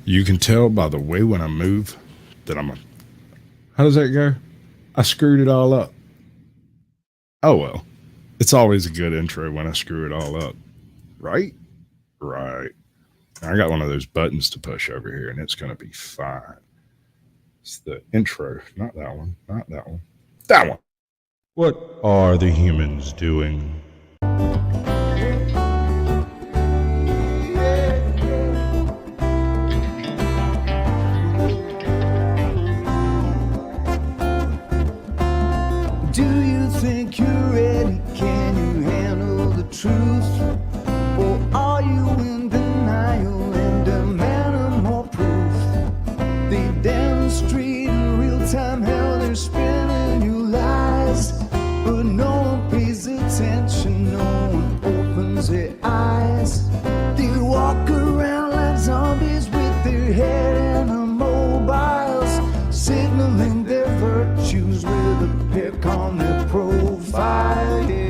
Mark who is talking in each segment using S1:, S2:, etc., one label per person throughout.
S1: You can tell by the way when I move that I'm a. How does that go? I screwed it all up. Oh well. It's always a good intro when I screw it all up. Right? Right. I got one of those buttons to push over here and it's going to be fine. It's the intro. Not that one. Not that one. That one. What are the humans doing?
S2: Do you think you're ready? Can you handle the truth? Or are you in denial and demanding more proof? They demonstrate in real time how they're spinning you lies, but no one pays attention, no one opens their eyes. They walk around like zombies with their head in the mobiles, signaling their virtues with a pick on their profile. Yeah.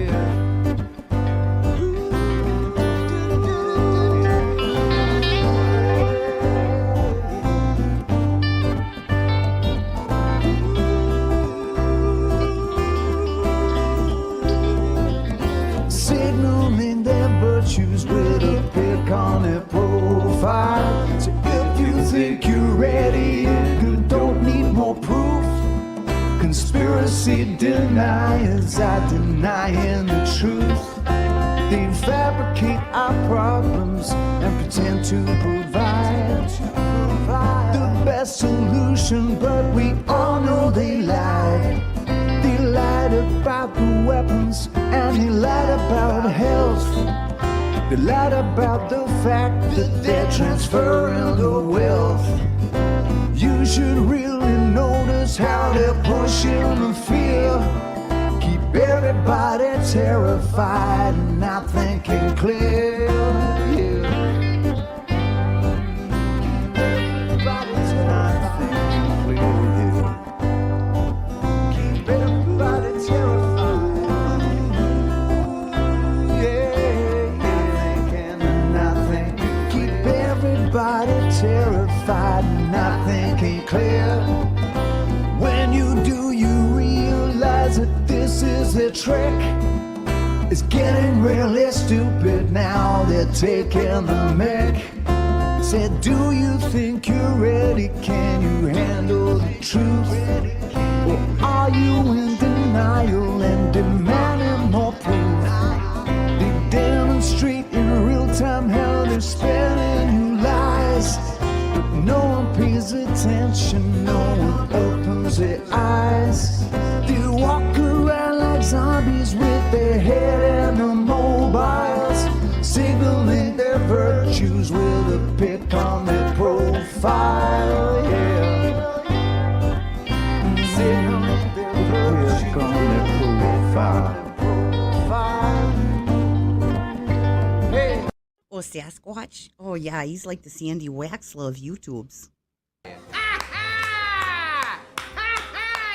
S2: Signaling their virtues with a pick on their profile. So if you think you're ready, you don't need more proof. Conspiracy deniers are denying the truth. They fabricate our problems and pretend to provide the best solution, but we all know they lied. They lied about the weapons and they lied about health. They lied about the fact that they're transferring the wealth. You should really notice how they're pushing the fear. Keep everybody terrified and not thinking clear. Yeah. Everybody's not thinking clear. Yeah. Keep everybody terrified. Yeah, thinking and not thinking. Keep everybody terrified and not thinking clear. When you do, you realize that this is a trick. It's getting really stupid now, they're taking the mic. Said, do you think you're ready? Can you handle the truth? Or are you in denial and demanding more proof? They demonstrate in real time how they're spinning you lies, but no one pays attention, no one opens their eyes. They walk around like zombies with their head in the mobiles, signaling their virtues with a pick on their profile. Yeah. Signaling their virtues on their profile. Hey.
S3: Oh, Sasquatch? Oh, yeah, he's like the Sandy Waxler of YouTubes.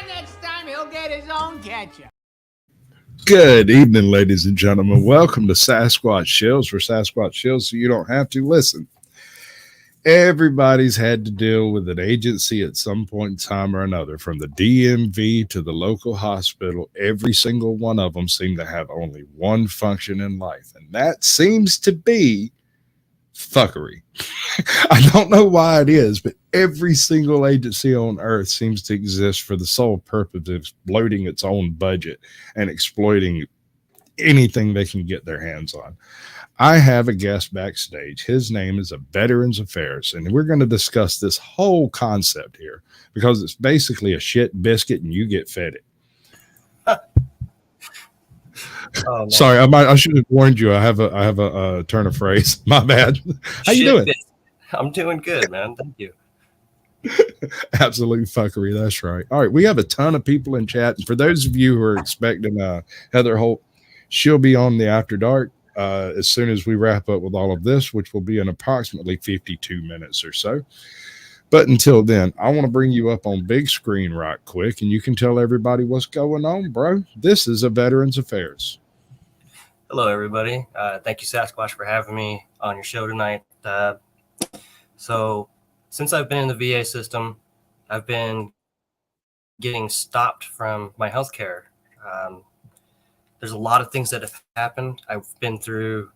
S4: Next time he'll get his own ketchup.
S1: Good evening, ladies and gentlemen. Welcome to Sasquatch Shills, for Sasquatch Shills so you don't have to listen. Everybody's had to deal with an agency at some point in time or another, from the DMV to the local hospital. Every single one of them seem to have only one function in life, and that seems to be fuckery. I don't know why it is, but every single agency on earth seems to exist for the sole purpose of bloating its own budget and exploiting anything they can get their hands on. I have a guest backstage. His name is a Veterans Affairs, and we're going to discuss this whole concept here because it's basically a shit biscuit and you get fed it. Oh, sorry, I should have warned you. I have a turn of phrase. My bad. How you doing?
S5: I'm doing good, man. Thank you.
S1: Absolute fuckery. That's right. All right, we have a ton of people in chat, and for those of you who are expecting Heather Holt, she'll be on the After Dark as soon as we wrap up with all of this, which will be in approximately 52 minutes or so. But until then, I want to bring you up on big screen right quick, and you can tell everybody what's going on, bro. This is a Veterans Affairs.
S5: Hello, everybody. Thank you, Sasquatch, for having me on your show tonight. So since I've been in the VA system, I've been getting stopped from my healthcare. There's a lot of things that have happened. I've been through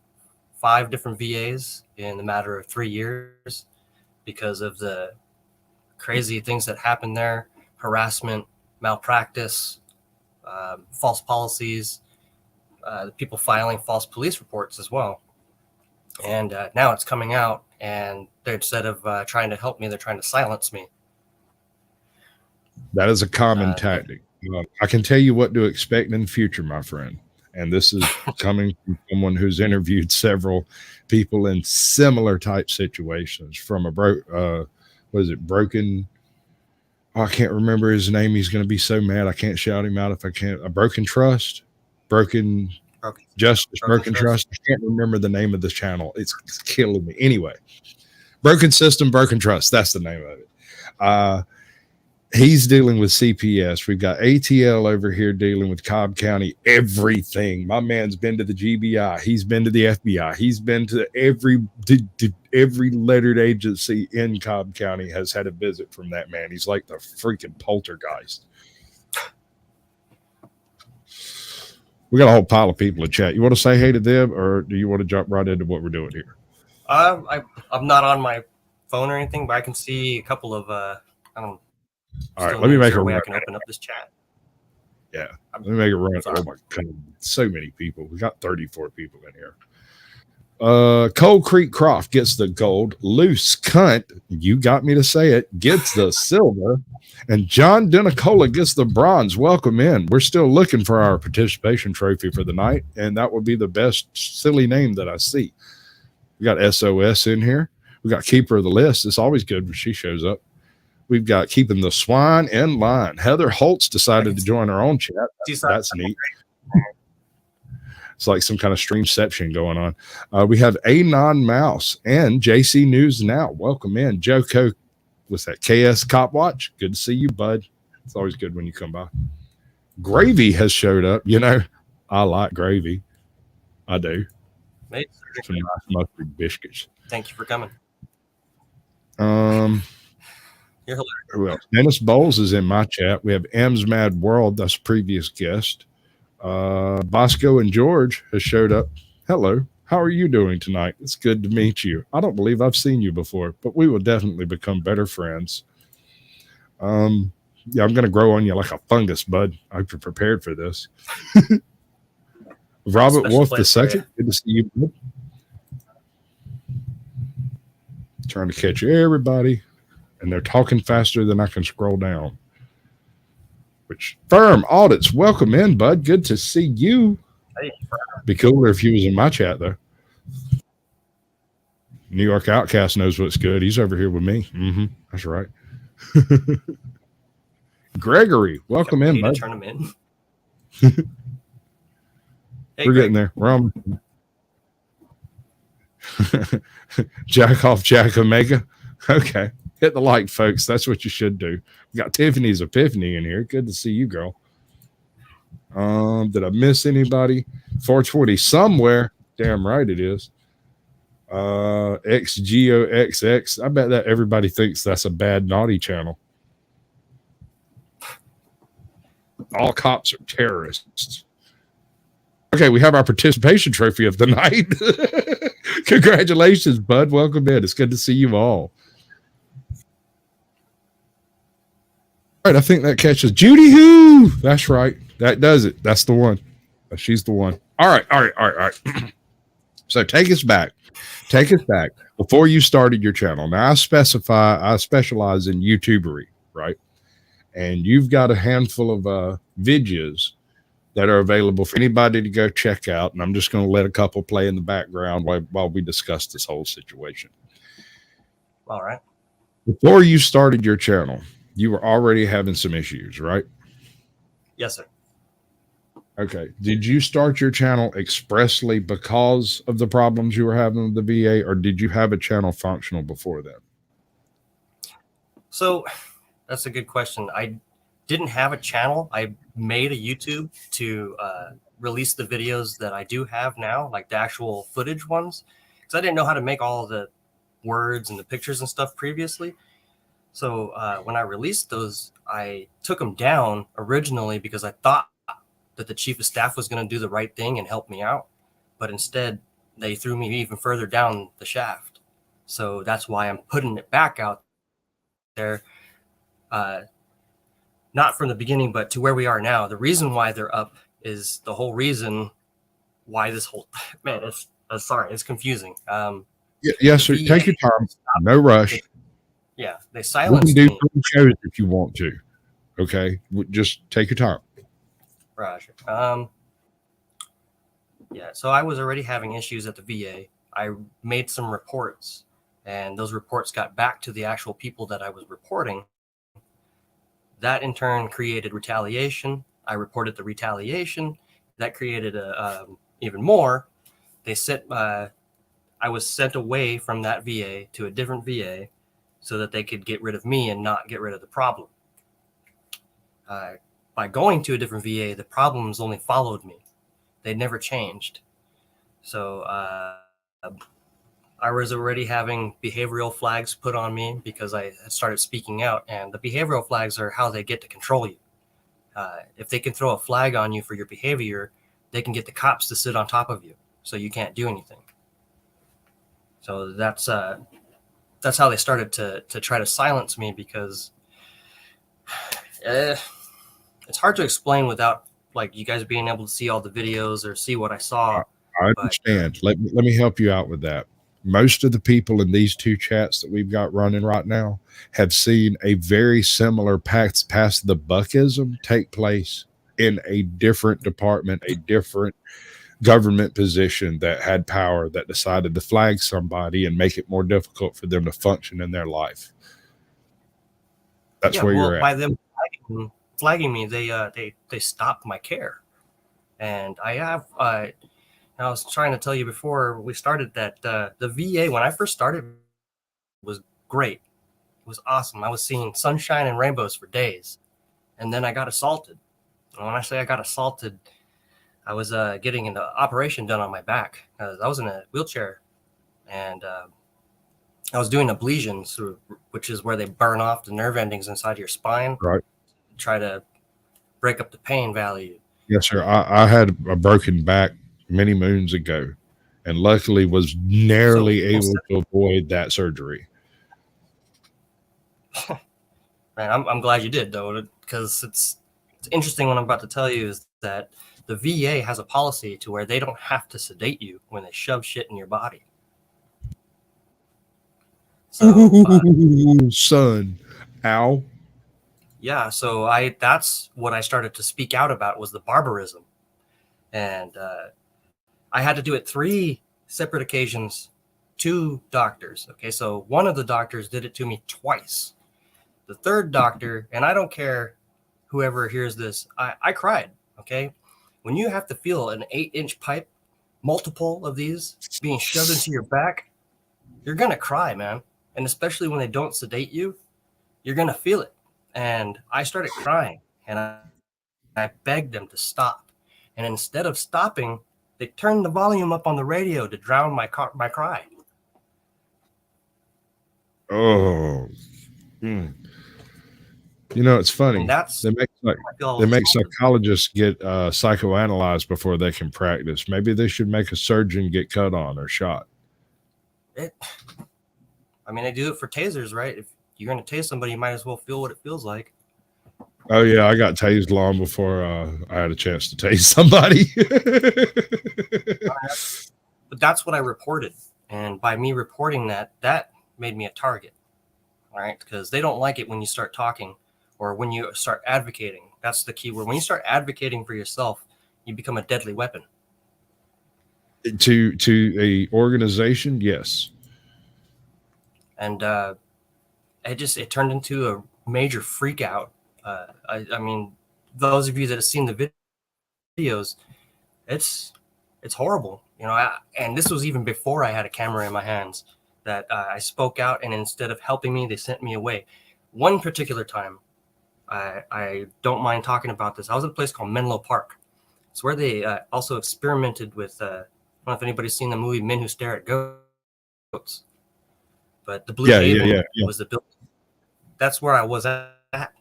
S5: 5 different VAs in the matter of 3 years because of the crazy things that happen there: harassment, malpractice, false policies, people filing false police reports as well. And now it's coming out, and instead of trying to help me, they're trying to silence me.
S1: That is a common tactic. I can tell you what to expect in the future, my friend. And this is coming from someone who's interviewed several people in similar type situations. From a broken? Oh, I can't remember his name. He's going to be so mad. I can't shout him out if I can't. A broken trust, broken justice, broken trust. I can't remember the name of the channel. It's killing me. Anyway, broken system, broken trust. That's the name of it. He's dealing with CPS. We've got ATL over here dealing with Cobb County, everything. My man's been to the GBI. He's been to the FBI. He's been to every lettered agency in Cobb County has had a visit from that man. He's like the freaking poltergeist. We got a whole pile of people in chat. You want to say hey to them, or do you want to jump right into what we're doing here?
S5: I'm not on my phone or anything, but I can see a couple of I don't.
S1: All right, let me make a
S5: way I can open up this chat.
S1: Yeah, let me make it run. Oh my God, so many people. We got 34 people in here. Cold Creek Croft gets the gold. Loose Cunt, you got me to say it, gets the silver. And John Denicola gets the bronze. Welcome in. We're still looking for our participation trophy for the night, and that would be the best silly name that I see. We got SOS in here. We got Keeper of the List. It's always good when she shows up. We've got Keeping the Swine in Line. Heather Holtz decided to join our own chat. That's neat. It's like some kind of streamception going on. We have Anon Mouse and JC News Now. Welcome in. Joe Coke, what's that? KS Cop Watch. Good to see you, bud. It's always good when you come by. Gravy has showed up. You know, I like gravy. I do. Some nice mustard biscuits.
S5: Thank you for coming. You're hilarious.
S1: Well, Dennis Bowles is in my chat. We have M's Mad World. That's a previous guest. Bosco and George has showed up. Hello. How are you doing tonight? It's good to meet you. I don't believe I've seen you before, but we will definitely become better friends. Yeah, I'm going to grow on you like a fungus, bud. I hope you're prepared for this. Robert Wolf II. Good to see you, bud. Trying to catch everybody. And they're talking faster than I can scroll down. Which Firm Audits, welcome in, bud. Good to see you.
S5: Hey,
S1: be cooler if you was in my chat, though. New York Outcast knows what's good. He's over here with me. That's right. Gregory, welcome in, bud.
S5: Turn him in.
S1: We're getting there. We're on. Jack off Jack Omega. Okay. Hit the like, folks. That's what you should do. We got Tiffany's Epiphany in here. Good to see you, girl. Did I miss anybody? 420 somewhere. Damn right it is. XGOXX. I bet that everybody thinks that's a bad naughty channel. All cops are terrorists. Okay, we have our participation trophy of the night. Congratulations, bud. Welcome in. It's good to see you all. All right, I think that catches Judy Who. That's right. That does it. That's the one. She's the one. All right. So take us back. Before you started your channel. Now I specialize in YouTubery, right? And you've got a handful of videos that are available for anybody to go check out. And I'm just going to let a couple play in the background while we discuss this whole situation.
S5: All right.
S1: Before you started your channel, you were already having some issues, right?
S5: Yes, sir.
S1: Okay. Did you start your channel expressly because of the problems you were having with the VA, or did you have a channel functional before that?
S5: So that's a good question. I didn't have a channel. I made a YouTube to release the videos that I do have now, like the actual footage ones, because I didn't know how to make all the words and the pictures and stuff previously. So when I released those, I took them down originally because I thought that the chief of staff was going to do the right thing and help me out. But instead, they threw me even further down the shaft. So that's why I'm putting it back out there. Not from the beginning, but to where we are now. The reason why they're up is the whole reason why this whole man. It's sorry, it's confusing.
S1: Yes, sir. Take your time. No rush.
S5: Yeah, they
S1: We
S5: silenced
S1: can do
S5: me.
S1: 3 shows if you want to. Okay, just take your time.
S5: Roger. Yeah, so I was already having issues at the VA. I made some reports, and those reports got back to the actual people that I was reporting. That in turn created retaliation. I reported the retaliation. That created even more. They sent. I was sent away from that VA to a different VA, so that they could get rid of me and not get rid of the problem. By going to a different VA, the problems only followed me. They never changed. So I was already having behavioral flags put on me because I had started speaking out. And the behavioral flags are how they get to control you. If they can throw a flag on you for your behavior, they can get the cops to sit on top of you, so you can't do anything. So that's how they started to try to silence me, because it's hard to explain without like you guys being able to see all the videos or see what I saw.
S1: I understand. Let me help you out with that. Most of the people in these 2 chats that we've got running right now have seen a very similar pass the buckism take place in a different department, a different government position that had power, that decided to flag somebody and make it more difficult for them to function in their life. That's where you're at.
S5: By them flagging me, they stopped my care. And I was trying to tell you before we started that the VA, when I first started, was great. It was awesome. I was seeing sunshine and rainbows for days. And then I got assaulted. And when I say I got assaulted, I was getting an operation done on my back. I was in a wheelchair, and I was doing ablations, which is where they burn off the nerve endings inside your spine.
S1: Right.
S5: Try to break up the pain value.
S1: Yes, sir. I had a broken back many moons ago, and luckily was narrowly able to avoid that surgery.
S5: Man, I'm glad you did, though, because it's interesting. What I'm about to tell you is that the VA has a policy to where they don't have to sedate you when they shove shit in your body. So,
S1: son, ow.
S5: Yeah, so that's what I started to speak out about, was the barbarism. And I had to do it 3 separate occasions, 2 doctors. Okay, so one of the doctors did it to me twice. The third doctor, and I don't care whoever hears this, I cried. Okay, when you have to feel an 8-inch pipe, multiple of these being shoved into your back, you're gonna cry, man. And especially when they don't sedate you, you're gonna feel it. And I started crying, and I begged them to stop. And instead of stopping, they turned the volume up on the radio to drown my cry.
S1: Oh, you know, it's funny. They make psychologists get psychoanalyzed before they can practice. Maybe they should make a surgeon get cut on or shot.
S5: I mean, they do it for tasers, right? If you're going to tase somebody, you might as well feel what it feels like.
S1: Oh, yeah, I got tased long before I had a chance to tase somebody.
S5: But that's what I reported. And by me reporting that made me a target, all right? Because they don't like it when you start talking or when you start advocating. That's the key word. When you start advocating for yourself, you become a deadly weapon.
S1: To a organization, yes.
S5: And it turned into a major freak out. I mean, those of you that have seen the videos, it's horrible, you know. And this was even before I had a camera in my hands. That I spoke out, and instead of helping me, they sent me away. One particular time, I don't mind talking about this. I was at a place called Menlo Park. It's where they also experimented with. I don't know if anybody's seen the movie Men Who Stare at Goats. but the Blue Haven was the building. That's where I was at. And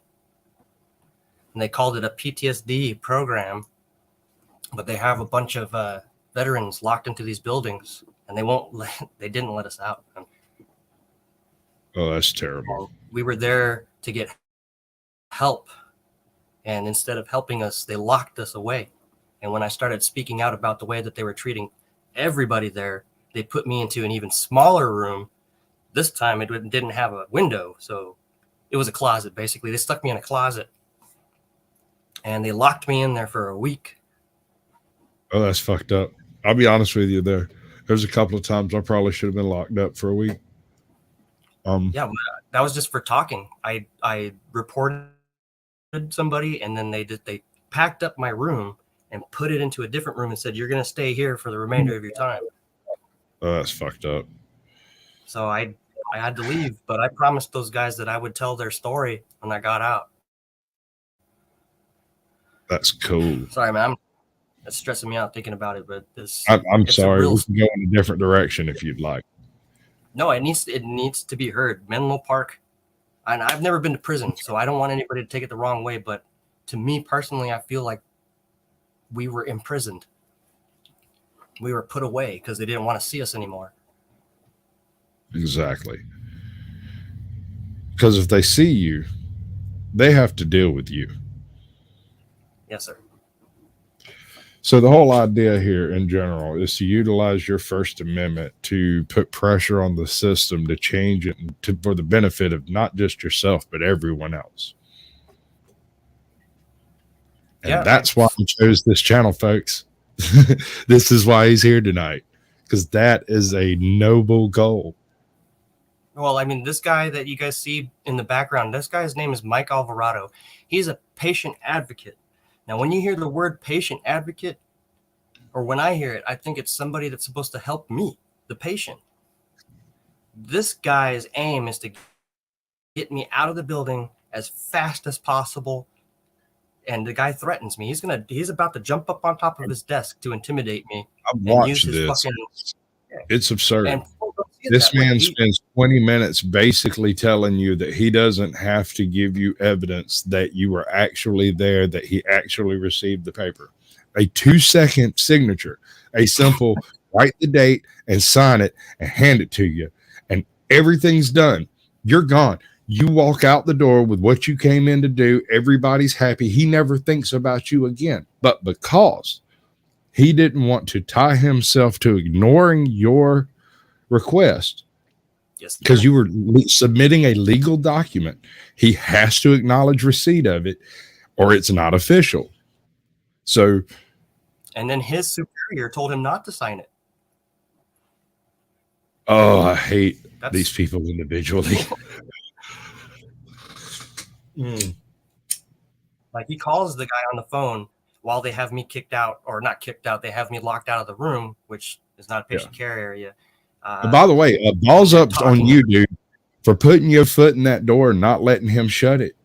S5: they called it a PTSD program, but they have a bunch of veterans locked into these buildings, and they didn't let us out.
S1: Oh, that's terrible.
S5: We were there to get help, and instead of helping us, they locked us away. And when I started speaking out about the way that they were treating everybody there, they put me into an even smaller room. This time it didn't have a window, so it was a closet, basically. They stuck me in a closet, and they locked me in there for a week.
S1: Oh, that's fucked up. I'll be honest with you there. There's a couple of times I probably should have been locked up for a week.
S5: Yeah, that was just for talking. I reported somebody, and then they packed up my room and put it into a different room and said, "You're going to stay here for the remainder of your time."
S1: Oh, that's fucked up.
S5: So I had to leave, but I promised those guys that I would tell their story when I got out.
S1: That's cool.
S5: Sorry, man. That's stressing me out thinking about it, but
S1: I'm sorry. We can go in a different direction if you'd like.
S5: No, it needs to be heard. Menlo Park, and I've never been to prison, so I don't want anybody to take it the wrong way, but to me personally, I feel like we were imprisoned. We were put away because they didn't want to see us anymore.
S1: Exactly. Because if they see you, they have to deal with you.
S5: Yes, sir.
S1: So the whole idea here in general is to utilize your First Amendment to put pressure on the system to change it for the benefit of not just yourself, but everyone else. And that's why I chose this channel, folks. This is why he's here tonight, because that is a noble goal.
S5: Well, I mean, this guy that you guys see in the background, this guy's name is Mike Alvarado. He's a patient advocate. Now, when you hear the word patient advocate, or when I hear it, I think it's somebody that's supposed to help me, the patient. This guy's aim is to get me out of the building as fast as possible. And the guy threatens me. He's about to jump up on top of his desk to intimidate me.
S1: I've watched this. It's absurd. This man spends 20 minutes basically telling you that he doesn't have to give you evidence that you were actually there, that he actually received the paper. A 2-second signature, a simple write the date and sign it and hand it to you, and everything's done. You're gone. You walk out the door with what you came in to do. Everybody's happy. He never thinks about you again. But because he didn't want to tie himself to ignoring your request, because you were submitting a legal document, he has to acknowledge receipt of it, or it's not official. So,
S5: and then his superior told him not to sign it.
S1: Oh, I hate these people individually.
S5: Like, he calls the guy on the phone while they have me kicked out, or not kicked out, they have me locked out of the room, which is not a patient care area.
S1: By the way, balls up on you, dude, for putting your foot in that door and not letting him shut it.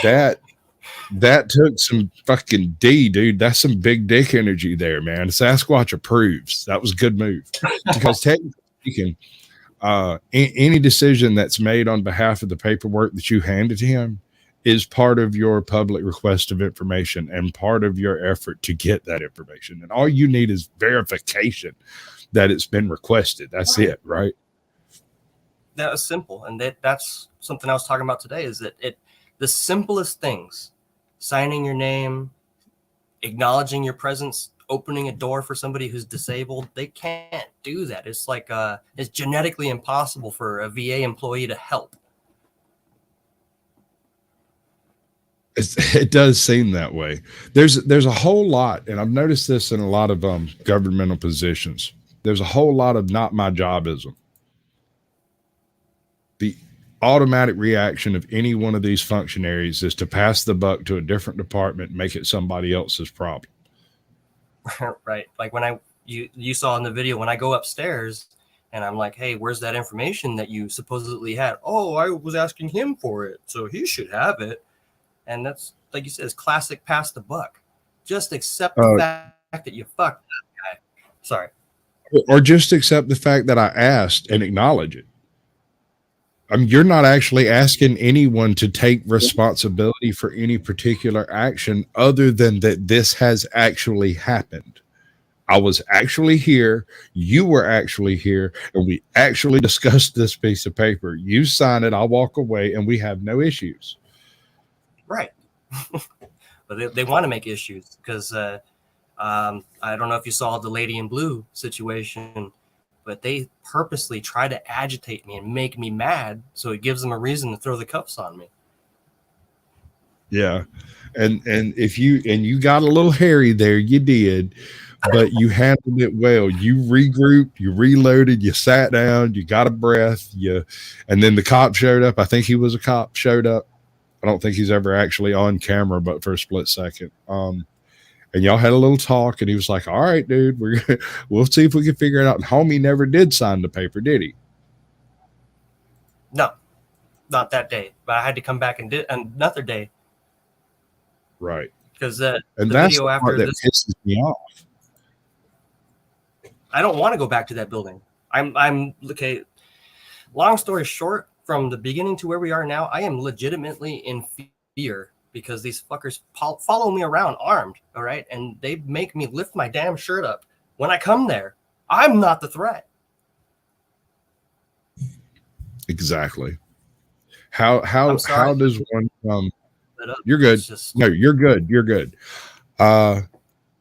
S1: That took some fucking D, dude. That's some big dick energy there, man. Sasquatch approves. That was a good move. Because technically speaking, any decision that's made on behalf of the paperwork that you handed to him is part of your public request of information and part of your effort to get that information. And all you need is verification that it's been requested. That's it, right?
S5: That was simple. And that's something I was talking about today, is that the simplest things, signing your name, acknowledging your presence, opening a door for somebody who's disabled, they can't do that. It's like it's genetically impossible for a VA employee to help.
S1: It does seem that way. There's a whole lot, and I've noticed this in a lot of governmental positions. There's a whole lot of not my jobism. The automatic reaction of any one of these functionaries is to pass the buck to a different department and make it somebody else's problem.
S5: Right. Like when you saw in the video, when I go upstairs and I'm like, hey, where's that information that you supposedly had? Oh, I was asking him for it, so he should have it. And that's, like you said, it's classic pass the buck. Just accept the fact that you fucked that guy. Sorry.
S1: Or just accept the fact that I asked and acknowledge it. You're not actually asking anyone to take responsibility for any particular action other than that this has actually happened. I was actually here. You were actually here. And we actually discussed this piece of paper. You sign it. I'll walk away and we have no issues.
S5: Right. But they want to make issues because I don't know if you saw the lady in blue situation, but they purposely try to agitate me and make me mad, so it gives them a reason to throw the cuffs on me.
S1: Yeah. And if you got a little hairy there, you did, but you handled it well. You regrouped, you reloaded, you sat down, you got a breath, and then the cop showed up. I think he was a cop, showed up. I don't think he's ever actually on camera, but for a split second. And y'all had a little talk, and he was like, all right, dude, we'll see if we can figure it out. And homie never did sign the paper, did he?
S5: No, not that day. But I had to come back and did another day.
S1: Right.
S5: Because
S1: and
S5: the
S1: that's
S5: video
S1: the part
S5: after
S1: that
S5: this
S1: pisses me off.
S5: I don't want to go back to that building. I'm okay. Long story short, from the beginning to where we are now, I am legitimately in fear because these fuckers follow me around armed, all right? And they make me lift my damn shirt up when I come there. I'm not the threat.
S1: Exactly. How does one you're good. No, you're good. You're good. I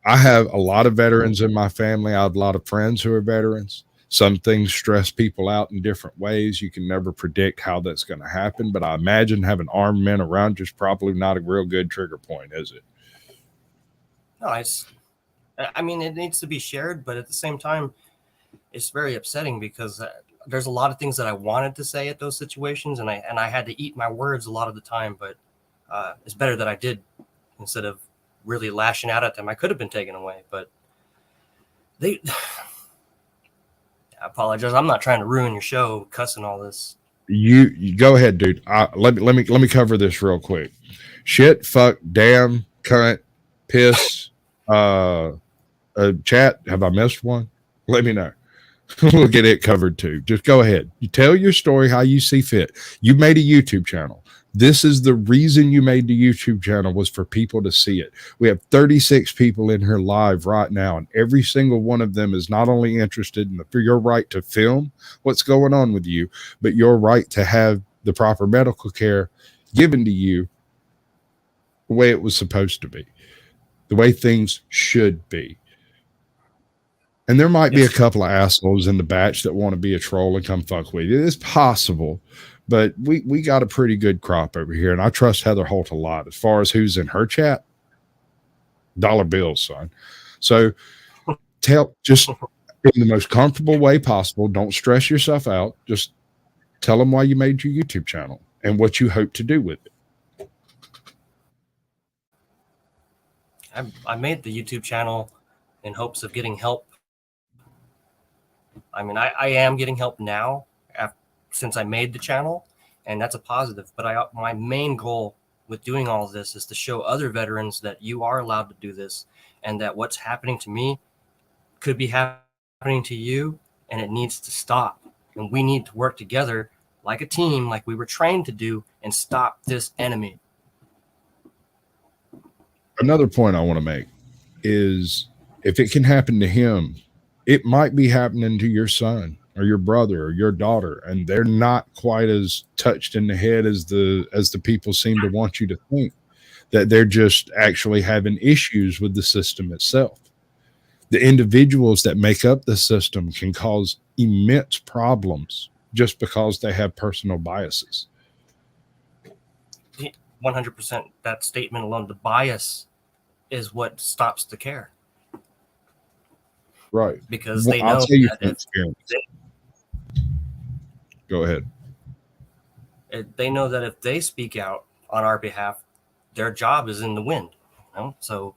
S1: have a lot of veterans in my family. I have a lot of friends who are veterans. Some things stress people out in different ways. You can never predict how that's going to happen, but I imagine having armed men around you is probably not a real good trigger point, is it?
S5: No, I mean, it needs to be shared, but at the same time, it's very upsetting because there's a lot of things that I wanted to say at those situations, and I had to eat my words a lot of the time, but it's better that I did instead of really lashing out at them. I could have been taken away, but I apologize. I'm not trying to ruin your show, cussing all this.
S1: You go ahead, dude. Let me cover this real quick. Shit, fuck, damn, cunt, piss, chat. Have I missed one? Let me know. We'll get it covered too. Just go ahead. You tell your story how you see fit. You made a YouTube channel. This is the reason you made the YouTube channel, was for people to see it. We have 36 people in here live right now, and every single one of them is not only interested in your right to film what's going on with you, but your right to have the proper medical care given to you the way it was supposed to be, the way things should be. And there might be a couple of assholes in the batch that want to be a troll and come fuck with you. It's possible. But we got a pretty good crop over here, and I trust Heather Holt a lot. As far as who's in her chat, dollar bills, son. So just in the most comfortable way possible. Don't stress yourself out. Just tell them why you made your YouTube channel and what you hope to do with it.
S5: I made the YouTube channel in hopes of getting help. I mean, I am getting help now since I made the channel, and that's a positive. But my main goal with doing all of this is to show other veterans that you are allowed to do this, and that what's happening to me could be happening to you, and it needs to stop. And we need to work together like a team, like we were trained to do, and stop this enemy.
S1: Another point I want to make is, if it can happen to him, it might be happening to your son or your brother or your daughter, and they're not quite as touched in the head as the people seem to want you to think, that they're just actually having issues with the system itself. The individuals that make up the system can cause immense problems just because they have personal biases.
S5: 100%. That statement alone, the bias is what stops the care.
S1: Right.
S5: Because they know that
S1: go ahead.
S5: They know that if they speak out on our behalf, their job is in the wind. You know? So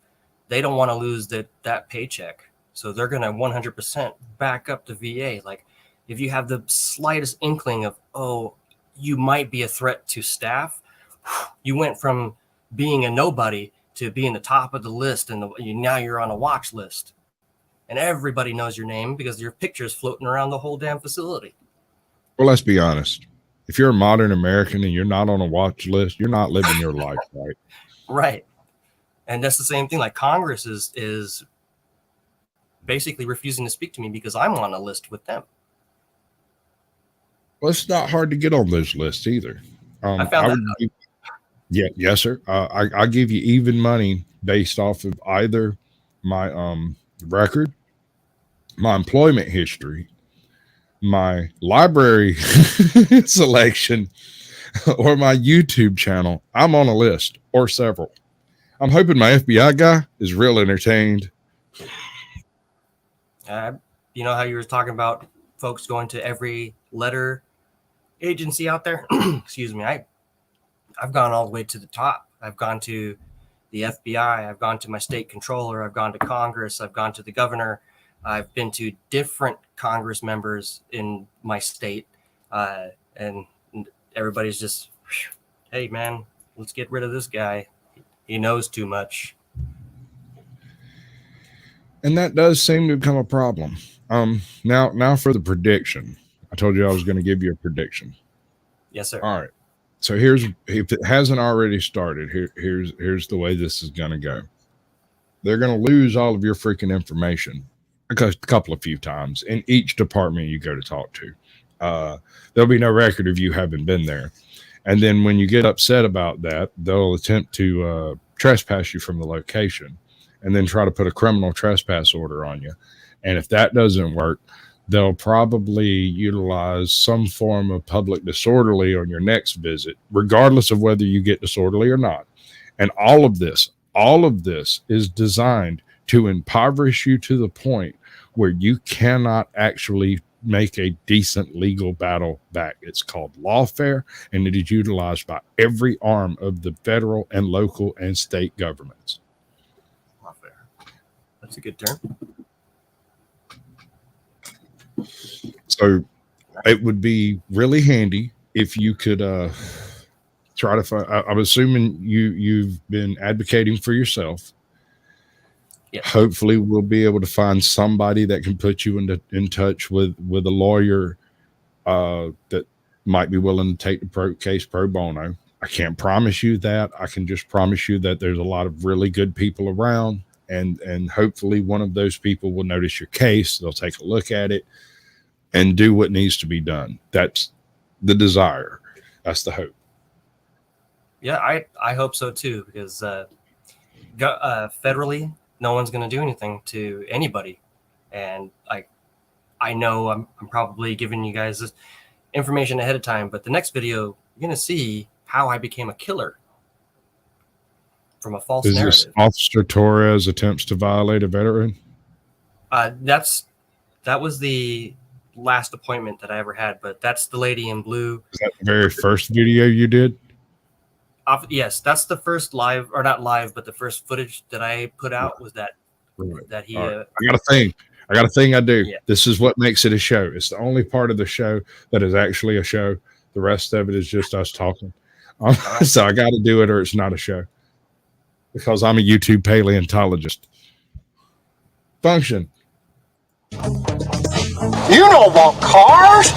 S5: they don't want to lose that paycheck. So they're going to 100% back up the VA. Like, if you have the slightest inkling of, oh, you might be a threat to staff, you went from being a nobody to being the top of the list, and now you're on a watch list. And everybody knows your name because your picture is floating around the whole damn facility.
S1: Well, let's be honest. If you're a modern American and you're not on a watch list, you're not living your life right.
S5: Right. And that's the same thing. Like Congress is basically refusing to speak to me because I'm on a list with them.
S1: Well, it's not hard to get on those lists either.
S5: I found that out.
S1: Yes, sir. I give you even money based off of either my record, my employment history, my library selection, or my YouTube channel. I'm on a list or several. I'm hoping my FBI guy is real entertained.
S5: You know how you were talking about folks going to every letter agency out there? Excuse me. I've gone all the way to the top. I've gone to the FBI. I've gone to my state controller. I've gone to Congress. I've gone to the governor. I've been to different Congress members in my state. And everybody's just, hey, man, let's get rid of this guy. He knows too much.
S1: And that does seem to become a problem. Now for the prediction. I told you I was going to give you a prediction.
S5: Yes, sir.
S1: All right. So if it hasn't already started, here's the way this is going to go. They're going to lose all of your freaking information a few times in each department you go to talk to. There'll be no record of you having been there. And then when you get upset about that, they'll attempt to trespass you from the location and then try to put a criminal trespass order on you. And if that doesn't work, they'll probably utilize some form of public disorderly on your next visit, regardless of whether you get disorderly or not. And all of this is designed to impoverish you to the point where you cannot actually make a decent legal battle back. It's called lawfare, and it is utilized by every arm of the federal and local and state governments.
S5: Lawfare. That's a good term.
S1: So it would be really handy if you could try to find. I'm assuming you've been advocating for yourself.
S5: Yes.
S1: Hopefully we'll be able to find somebody that can put you in touch with a lawyer that might be willing to take the case pro bono. I can't promise you that. I can just promise you that there's a lot of really good people around, and hopefully one of those people will notice your case. They'll take a look at it and do what needs to be done. That's the desire. That's the hope.
S5: Yeah, I hope so too, because federally, no one's going to do anything to anybody. And I know I'm probably giving you guys this information ahead of time, but the next video, you're going to see how I became a killer from a false narrative.
S1: Is this Officer Torres attempts to violate a veteran?
S5: That was the last appointment that I ever had, but that's the lady in blue.
S1: Is that the very first video you did?
S5: Yes, that's the first live, or not live, but the first footage that I put out was that he.
S1: Right. I got a thing I do.
S5: Yeah.
S1: This is what makes it a show. It's the only part of the show that is actually a show. The rest of it is just us talking. So I got to do it, or it's not a show, because I'm a YouTube paleontologist. Function.
S6: You don't want cars?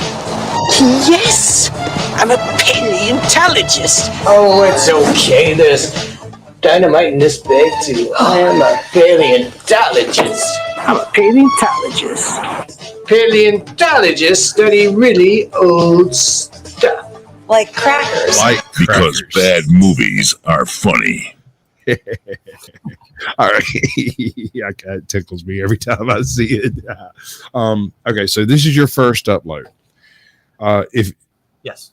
S6: Yes, I'm a paleontologist. Oh, it's okay. There's dynamite in this bag too. I am a paleontologist. I'm a paleontologist. Paleontologists study really old stuff.
S3: Like crackers.
S7: Because bad movies are funny.
S1: All right. Yeah, it tickles me every time I see it. Okay, so this is your first upload. If
S5: Yes,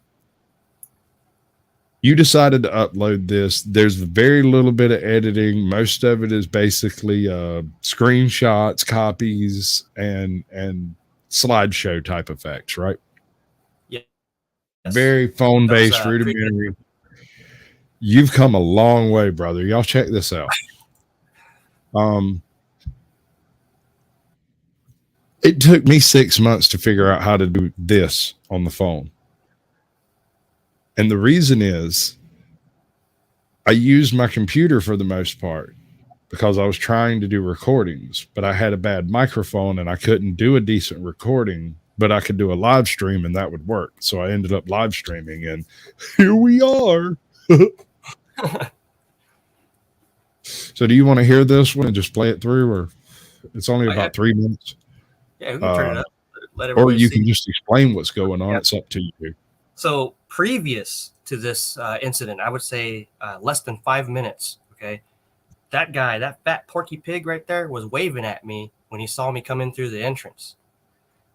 S1: you decided to upload this, there's very little bit of editing. Most of it is basically screenshots, copies, and slideshow type effects, right?
S5: yes.
S1: Very phone-based, rudimentary. You've come a long way, brother. Y'all check this out. It took me 6 months to figure out how to do this on the phone. And the reason is I used my computer for the most part because I was trying to do recordings, but I had a bad microphone and I couldn't do a decent recording but I could do a live stream and that would work. So I ended up live streaming, and here we are. So do you want to hear this one and just play it through, or it's only about 3 minutes?
S5: Yeah, we can turn it up. Let
S1: Or
S5: everybody
S1: you
S5: see.
S1: can just explain what's going on.
S5: Yeah.
S1: It's up to you.
S5: So previous to this incident, I would say less than 5 minutes. Okay, that guy, that fat porky pig right there, was waving at me when he saw me come in through the entrance.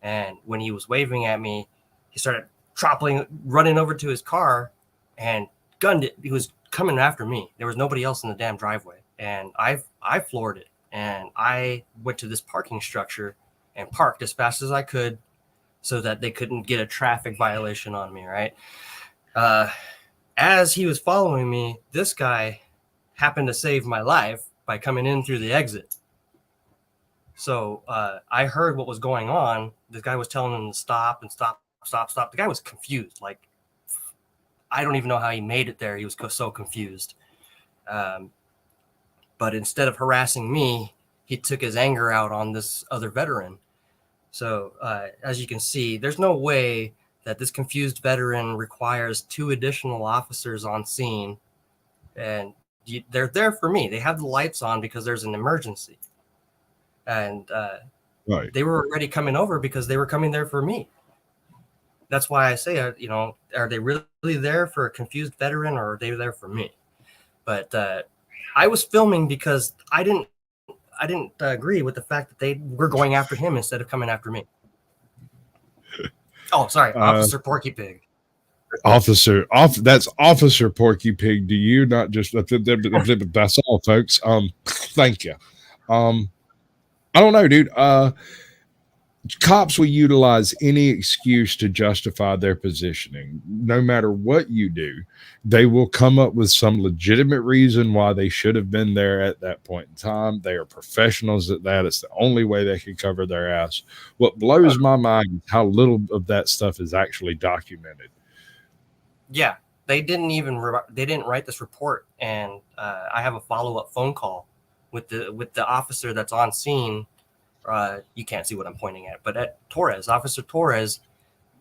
S5: And when he was waving at me, he started running over to his car and gunned it. He was coming after me. There was nobody else in the damn driveway, and I floored it. And I went to this parking structure and parked as fast as I could so that they couldn't get a traffic violation on me, right? As he was following me, this guy happened to save my life by coming in through the exit. So I heard what was going on. This guy was telling him to stop and stop. The guy was confused. Like, I don't even know how he made it there. He was so confused. But instead of harassing me, he took his anger out on this other veteran. So as you can see, there's no way that this confused veteran requires 2 additional officers on scene. And they're there for me. They have the lights on because there's an emergency. And
S1: Right.
S5: they were already coming over because they were coming there for me. That's why I say, are they really there for a confused veteran, or are they there for me? But I was filming because I didn't agree with the fact that they were going after him instead of coming after me. Oh, sorry, Officer Porky Pig.
S1: That's Officer Porky Pig to you, not just that's all, folks. Thank you. I don't know, dude. Cops will utilize any excuse to justify their positioning. No matter what you do, they will come up with some legitimate reason why they should have been there at that point in time. They are professionals at that. It's the only way they can cover their ass. What blows my mind is how little of that stuff is actually documented.
S5: Yeah, they didn't write this report, and I have a follow-up phone call with the officer that's on scene. You can't see what I'm pointing at, but at Officer Torres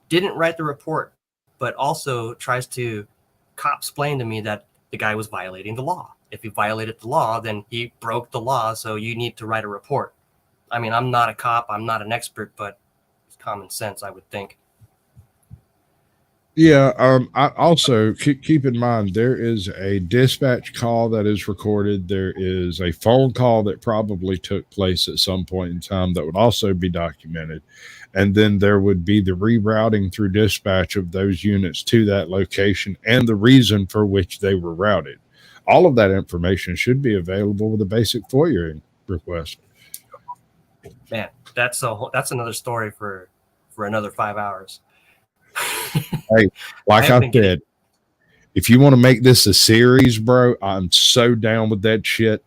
S5: didn't write the report, but also tries to cop-splain to me that the guy was violating the law. If he violated the law, then he broke the law, so you need to write a report. I mean, I'm not a cop, I'm not an expert, but it's common sense, I would think.
S1: Yeah. I also keep in mind there is a dispatch call that is recorded. There is a phone call that probably took place at some point in time that would also be documented. And then there would be the rerouting through dispatch of those units to that location and the reason for which they were routed. All of that information should be available with a basic FOIA request.
S5: Man, that's another story for another 5 hours.
S1: Hey, like I said, if you want to make this a series, bro, I'm so down with that shit.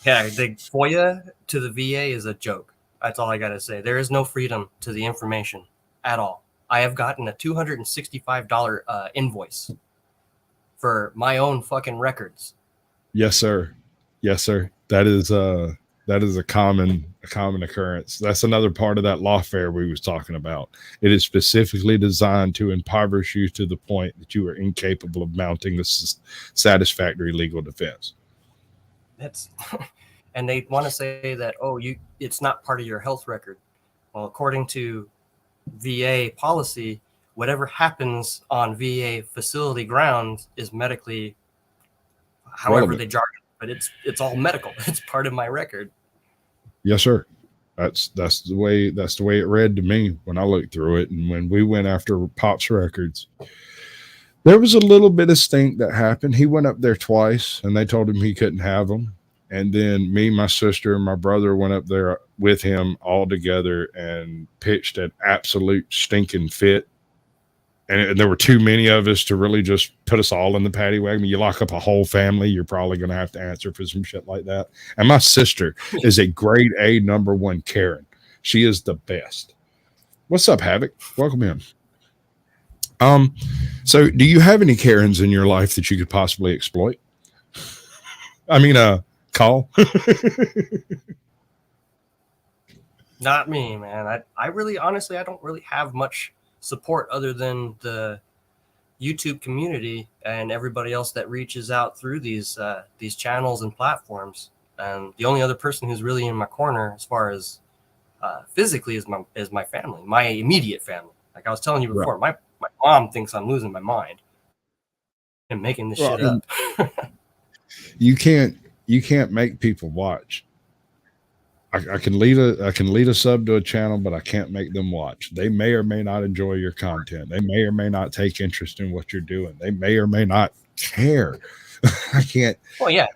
S5: Yeah, the FOIA to the VA is a joke. That's all I got to say. There is no freedom to the information at all. I have gotten a $265 invoice for my own fucking records.
S1: Yes, sir. Yes, sir. That is a common occurrence. That's another part of that lawfare we was talking about. It is specifically designed to impoverish you to the point that you are incapable of mounting a satisfactory legal defense.
S5: That's and they want to say that, it's not part of your health record. Well, according to VA policy, whatever happens on VA facility grounds is medically, however they jargon, but it's all medical. It's part of my record.
S1: Yes, sir. That's the way it read to me when I looked through it. And when we went after Pop's records, there was a little bit of stink that happened. He went up there twice and they told him he couldn't have them. And then me, my sister, and my brother went up there with him all together and pitched an absolute stinking fit. And there were too many of us to really just put us all in the paddy wagon. You lock up a whole family, you're probably going to have to answer for some shit like that. And my sister is a grade A #1 Karen. She is the best. What's up, Havoc? Welcome in. So do you have any Karens in your life that you could possibly exploit? I mean, call.
S5: Not me, man. I really, honestly, I don't really have much support other than the YouTube community and everybody else that reaches out through these channels and platforms. And the only other person who's really in my corner, as far as physically, is my family, my immediate family. Like I was telling you before, my mom thinks I'm losing my mind and making this shit up.
S1: You can't make people watch. I can lead a sub to a channel, but I can't make them watch. They may or may not enjoy your content. They may or may not take interest in what you're doing. They may or may not care. I can't.
S5: Well, yeah,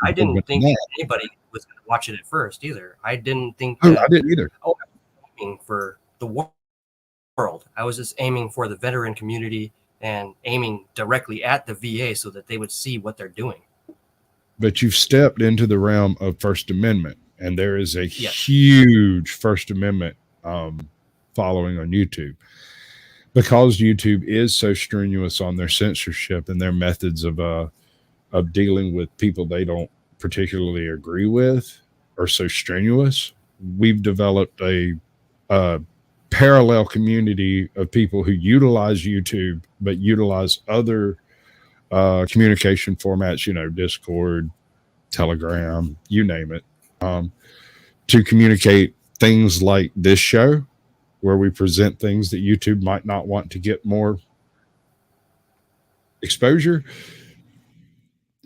S5: I didn't think that anybody was going to watch it at first either. I didn't think that.
S1: I didn't either.
S5: I was aiming for the world. I was just aiming for the veteran community and aiming directly at the VA so that they would see what they're doing.
S1: But you've stepped into the realm of First Amendment. And there is a huge First Amendment following on YouTube, because YouTube is so strenuous on their censorship and their methods of dealing with people they don't particularly agree with are so strenuous. We've developed a parallel community of people who utilize YouTube but utilize other communication formats, Discord, Telegram, you name it. To communicate things like this show, where we present things that YouTube might not want to get more exposure.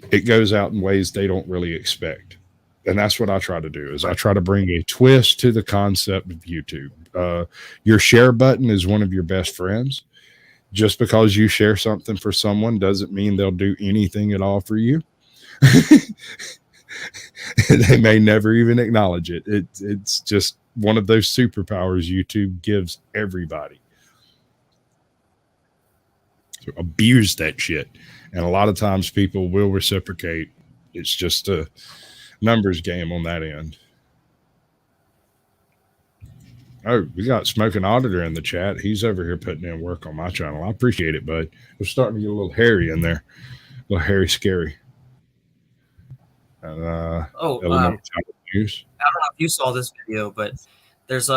S1: It goes out in ways they don't really expect. And that's what I try to do, is I try to bring a twist to the concept of YouTube. Your share button is one of your best friends. Just because you share something for someone doesn't mean they'll do anything at all for you. They may never even acknowledge it. It's just one of those superpowers YouTube gives everybody. So abuse that shit. And a lot of times people will reciprocate. It's just a numbers game on that end. Oh, we got Smoking Auditor in the chat. He's over here putting in work on my channel. I appreciate it, bud. We're starting to get a little hairy in there. A little hairy scary.
S5: I don't know if you saw this video, but there's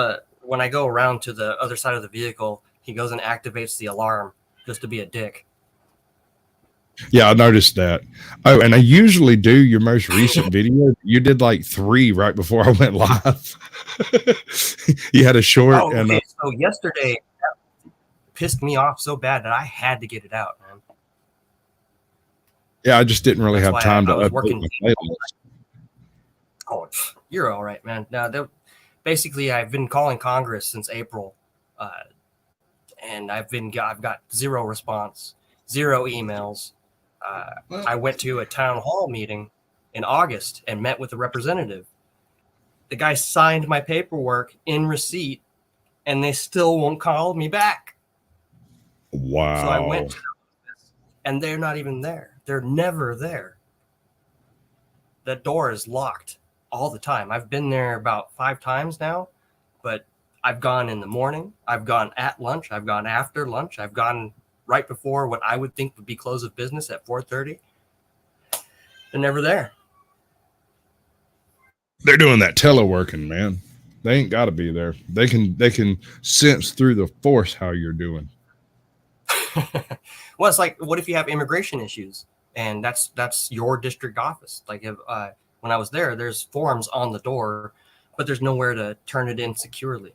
S5: when I go around to the other side of the vehicle, he goes and activates the alarm just to be a dick.
S1: Yeah, I noticed that. Oh, and I usually do your most recent video. You did like 3 right before I went live. You had a short.
S5: Oh, okay. So yesterday that pissed me off so bad that I had to get it out, man.
S1: Yeah, I just didn't really have time to update my playlist.
S5: Oh, you're all right, man. Now, basically, I've been calling Congress since April, and I've got 0 response, 0 emails. I went to a town hall meeting in August and met with a representative. The guy signed my paperwork in receipt, and they still won't call me back.
S1: Wow.
S5: So I went to the office, and they're not even there. They're never there. That door is locked all the time. I've been there about 5 times now, but I've gone in the morning. I've gone at lunch. I've gone after lunch. I've gone right before what I would think would be close of business at 4:30. They're never there.
S1: They're doing that teleworking, man. They ain't got to be there. They can sense through the force how you're doing.
S5: Well, it's like, what if you have immigration issues? And that's your district office. Like if when I was there, there's forms on the door, but there's nowhere to turn it in securely.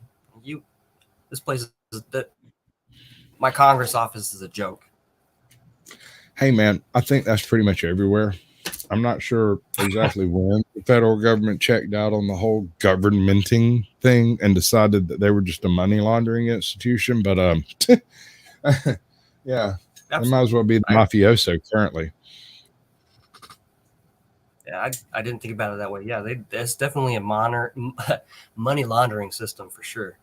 S5: This place is that my Congress office is a joke.
S1: Hey man, I think that's pretty much everywhere. I'm not sure exactly when the federal government checked out on the whole governmenting thing and decided that they were just a money laundering institution. But yeah, they might as well be the mafioso currently.
S5: Yeah, I didn't think about it that way. Yeah, that's definitely a money laundering system for sure.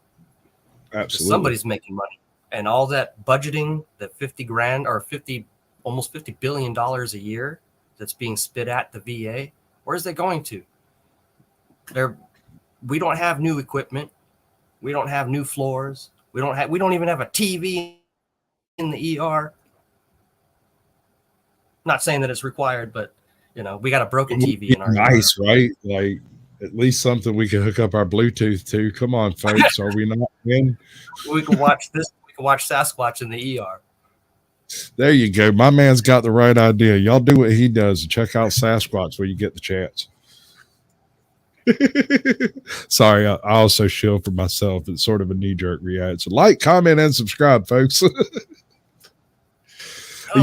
S1: Absolutely.
S5: Somebody's making money. And all that budgeting, the 50 grand or almost $50 billion a year that's being spit at the VA, where's that going to? We don't have new equipment. We don't have new floors. We don't even have a TV in the ER. Not saying that it's required, but we got a broken TV in our
S1: nice, right? Like At least something we can hook up our Bluetooth to. Come on, folks. Are we not in?
S5: We can watch this. We can watch Sasquatch in the ER.
S1: There you go. My man's got the right idea. Y'all do what he does and check out Sasquatch when you get the chance. Sorry, I also shield for myself. It's sort of a knee-jerk reaction. Like, comment, and subscribe, folks. You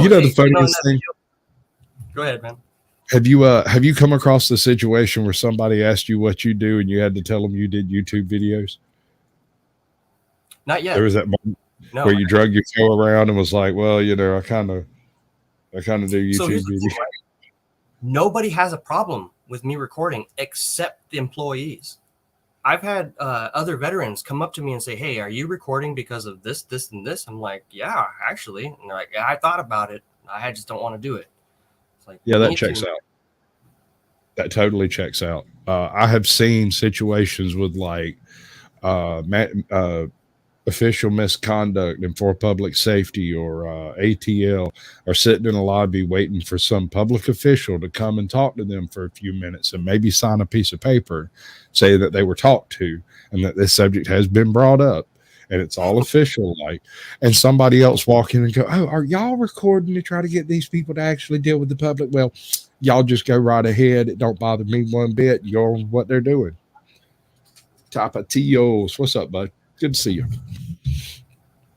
S1: know the funniest thing?
S5: Go ahead, man.
S1: Have you come across the situation where somebody asked you what you do and you had to tell them you did YouTube videos?
S5: Not yet.
S1: There was that moment where you drug your toe around and was like, well, you know, I kind of do YouTube videos.
S5: Right? Nobody has a problem with me recording except the employees. I've had other veterans come up to me and say, hey, are you recording because of this, this, and this? I'm like, yeah, actually. And they're like, yeah, I thought about it. I just don't want to do it. It's like,
S1: yeah, that checks out. That totally checks out. I have seen situations with like official misconduct and for public safety or ATL are sitting in a lobby waiting for some public official to come and talk to them for a few minutes and maybe sign a piece of paper saying that they were talked to and that this subject has been brought up and it's all official, like, and somebody else walk in and go, oh, are y'all recording to try to get these people to actually deal with the public? Well, y'all just go right ahead. It don't bother me one bit. You're on what they're doing. Tapatios. What's up, bud? Good to see you.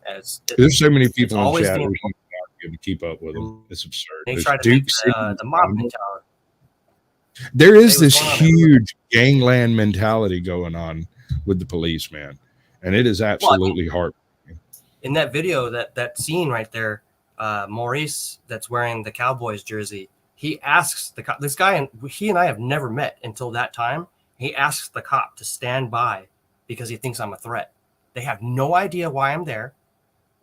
S1: There's so many people in chat to keep up with them. It's absurd.
S5: They try to make the mob mentality.
S1: There is this huge gangland mentality going on with the police, man, and it is absolutely heartbreaking.
S5: In that video, that scene right there, Maurice, that's wearing the Cowboys jersey, he asks this guy, and he and I have never met until that time. He asks the cop to stand by because he thinks I'm a threat. They have no idea why I'm there.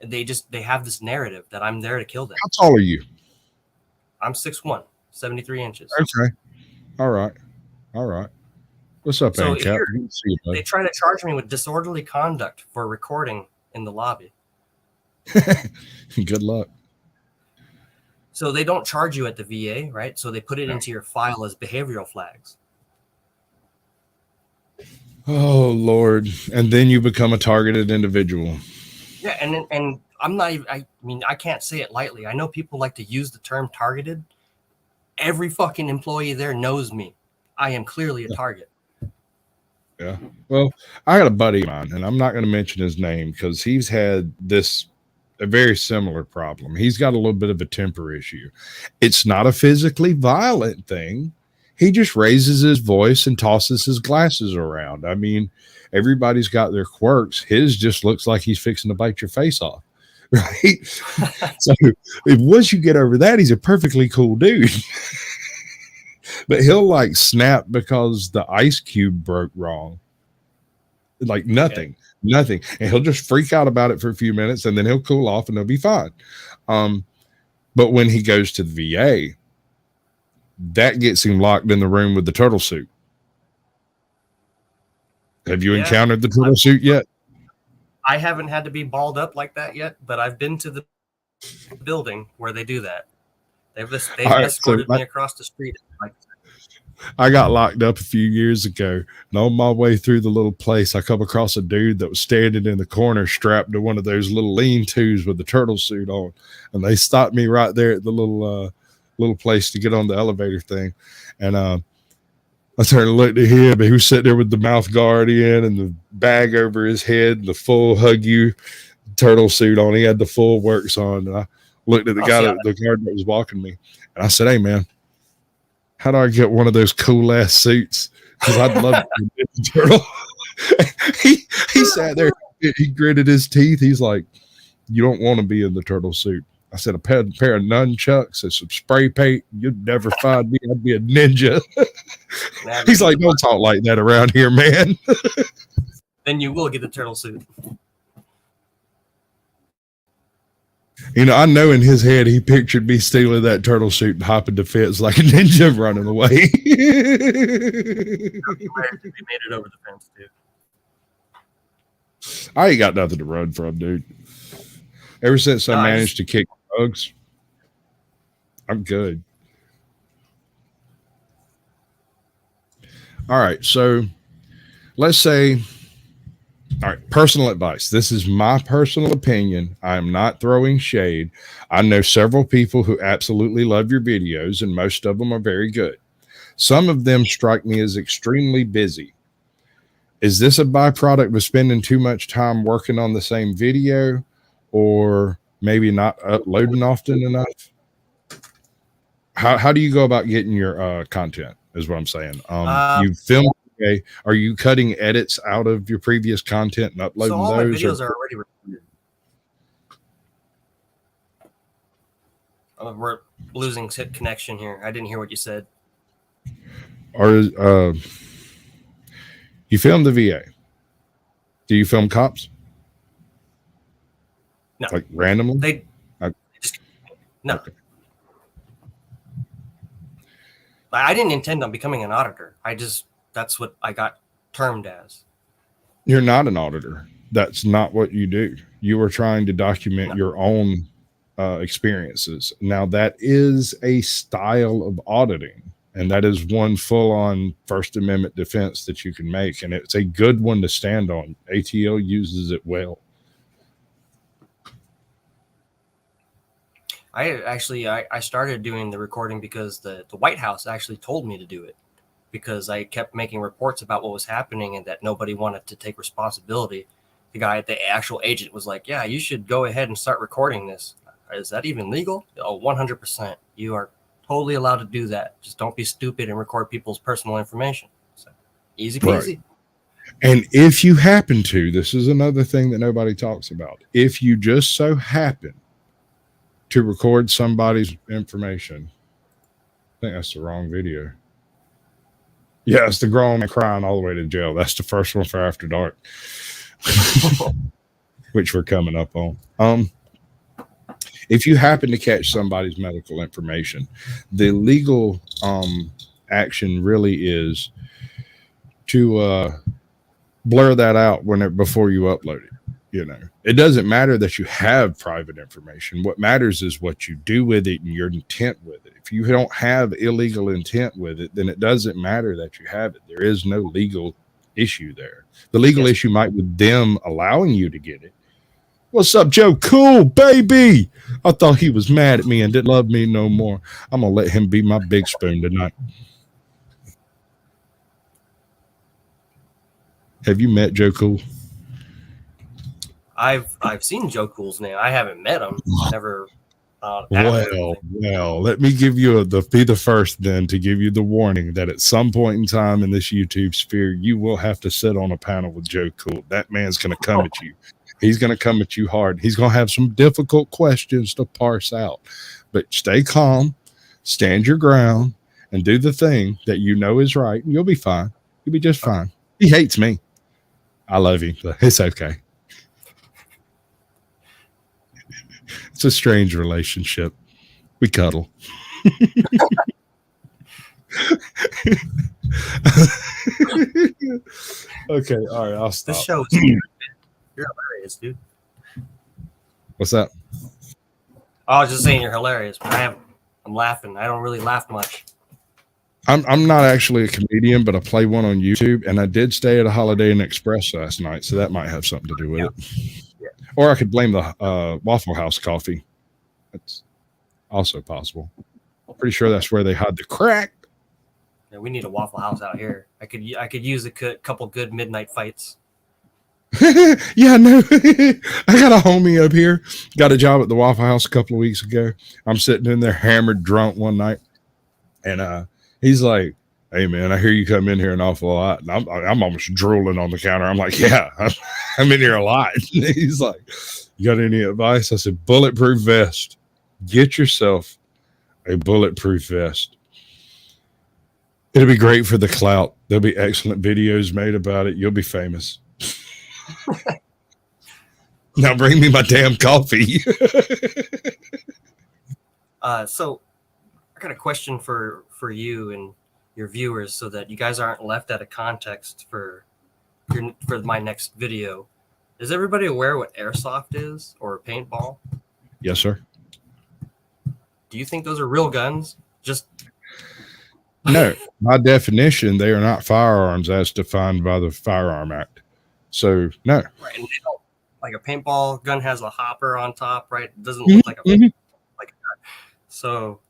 S5: They have this narrative that I'm there to kill them.
S1: How tall are you?
S5: I'm 6'1", 73 inches.
S1: Okay. All right. What's up,
S5: so
S1: Cap?
S5: They try to charge me with disorderly conduct for recording in the lobby.
S1: Good luck.
S5: So they don't charge you at the VA, right? So they put it into your file as behavioral flags.
S1: Oh, Lord. And then you become a targeted individual.
S5: Yeah, and I'm not even, I mean, I can't say it lightly. I know people like to use the term targeted. Every fucking employee there knows me. I am clearly a target.
S1: Yeah. Well, I got a buddy of mine, and I'm not going to mention his name because he's had a very similar problem. He's got a little bit of a temper issue. It's not a physically violent thing. He just raises his voice and tosses his glasses around. I mean, everybody's got their quirks. His just looks like he's fixing to bite your face off, right? So once you get over that, he's a perfectly cool dude. But he'll like snap because the ice cube broke wrong. Like nothing. And he'll just freak out about it for a few minutes and then he'll cool off and he'll be fine. But when he goes to the VA, that gets him locked in the room with the turtle suit. Have you encountered the turtle suit yet?
S5: I haven't had to be balled up like that yet, but I've been to the building where they do that. They've escorted me across the street.
S1: I got locked up a few years ago, and on my way through the little place, I come across a dude that was standing in the corner strapped to one of those little lean-tos with the turtle suit on, and they stopped me right there at the little place to get on the elevator thing, and I turned and looked at him, and he was sitting there with the mouth guard in and the bag over his head, and the full hug you turtle suit on. He had the full works on, and I looked at the guard that was walking me, and I said, "Hey, man, how do I get one of those cool ass suits? Because I'd love to be a turtle." he sat there, he gritted his teeth. He's like, "You don't want to be in the turtle suit." I said, "A pair of nunchucks and some spray paint, you'd never find me. I'd be a ninja." He's like, "Don't talk like that around here, man."
S5: Then you will get the turtle suit.
S1: You know, I know in his head he pictured me stealing that turtle suit and hopping the fence like a ninja running away.
S5: He made it over the fence, dude.
S1: I ain't got nothing to run from, dude. Ever since I managed to kick bugs, I'm good. All right. So let's say, all right, personal advice. This is my personal opinion. I am not throwing shade. I know several people who absolutely love your videos, and most of them are very good. Some of them strike me as extremely busy. Is this a byproduct of spending too much time working on the same video, or maybe not uploading often enough? How do you go about getting your content is what I'm saying. You film, okay, are you cutting edits out of your previous content and uploading
S5: So all
S1: those?
S5: my videos are already recorded. We're losing connection here. I didn't hear what you said.
S1: Or you film the VA? Do you film cops?
S5: No.
S1: Like randomly?
S5: No.
S1: Okay.
S5: I didn't intend on becoming an auditor. That's what I got termed as.
S1: You're not an auditor. That's not what you do. You were trying to document your own experiences. Now, that is a style of auditing, and that is one full-on First Amendment defense that you can make, and it's a good one to stand on. ATL uses it well.
S5: I started doing the recording because the White House actually told me to do it, because I kept making reports about what was happening and that nobody wanted to take responsibility. The actual agent was like, yeah, you should go ahead and start recording this. Is that even legal? Oh, 100%. You are totally allowed to do that. Just don't be stupid and record people's personal information. So, easy peasy.
S1: Right. And if you happen to, this is another thing that nobody talks about. If you just so happen to record somebody's information, I think that's the wrong video. Yeah, it's the grown man crying all the way to jail. That's the first one for After Dark, which we're coming up on. If you happen to catch somebody's medical information, the legal action really is to blur that out before you upload it. You know, it doesn't matter that you have private information. What matters is what you do with it and your intent with it. If you don't have illegal intent with it, then it doesn't matter that you have it. There is no legal issue there. The legal issue might be them allowing you to get it. What's up, Joe? Cool, baby. I thought he was mad at me and didn't love me no more. I'm going to let him be my big spoon tonight. Have you met Joe Cool?
S5: I've seen Joe Cool's name. I haven't met him. Never.
S1: Well, let me give you be the first then to give you the warning that at some point in time in this YouTube sphere, you will have to sit on a panel with Joe Cool. That man's going to come at you. He's going to come at you hard. He's going to have some difficult questions to parse out, but stay calm, stand your ground, and do the thing that you know is right. And you'll be fine. You'll be just fine. He hates me. I love him, but it's okay. It's a strange relationship. We cuddle. Okay, all right, I'll stop.
S5: This show is you're hilarious, dude.
S1: What's that?
S5: I was just saying you're hilarious, but I'm laughing. I don't really laugh much.
S1: I'm not actually a comedian, but I play one on YouTube, and I did stay at a Holiday Inn Express last night, so that might have something to do with it. Yeah. Or I could blame the Waffle House coffee. That's also possible. I'm pretty sure that's where they hide the crack.
S5: Yeah, we need a Waffle House out here. I could use a couple good midnight fights.
S1: Yeah, no. I got a homie up here. Got a job at the Waffle House a couple of weeks ago. I'm sitting in there hammered drunk one night, and he's like, "Hey man, I hear you come in here an awful lot." And I'm almost drooling on the counter. I'm like, "Yeah, I'm in here a lot." And he's like, "You got any advice?" I said, "Bulletproof vest. Get yourself a bulletproof vest. It'll be great for the clout. There'll be excellent videos made about it. You'll be famous." Now bring me my damn coffee.
S5: So I got a question for you and your viewers, so that you guys aren't left out of context for my next video. Is everybody aware what airsoft is, or a paintball?
S1: Yes, sir.
S5: Do you think those are real guns? Just
S1: No, by definition, they are not firearms as defined by the Firearm Act. So, no.
S5: Right. And they don't, like a paintball gun has a hopper on top, right? It doesn't look like a like that. So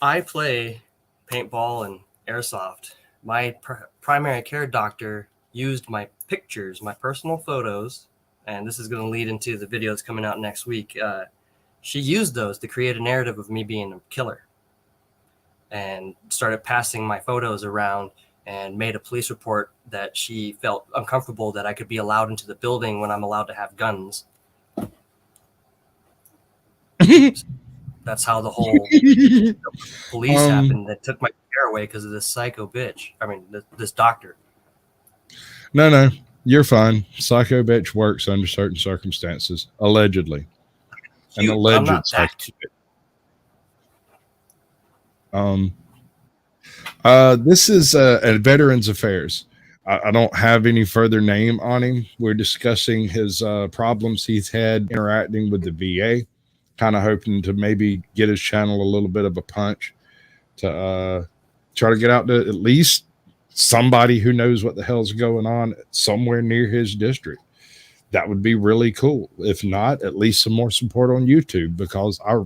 S5: I play paintball and airsoft. My primary care doctor used my pictures, my personal photos, and this is going to lead into the video that's coming out next week. She used those to create a narrative of me being a killer, and started passing my photos around and made a police report that she felt uncomfortable that I could be allowed into the building when I'm allowed to have guns. That's how the whole police happened. That took my care away because of this psycho bitch. I mean, this doctor.
S1: No, you're fine. Psycho bitch works under certain circumstances, allegedly. An alleged psycho bitch. This is a Veterans Affairs. I don't have any further name on him. We're discussing his problems he's had interacting with the VA, kind of hoping to maybe get his channel a little bit of a punch to try to get out to at least somebody who knows what the hell's going on somewhere near his district. That would be really cool. If not, at least some more support on YouTube, because I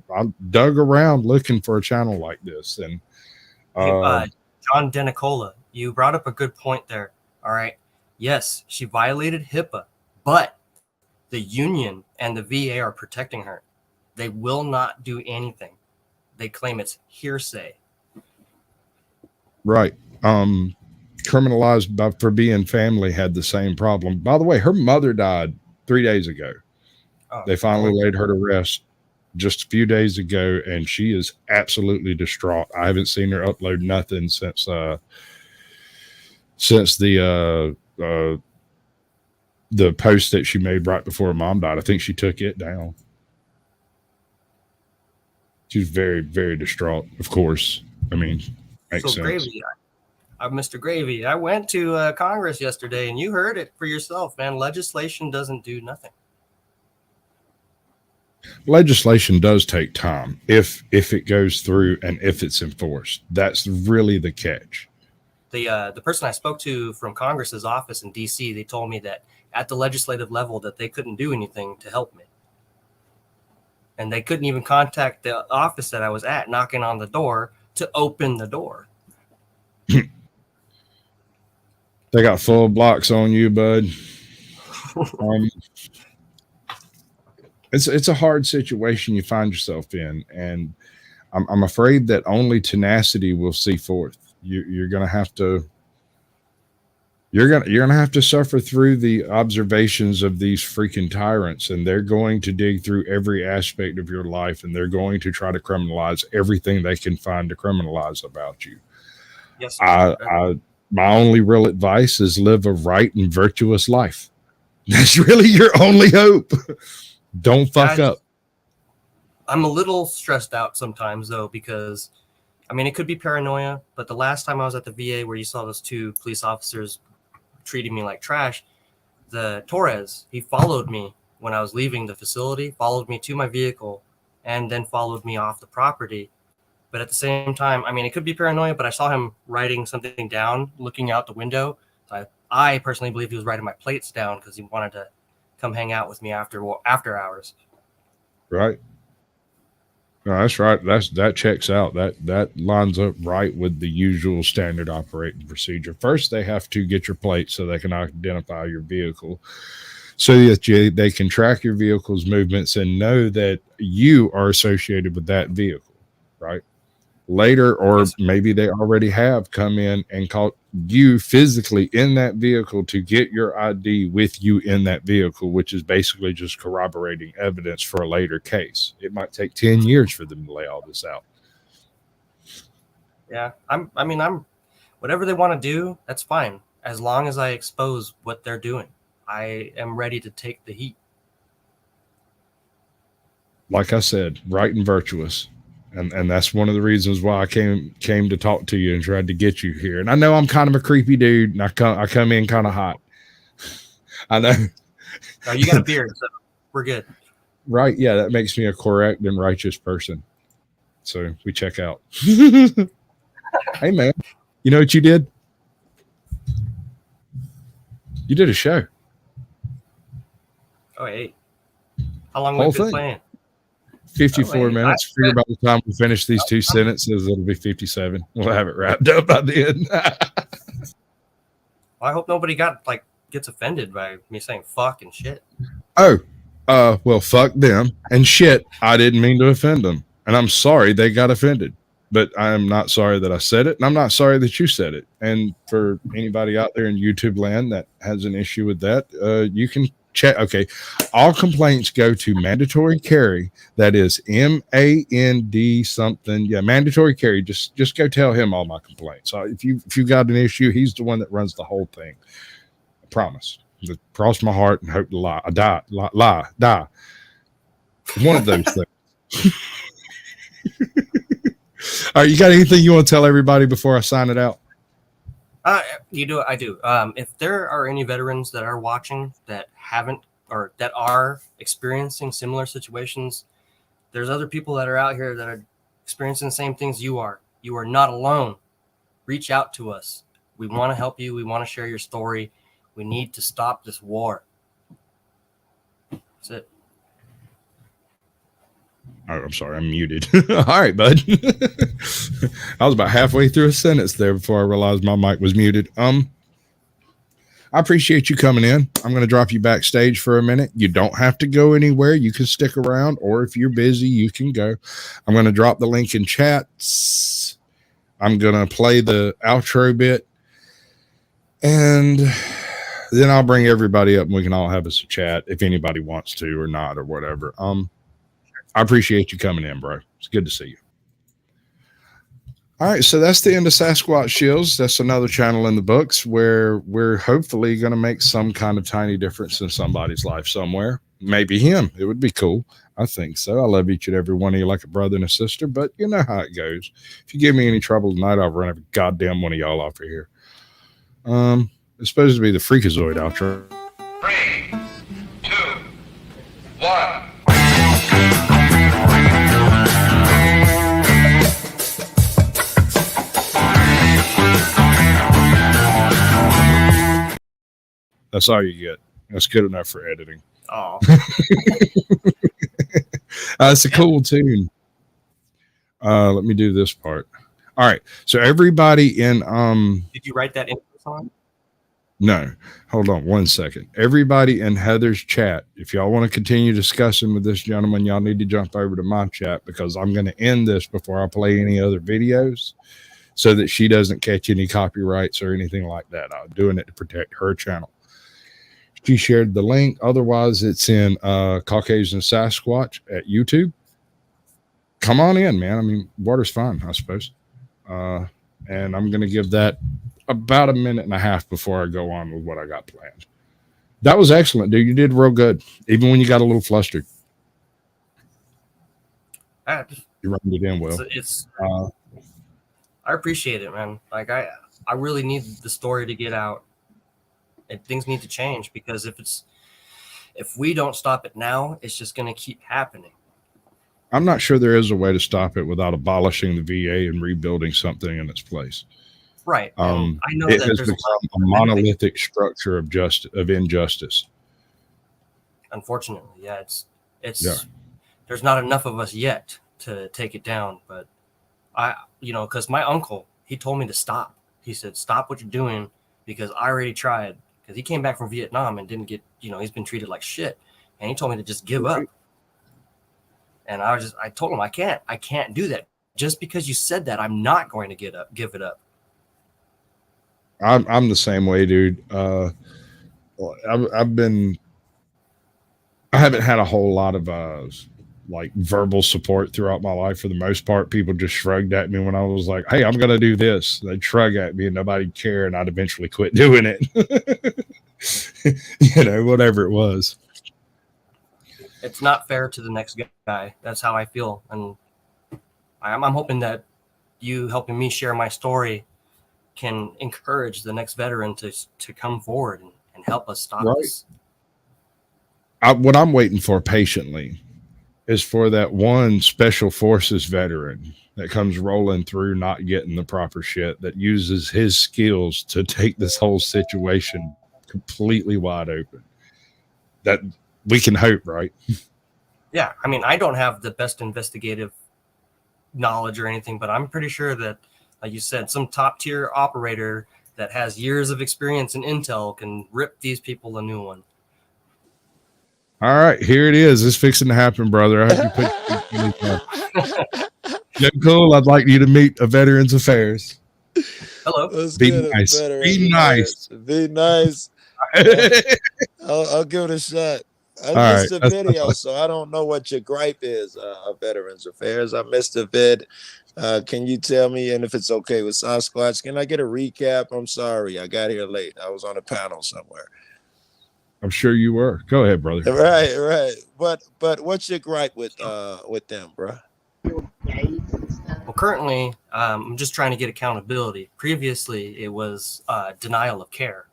S1: dug around looking for a channel like this. And
S5: John Denicola, you brought up a good point there. All right. Yes, she violated HIPAA, but the union and the VA are protecting her. They will not do anything. They claim it's hearsay.
S1: Right. Criminalized for being family had the same problem. By the way, her mother died 3 days ago. They finally laid her to rest just a few days ago, and she is absolutely distraught. I haven't seen her upload nothing since the post that she made right before her mom died. I think she took it down. She's very, very distraught, of course. I mean, makes sense.
S5: Gravy, Mr. Gravy, I went to Congress yesterday, and you heard it for yourself, man. Legislation doesn't do nothing.
S1: Legislation does take time if it goes through and if it's enforced. That's really the catch.
S5: The person I spoke to from Congress's office in D.C., they told me that at the legislative level that they couldn't do anything to help me. And they couldn't even contact the office that I was at knocking on the door to open the door.
S1: They got full blocks on you, bud. It's a hard situation you find yourself in, and I'm afraid that only tenacity will see forth. You're gonna have to suffer through the observations of these freaking tyrants, and they're going to dig through every aspect of your life, and they're going to try to criminalize everything they can find to criminalize about you.
S5: Yes,
S1: my only real advice is live a right and virtuous life. That's really your only hope. Don't fuck up.
S5: I'm a little stressed out sometimes, though, because, I mean, it could be paranoia, but the last time I was at the VA where you saw those two police officers treating me like trash, the Torres, he followed me when I was leaving the facility, followed me to my vehicle, and then followed me off the property. But at the same time, I mean, it could be paranoia, but I saw him writing something down, looking out the window. I personally believe he was writing my plates down because he wanted to come hang out with me after hours.
S1: Right. No, that's right. That checks out. That lines up right with the usual standard operating procedure. First, they have to get your plate so they can identify your vehicle, so that they can track your vehicle's movements and know that you are associated with that vehicle, right? Later, or maybe they already have come in and caught you physically in that vehicle to get your ID with you in that vehicle, which is basically just corroborating evidence for a later case. It might take 10 years for them to lay all this out.
S5: Yeah, I'm whatever they want to do, that's fine. As long as I expose what they're doing, I am ready to take the heat.
S1: Like I said, right and virtuous. And that's one of the reasons why I came to talk to you and tried to get you here. And I know I'm kind of a creepy dude, and I come in kind of hot. I know.
S5: Oh, you got a beard, so we're good.
S1: Right? Yeah, that makes me a correct and righteous person. So we check out. Hey, man, you know what you did? You did a show.
S5: Oh, hey. How long
S1: Whole
S5: have we been
S1: thing.
S5: playing?
S1: 54
S5: Oh, hey,
S1: minutes. Figure by the time we finish these two sentences, it'll be 57. We'll have it wrapped up by the end.
S5: Well, I hope nobody gets offended by me saying fuck and shit.
S1: Oh, well, fuck them and shit. I didn't mean to offend them, and I'm sorry they got offended. But I am not sorry that I said it, and I'm not sorry that you said it. And for anybody out there in YouTube land that has an issue with that, you can check. Okay, all complaints go to mandatory carry. That is MAND something. Yeah, mandatory carry. Just go tell him all my complaints. So if you got an issue, he's the one that runs the whole thing. I promise. Cross my heart and hope to lie. I die. One of those things. All right, you got anything you want to tell everybody before I sign it out?
S5: You do. I do. If there are any veterans that are watching that haven't or that are experiencing similar situations, there's other people that are out here that are experiencing the same things you are. You are not alone. Reach out to us. We want to help you. We want to share your story. We need to stop this war. That's it.
S1: Oh, I'm sorry, I'm muted. All right, bud. I was about halfway through a sentence there before I realized my mic was muted. I appreciate you coming in. I'm going to drop you backstage for a minute. You don't have to go anywhere. You can stick around, or if you're busy, you can go. I'm going to drop the link in chat. I'm going to play the outro bit, and then I'll bring everybody up and we can all have us a chat if anybody wants to or not or whatever. I appreciate you coming in, bro. It's good to see you. All right, so that's the end of Sasquatch Shills. That's another channel in the books where we're hopefully going to make some kind of tiny difference in somebody's life somewhere. Maybe him. It would be cool. I think so. I love each and every one of you like a brother and a sister, but you know how it goes. If you give me any trouble tonight, I'll run every goddamn one of y'all off of here. It's supposed to be the Freakazoid outro.
S8: 3, 2, 1.
S1: That's all you get. That's good enough for editing.
S5: Oh,
S1: It's a cool tune. Let me do this part. All right. So everybody in
S5: did you write that in the song?
S1: No, hold on one second. Everybody in Heather's chat, if y'all want to continue discussing with this gentleman, y'all need to jump over to my chat because I'm going to end this before I play any other videos so that she doesn't catch any copyrights or anything like that. I'm doing it to protect her channel. She shared the link. Otherwise, it's in Caucasian Sasquatch at YouTube. Come on in, man. I mean, water's fine, I suppose. And I'm going to give that about a minute and a half before I go on with what I got planned. That was excellent, dude. You did real good, even when you got a little flustered. You run it in well.
S5: I appreciate it, man. Like I really need the story to get out. And things need to change because if we don't stop it now, it's just going to keep happening.
S1: I'm not sure there is a way to stop it without abolishing the VA and rebuilding something in its place.
S5: Right. I know
S1: it
S5: that
S1: has
S5: there's
S1: become a monolithic structure of injustice.
S5: Unfortunately, yeah, it's there's not enough of us yet to take it down. But because my uncle, he told me to stop. He said, "Stop what you're doing," because I already tried. Because he came back from Vietnam and didn't get, he's been treated like shit, and he told me to just give up. And I told him I can't do that. Just because you said that, I'm not going to give it up.
S1: I'm the same way, dude. I haven't had a whole lot of verbal support throughout my life. For the most part, people just shrugged at me when I was like, "Hey, I'm gonna do this." They'd shrug at me and nobody cared, and I'd eventually quit doing it. Whatever it was.
S5: It's not fair to the next guy. That's how I feel, and I'm hoping that you helping me share my story can encourage the next veteran to come forward and help us stop this.
S1: What I'm waiting for patiently is for that one special forces veteran that comes rolling through not getting the proper shit, that uses his skills to take this whole situation completely wide open. That we can hope, right?
S5: Yeah, I mean, I don't have the best investigative knowledge or anything, but I'm pretty sure that, like you said, some top tier operator that has years of experience in intel can rip these people a new one.
S1: All right, here it is. It's fixing to happen, brother. I hope you put Jim Cole, I'd like you to meet a Veterans Affairs.
S5: Hello.
S9: Let's
S1: Be
S9: get it.
S1: nice.
S9: Veterans
S1: Be nice.
S9: Affairs. Be nice. I'll give it a shot. I
S1: All
S9: missed
S1: right,
S9: the video, so I don't know what your gripe is, Veterans Affairs. I missed the vid. Can you tell me, and if it's okay with Sasquatch, can I get a recap? I'm sorry, I got here late. I was on a panel somewhere.
S1: I'm sure you were. Go ahead, brother.
S9: Right. But what's your gripe with them, bro?
S5: Well, currently, I'm just trying to get accountability. Previously, it was denial of care.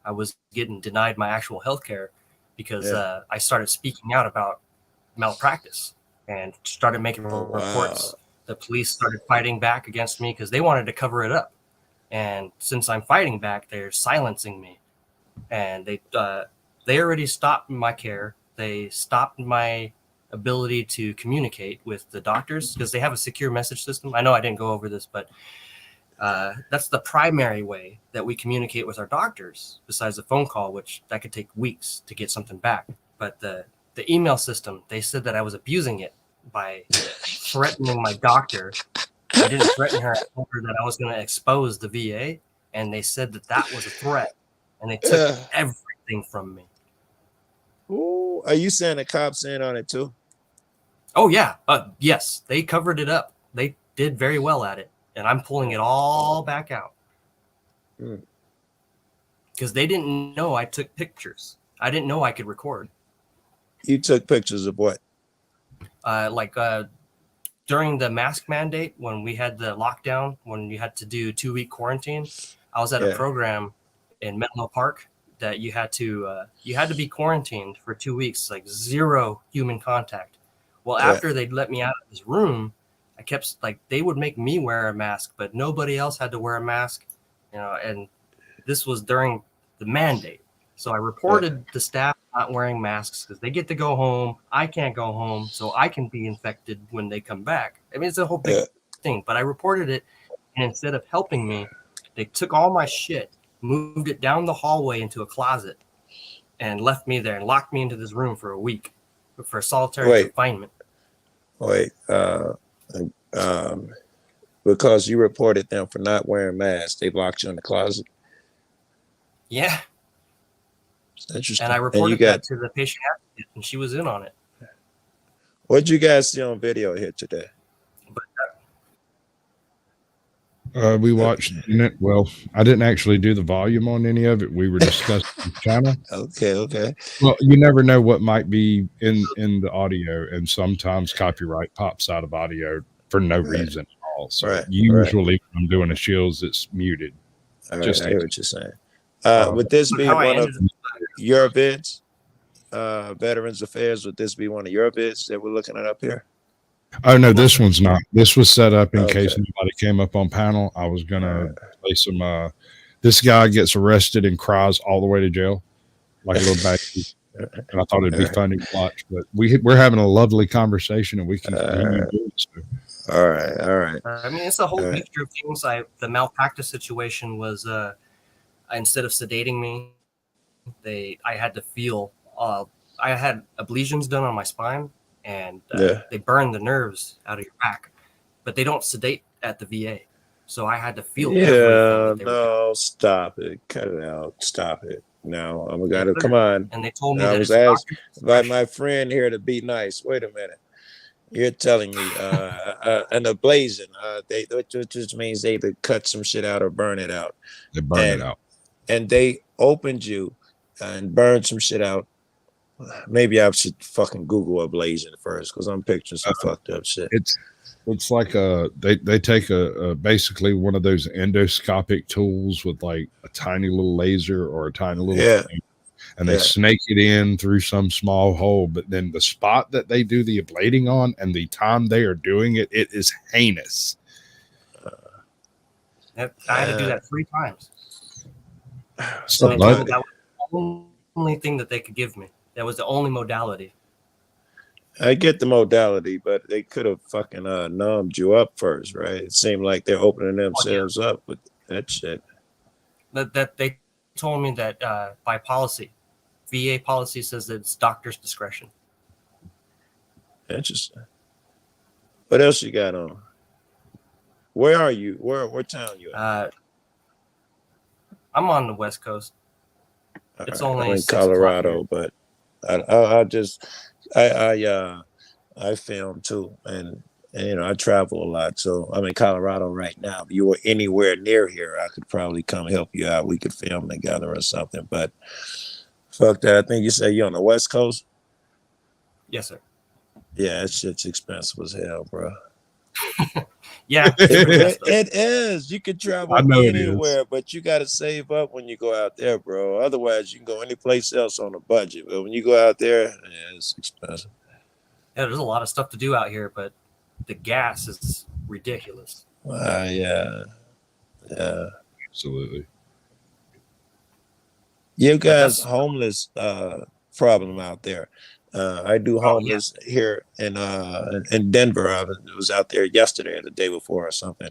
S5: I was getting denied my actual health care because I started speaking out about malpractice and started making reports. The police started fighting back against me because they wanted to cover it up. And since I'm fighting back, they're silencing me. And they already stopped my care. They stopped my ability to communicate with the doctors because they have a secure message system. I know I didn't go over this, but that's the primary way that we communicate with our doctors, besides a phone call, which that could take weeks to get something back. But the email system, they said that I was abusing it by threatening my doctor. I didn't threaten her. I told her that I was going to expose the VA, and they said that that was a threat, and they took everything from me.
S9: Ooh, are you saying the cops in on it too?
S5: Oh, yeah. Yes, they covered it up. They did very well at it, and I'm pulling it all back out. Because they didn't know I took pictures. I didn't know I could record.
S9: You took pictures of what?
S5: During the mask mandate, when we had the lockdown, when you had to do 2-week quarantine, I was at a program in Menlo Park that you had to be quarantined for 2 weeks, like 0 human contact. Well, after they'd let me out of this room, I kept they would make me wear a mask, but nobody else had to wear a mask, and this was during the mandate. So I reported the staff not wearing masks because they get to go home. I can't go home, so I can be infected when they come back. I mean, it's a whole big thing, but I reported it, and instead of helping me, they took all my shit, moved it down the hallway into a closet, and left me there and locked me into this room for a week for solitary confinement.
S9: Because you reported them for not wearing masks, they locked you in the closet.
S5: Yeah.
S9: Interesting.
S5: And I reported that to the patient advocate, and she was in on it.
S9: What did you guys see on video here today?
S1: We watched it. Well, I didn't actually do the volume on any of it. We were discussing the channel.
S9: Okay.
S1: Well, you never know what might be in the audio, and sometimes copyright pops out of audio for no reason at all. So usually when I'm doing a Shills, it's muted.
S9: I hear what you're saying. Would this be one of your vids? Veterans Affairs, would this be one of your vids that we're looking at up here?
S1: Oh, no, this one's not. This was set up in case anybody came up on panel. I was going to play some, this guy gets arrested and cries all the way to jail, like a little baby. And I thought it'd be funny to watch, but we're having a lovely conversation and we can continue doing so.
S9: All right.
S5: I mean, it's a whole mixture of things. The malpractice situation was, instead of sedating me, I had to feel, I had ablations done on my spine, and they burn the nerves out of your back, but they don't sedate at the VA. So I had to feel everything.
S9: No, stop it. Cut it out. Stop it. No, I'm going to come on.
S5: And they told me
S9: I
S5: that
S9: was asked by my friend here to be nice. Wait a minute. You're telling me an ablation, which means they either cut some shit out or burn it out.
S1: They burn it out. And
S9: they opened you and burned some shit out. Maybe I should fucking Google ablation first because I'm picturing some fucked up shit.
S1: It's like they take a basically one of those endoscopic tools with like a tiny little laser or a tiny little thing, and they snake it in through some small hole. But then the spot that they do the ablating on and the time they are doing it, it is heinous.
S5: I had to do that 3 times.
S1: So
S5: That was the only thing that they could give me. That was the only modality.
S9: I get the modality, but they could have fucking numbed you up first, right? It seemed like they're opening themselves up with that shit.
S5: That they told me that by policy, VA policy says that it's doctor's discretion.
S9: Interesting. What else you got on? Where are you? Where town you at?
S5: I'm on the West Coast. It's only
S9: I'm in
S5: 6
S9: Colorado, but I film too, and you know I travel a lot, so I'm in Colorado right now. If you were anywhere near here, I could probably come help you out. We could film together or something. But fuck that. I think you say you're on the West Coast.
S5: Yes, sir.
S9: Yeah, that shit's expensive as hell, bro.
S5: Yeah,
S9: it is. You can travel
S1: I know
S9: anywhere, but you got to save up when you go out there, bro. Otherwise, you can go any place else on a budget. But when you go out there, yeah, it's expensive.
S5: Yeah, there's a lot of stuff to do out here, but the gas is ridiculous.
S9: Yeah,
S1: absolutely.
S9: You guys homeless problem out there. I do homeless here in Denver. I was out there yesterday or the day before or something.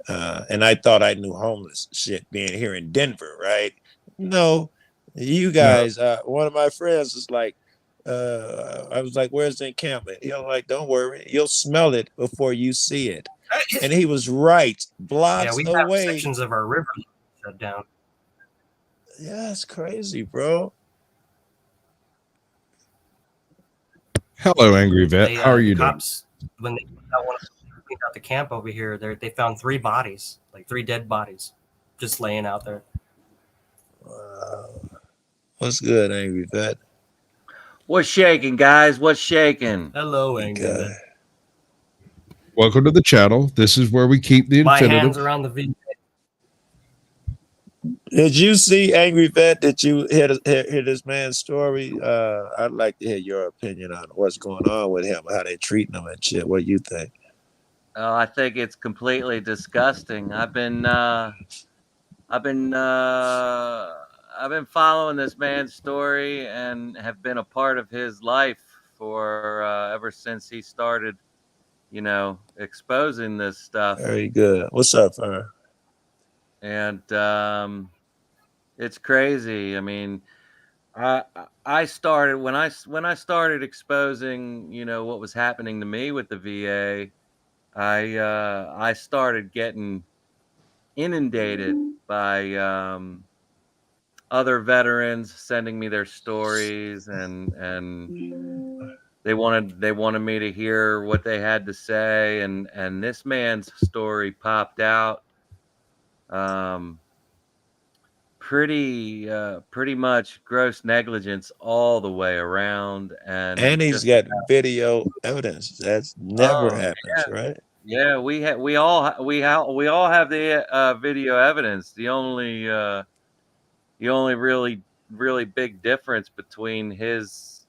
S9: And I thought I knew homeless shit being here in Denver, right? No, you guys, one of my friends was like, I was like, where's the encampment? He's like, don't worry, you'll smell it before you see it. And he was right. Blocks
S5: we
S9: away.
S5: have sections of our river shut down.
S9: Yeah, it's crazy, bro.
S1: Hello, Angry Vet. How are you doing?
S5: When they cleaned out the camp over here, they found 3 bodies, like 3 dead bodies, just laying out there.
S9: What's good, Angry Vet?
S10: What's shaking, guys? What's shaking?
S5: Hello, Angry Vet.
S1: Welcome to the channel. This is where we keep the
S5: My
S1: infinitive.
S5: hands around the V.
S9: Did you see, Angry Vet? Did you hear this man's story? I'd like to hear your opinion on what's going on with him, how they treating him and shit. What do you think?
S10: Oh, I think it's completely disgusting. I've been following this man's story and have been a part of his life for ever since he started, exposing this stuff.
S9: Very good. What's up, Fern?
S10: And it's crazy. I mean, I started when I started exposing, what was happening to me with the VA. I started getting inundated by other veterans sending me their stories, and they wanted me to hear what they had to say, and this man's story popped out. Pretty much gross negligence all the way around, and
S9: he's got video evidence. That's never happens, right?
S10: Yeah, we all have the video evidence. The only really big difference between his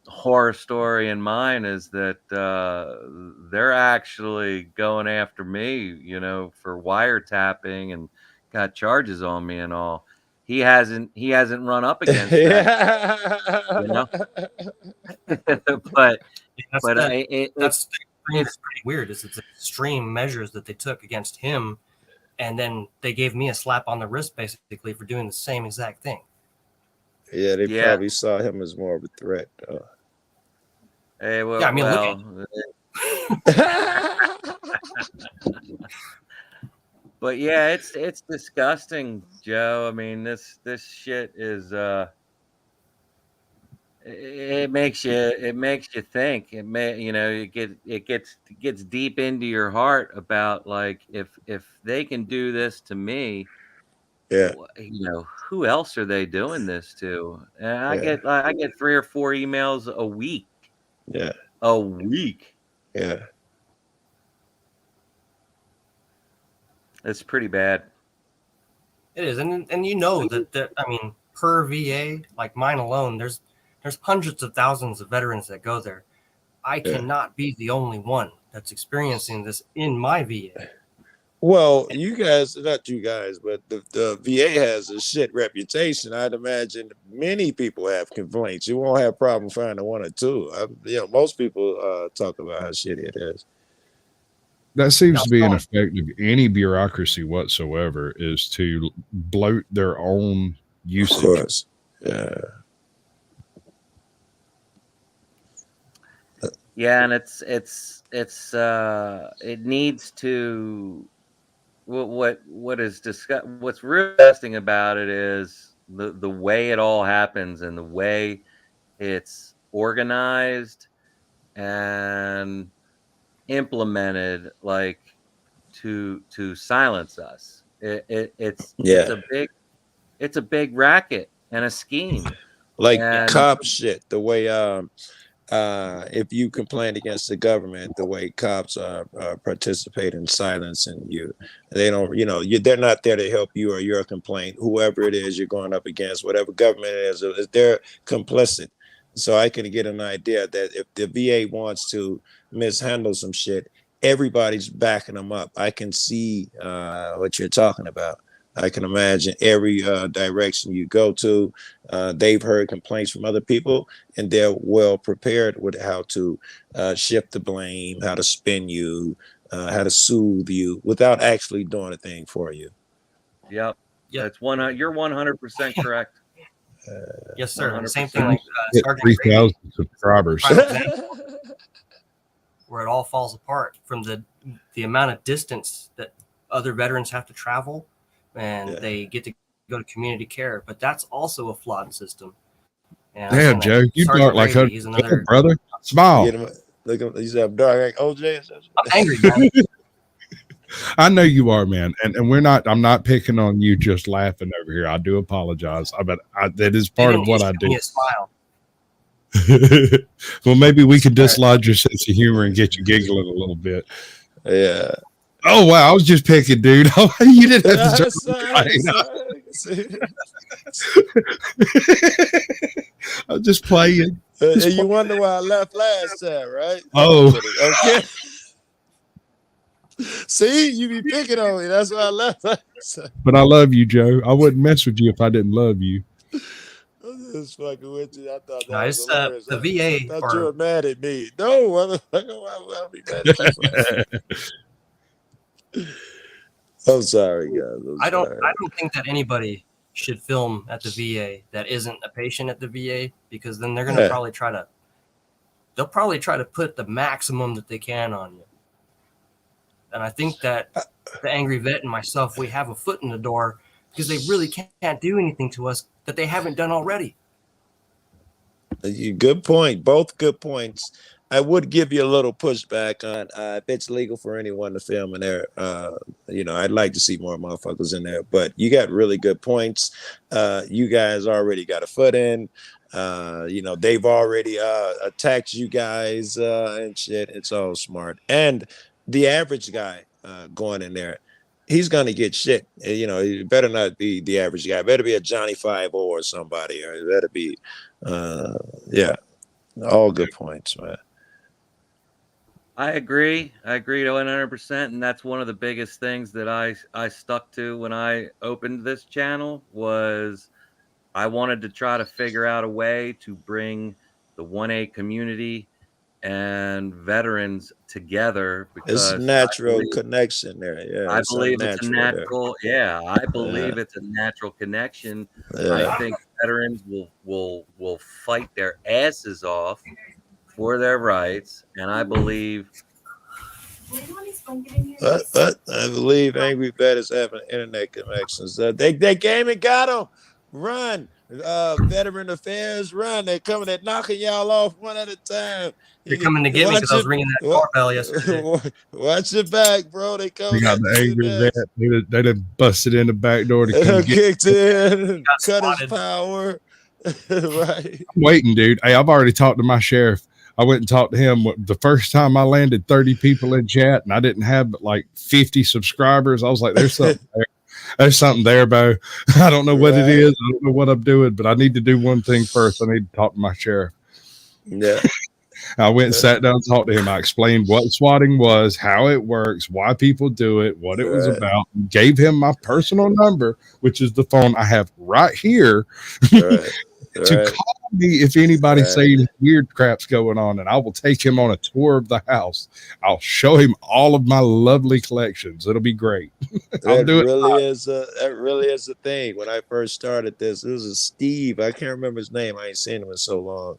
S10: horror story and mine is that they're actually going after me, for wiretapping, and got charges on me and all. He hasn't run up against that, but
S5: that's pretty weird. It's extreme measures that they took against him, and then they gave me a slap on the wrist basically for doing the same exact thing.
S9: Yeah, they probably saw him as more of a threat.
S10: Hey, well,
S5: yeah, I mean,
S10: but yeah, it's disgusting, Joe. I mean, this shit is it makes you think. It gets deep into your heart about, like, if they can do this to me, who else are they doing this to? And I get 3 or 4 emails a week.
S9: Yeah.
S10: A week.
S9: Yeah.
S10: It's pretty bad.
S5: It is, and you know that I mean, per VA, like mine alone, there's hundreds of thousands of veterans that go there. I cannot be the only one that's experiencing this in my VA.
S9: Well, you guys, not you guys, but the VA has a shit reputation. I'd imagine many people have complaints. You won't have a problem finding one or two. Most people talk about how shitty it is.
S1: That seems to be an effect of any bureaucracy whatsoever, is to bloat their own usage.
S9: Of course. Yeah.
S10: Yeah, and it needs to what is discussed. What's really interesting about it is the way it all happens and the way it's organized and implemented, like to silence us. It's a big racket and a scheme,
S9: like cop shit. The way if you complain against the government, the way cops participate in silencing you, they don't, they're not there to help you or your complaint. Whoever it is you're going up against, whatever government it is, they're complicit. So I can get an idea that if the VA wants to mishandle some shit, everybody's backing them up. I can see what you're talking about. I can imagine every direction you go to, they've heard complaints from other people, and they're well prepared with how to shift the blame, how to spin you, how to soothe you without actually doing a thing for you.
S10: Yep. That's you're 100% correct.
S5: Yes, sir.
S10: 100%.
S5: Same thing like
S1: 3,000 subscribers.
S5: Where it all falls apart from the amount of distance that other veterans have to travel, and they get to go to community care. But that's also a flawed system. And
S1: damn, Joe, you dark like her brother. Smile.
S9: Look, you said dark like OJ.
S5: I'm angry, man.
S1: I know you are, man, and I'm not picking on you, just laughing over here. I do apologize, but that is part of what I do.
S5: Me a smile.
S1: Well, maybe we could dislodge your sense of humor and get you giggling a little bit.
S9: Yeah.
S1: Oh wow, I was just picking, dude. You didn't have to. I'm just playing.
S9: You wonder why I left last time, right?
S1: Oh,
S9: okay. See, you be picking on me. That's why I left.
S1: But I love you, Joe. I wouldn't mess with you if I didn't love you.
S9: I'm just fucking with you. I thought that
S5: was
S9: hilarious.
S5: the VA.
S9: I thought you were mad at me. No, motherfucker, I'll be mad at you. I'm sorry, guys.
S5: I don't think that anybody should film at the VA that isn't a patient at the VA, because then they're gonna probably try to put the maximum that they can on you. And I think that the angry vet and myself, we have a foot in the door because they really can't do anything to us that they haven't done already.
S9: Good point. Both good points. I would give you a little pushback on if it's legal for anyone to film in there. I'd like to see more motherfuckers in there, but you got really good points. You guys already got a foot in. They've already attacked you guys and shit. It's all smart. And the average guy going in there, he's gonna get shit. It better not be the average guy. It better be a Johnny 5-0 or somebody, or it better be all good points, man.
S10: I agree 100%, and that's one of the biggest things that I stuck to when I opened this channel. Was I wanted to try to figure out a way to bring the 1A community and veterans together, because
S9: it's natural connection there. Yeah,
S10: I believe it's a natural. Yeah, I believe it's a natural connection. Yeah. I think veterans will fight their asses off for their rights, and I believe.
S9: But I believe angry vet is having internet connections. They came and got them. Run. Veteran affairs, run. They're coming, they're knocking y'all off one at a time.
S5: They're coming to get me because I was ringing that doorbell yesterday.
S9: Watch your back, bro. They come.
S1: We got the angry vet. They done busted in the back door to come
S9: kicked in, cut his power. Right.
S1: I'm waiting, dude. Hey, I've already talked to my sheriff. I went and talked to him. The first time I landed 30 people in chat, and I didn't have but like 50 subscribers. I was like, there's something there. There's something there, Bo. I don't know what it is. I don't know what I'm doing, but I need to do one thing first. I need to talk to my sheriff.
S9: Yeah.
S1: I went and sat down and talked to him. I explained what swatting was, how it works, why people do it, what it was about. Gave him my personal number, which is the phone I have right here, to call me if anybody saying weird crap's going on, and I will take him on a tour of the house. I'll show him all of my lovely collections. It'll be great.
S9: That really is a thing. When I first started this, it was a Steve. I can't remember his name. I ain't seen him in so long.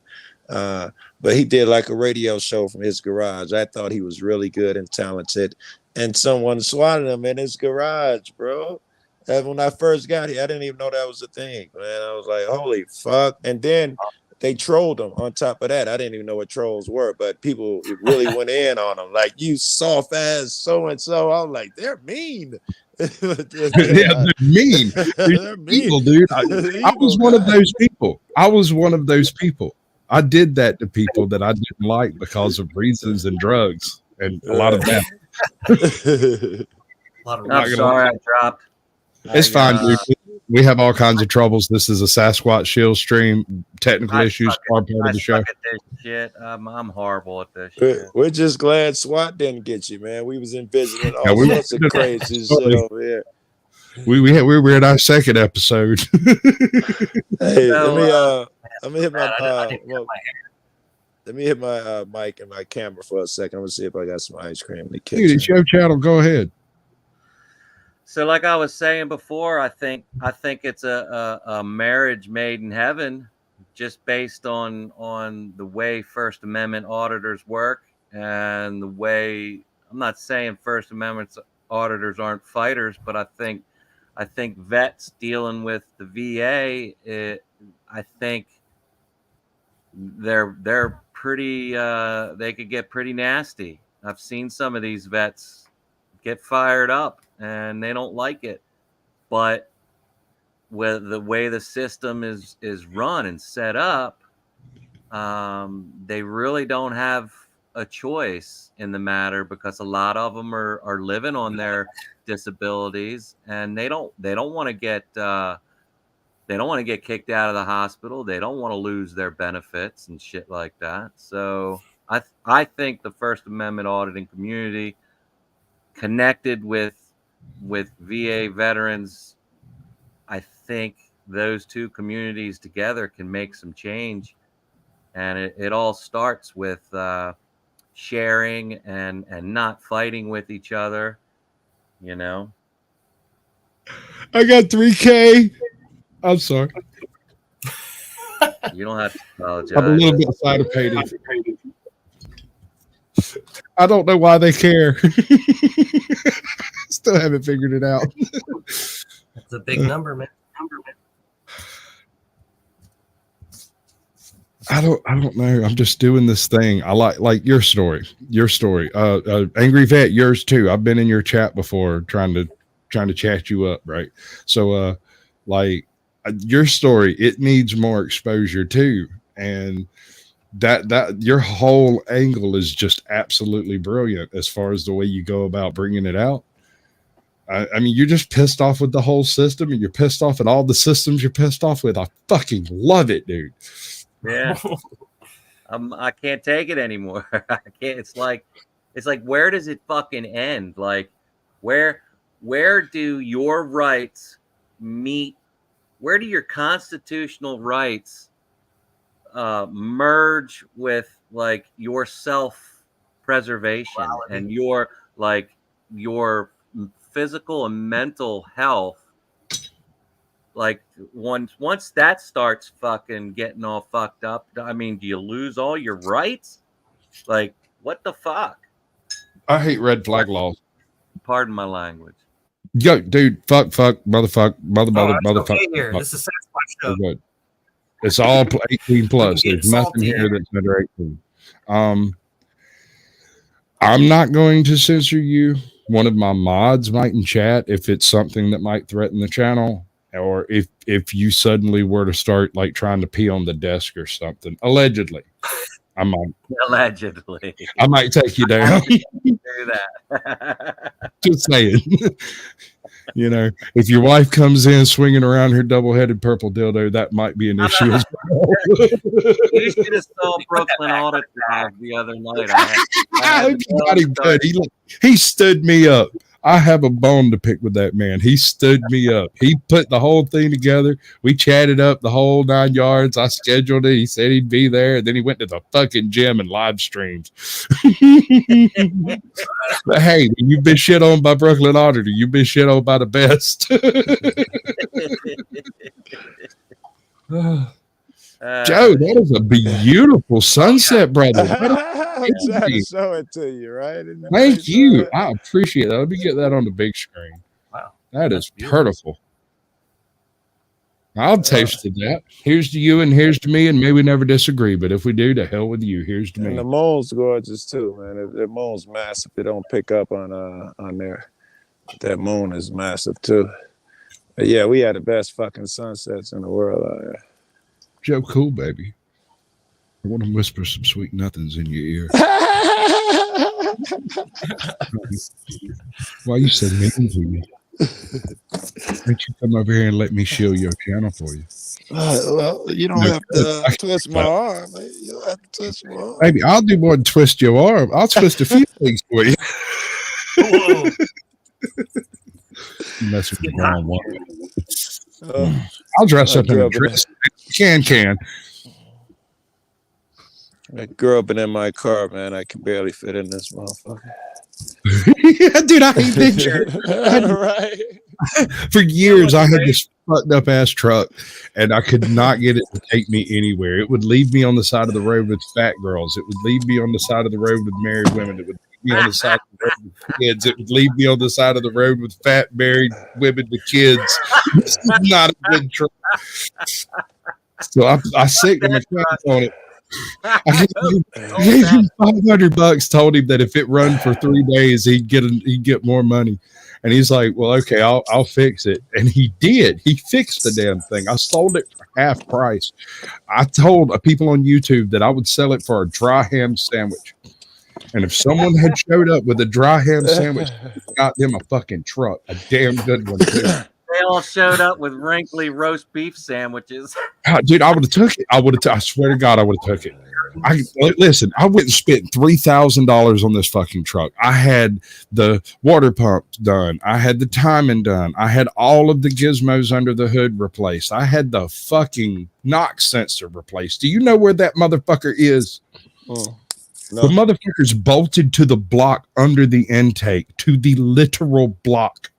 S9: But he did like a radio show from his garage. I thought he was really good and talented. And someone swatted him in his garage, bro. And when I first got here, I didn't even know that was a thing, man. I was like, holy fuck. And then they trolled him on top of that. I didn't even know what trolls were, but people really went in on him. Like, you soft ass so-and-so. I was like, they're mean.
S1: Yeah, they're mean. They're people, dude. I was one of those people. I did that to people that I didn't like because of reasons and drugs and a lot of that.
S10: I'm sorry I dropped.
S1: It's fine, dude. We have all kinds of troubles. This is a Sasquatch Shills stream. Technical issues are part of the show.
S10: At this shit. I'm horrible at this shit.
S9: We're just glad SWAT didn't get you, man. We was envisioning all sorts of crazy shit over here.
S1: We were in our second episode.
S9: Hey, let me hit my mic and my camera for a second. I'm gonna see if I got some ice cream in the kitchen.
S1: Dude, it's your channel. Go ahead.
S10: So, like I was saying before, I think it's a marriage made in heaven, just based on the way First Amendment auditors work and the way. I'm not saying First Amendment auditors aren't fighters, but I think vets dealing with the VA, I think they're pretty. They could get pretty nasty. I've seen some of these vets get fired up, and they don't like it. But with the way the system is run and set up, they really don't have a choice in the matter, because a lot of them are living on their disabilities, and they don't want to get kicked out of the hospital. They don't want to lose their benefits and shit like that. So I think the First Amendment auditing community, connected with VA veterans, I think those two communities together can make some change. And it all starts with sharing and not fighting with each other, you know.
S1: I got 3K. I'm sorry.
S10: You don't have to apologize.
S1: I'm a little bit excited. I don't know why they care. Still haven't figured it out.
S5: That's a big number, man.
S1: I don't know. I'm just doing this thing. I like your story. Angry Vet, yours too. I've been in your chat before trying to chat you up, right? So like your story, it needs more exposure too. And that your whole angle is just absolutely brilliant as far as the way you go about bringing it out. I mean, you're just pissed off with the whole system, and you're pissed off at all the systems you're pissed off with. I fucking love it, dude.
S10: Yeah. I can't take it anymore. I can't. It's like, where does it fucking end? Like, where do your rights meet? Where do your constitutional rights merge with like your self-preservation and your physical and mental health? Like once that starts fucking getting all fucked up, I mean, do you lose all your rights? Like, what the fuck?
S1: I hate red flag laws.
S10: Pardon my language.
S1: Yo, dude, fuck, motherfucker.
S5: Okay here. This is Sasquatch Show.
S1: It's all 18 plus. There's nothing here that's under 18. I'm not going to censor you. One of my mods might in chat if it's something that might threaten the channel, or if you suddenly were to start like trying to pee on the desk or something. Allegedly. I might take you down.
S10: Do that.
S1: Just saying. You know, if your wife comes in swinging around her double-headed purple dildo, that might be an issue as well.
S10: You should have saw Brooklyn Audit Drive the other night. I
S1: I
S10: had
S1: hope
S10: to
S1: you
S10: tell
S1: got him good. He stood me up. I have a bone to pick with that man. He stood me up. He put the whole thing together. We chatted up the whole 9 yards. I scheduled it. He said he'd be there. And then he went to the fucking gym and live streamed. But hey, you've been shit on by Brooklyn Auditor. You've been shit on by the best. Joe, that is a beautiful sunset, brother.
S9: I'm trying to show it to you, right?
S1: Thank you. I appreciate that. Let me get that on the big screen.
S5: Wow.
S1: That is beautiful. I'll taste to that. Here's to you and here's to me, and may we never disagree. But if we do, to hell with you. Here's to me.
S9: And the moon's gorgeous too, man. The moon's massive. It don't pick up on there. That moon is massive too. But yeah, we had the best fucking sunsets in the world out there.
S1: Joe, cool, baby. I want to whisper some sweet nothings in your ear. Why you so mean to me? Why don't you come over here and let me show your channel for you?
S9: Well, you don't have to twist my arm. You don't have to twist my arm.
S1: Baby, I'll do more than twist your arm. I'll twist a few things for you.
S5: Whoa.
S1: Mess with the wrong one. I'll dress up in a dress. Can.
S9: That girl been in my car, man. I can barely fit in this motherfucker.
S1: Yeah, dude, I hate picture.
S9: Right.
S1: For years, I had this fucked up ass truck, and I could not get it to take me anywhere. It would leave me on the side of the road with fat girls. It would leave me on the side of the road with married women. It would leave me on the side of the road with kids. It would leave me on the side of the road with fat married women with kids. This is not a good truck. So I sicked him on it. I gave him $500. Told him that if it run for 3 days, he'd get more money. And he's like, "Well, okay, I'll fix it." And he did. He fixed the damn thing. I sold it for half price. I told people on YouTube that I would sell it for a dry ham sandwich. And if someone had showed up with a dry ham sandwich, got them a fucking truck, a damn good one too.
S10: They all showed up with wrinkly roast beef sandwiches.
S1: Dude, I would have took it. I swear to God, I would have took it. Listen, I went and spent $3,000 on this fucking truck. I had the water pump done. I had the timing done. I had all of the gizmos under the hood replaced. I had the fucking knock sensor replaced. Do you know where that motherfucker is?
S9: No.
S1: The motherfucker's bolted to the block under the intake, to the literal block.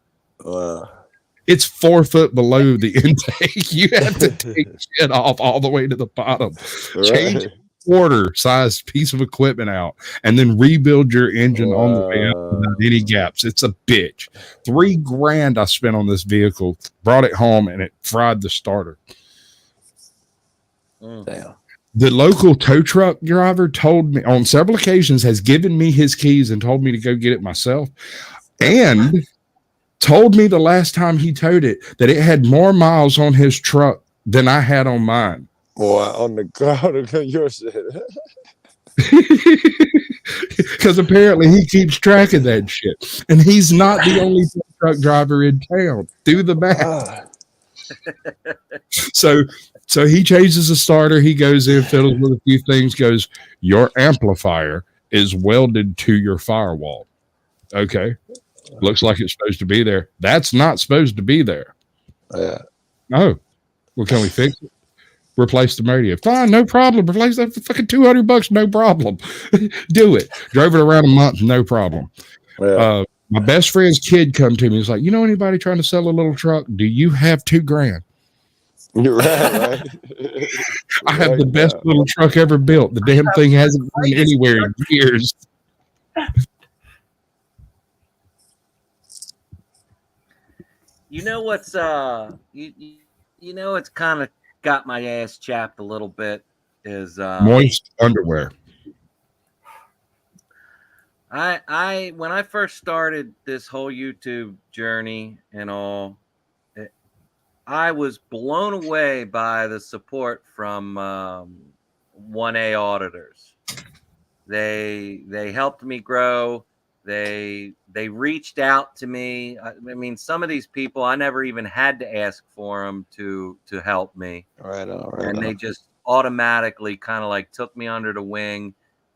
S1: It's 4 foot below the intake. You have to take shit off all the way to the bottom.
S9: Right.
S1: Change a quarter-sized piece of equipment out, and then rebuild your engine on the way out without any gaps. It's a bitch. $3,000 I spent on this vehicle. Brought it home, and it fried the starter.
S9: Damn.
S1: The local tow truck driver told me on several occasions, has given me his keys and told me to go get it myself, and told me the last time he towed it that it had more miles on his truck than I had on mine.
S9: Boy, on the ground of your shit.
S1: Because apparently he keeps track of that shit. And he's not the only truck driver in town. Do the math. So he changes the starter. He goes in, fiddles with a few things, goes, "Your amplifier is welded to your firewall." Okay. Looks like it's supposed to be there. That's not supposed to be there.
S9: Yeah.
S1: No. Well, can we fix it? Replace the radio. Fine, no problem. Replace that for fucking $200, no problem. Do it. Drove it around a month, no problem.
S9: Yeah.
S1: My best friend's kid come to me. He's like, "You know anybody trying to sell a little truck? Do you have $2,000?"
S9: You're right.
S1: I have the best little truck ever built. The damn thing hasn't gone anywhere in years.
S10: You know what's you know it's kind of got my ass chapped a little bit is
S1: moist underwear.
S10: I when I first started this whole YouTube journey and all, I was blown away by the support from 1A auditors. They helped me grow. They reached out to me. I mean, some of these people I never even had to ask for them to help me.
S9: Right on, right
S10: and
S9: on.
S10: they just automatically kind of like took me under the wing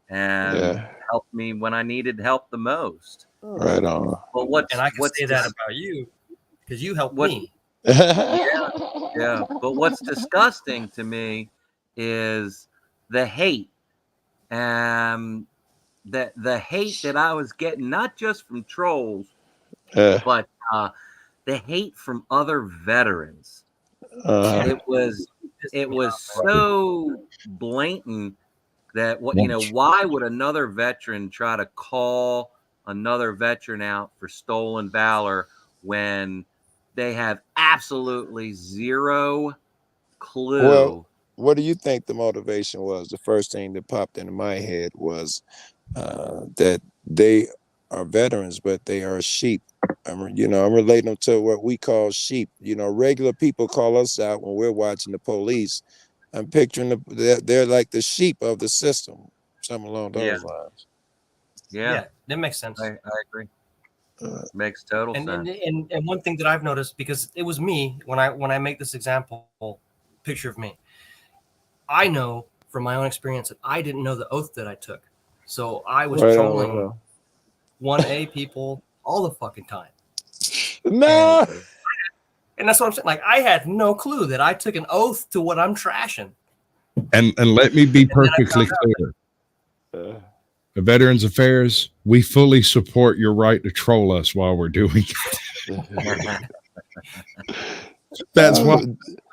S10: and helped me when I needed help the most.
S9: Right on.
S10: But what's
S5: And I can
S10: what's
S5: say that about you because you helped me.
S10: Yeah. But what's disgusting to me is the hate. The hate that I was getting, not just from trolls, but the hate from other veterans. It was so blatant that why would another veteran try to call another veteran out for stolen valor when they have absolutely zero clue?
S9: Well, what do you think the motivation was? The first thing that popped into my head was that they are veterans, but they are sheep. I'm relating them to what we call sheep. Regular people call us out when we're watching the police. I'm picturing they're like the sheep of the system, something along those lines.
S10: Yeah,
S5: that makes sense.
S10: I agree. Makes total sense.
S5: And one thing that I've noticed, because it was me when I make this example picture of me, I know from my own experience that I didn't know the oath that I took, so I was trolling 1A people all the fucking time.
S9: No.
S5: And that's what I'm saying. Like, I had no clue that I took an oath to what I'm trashing.
S1: And let me be perfectly clear. The Veterans Affairs, we fully support your right to troll us while we're doing it. That's what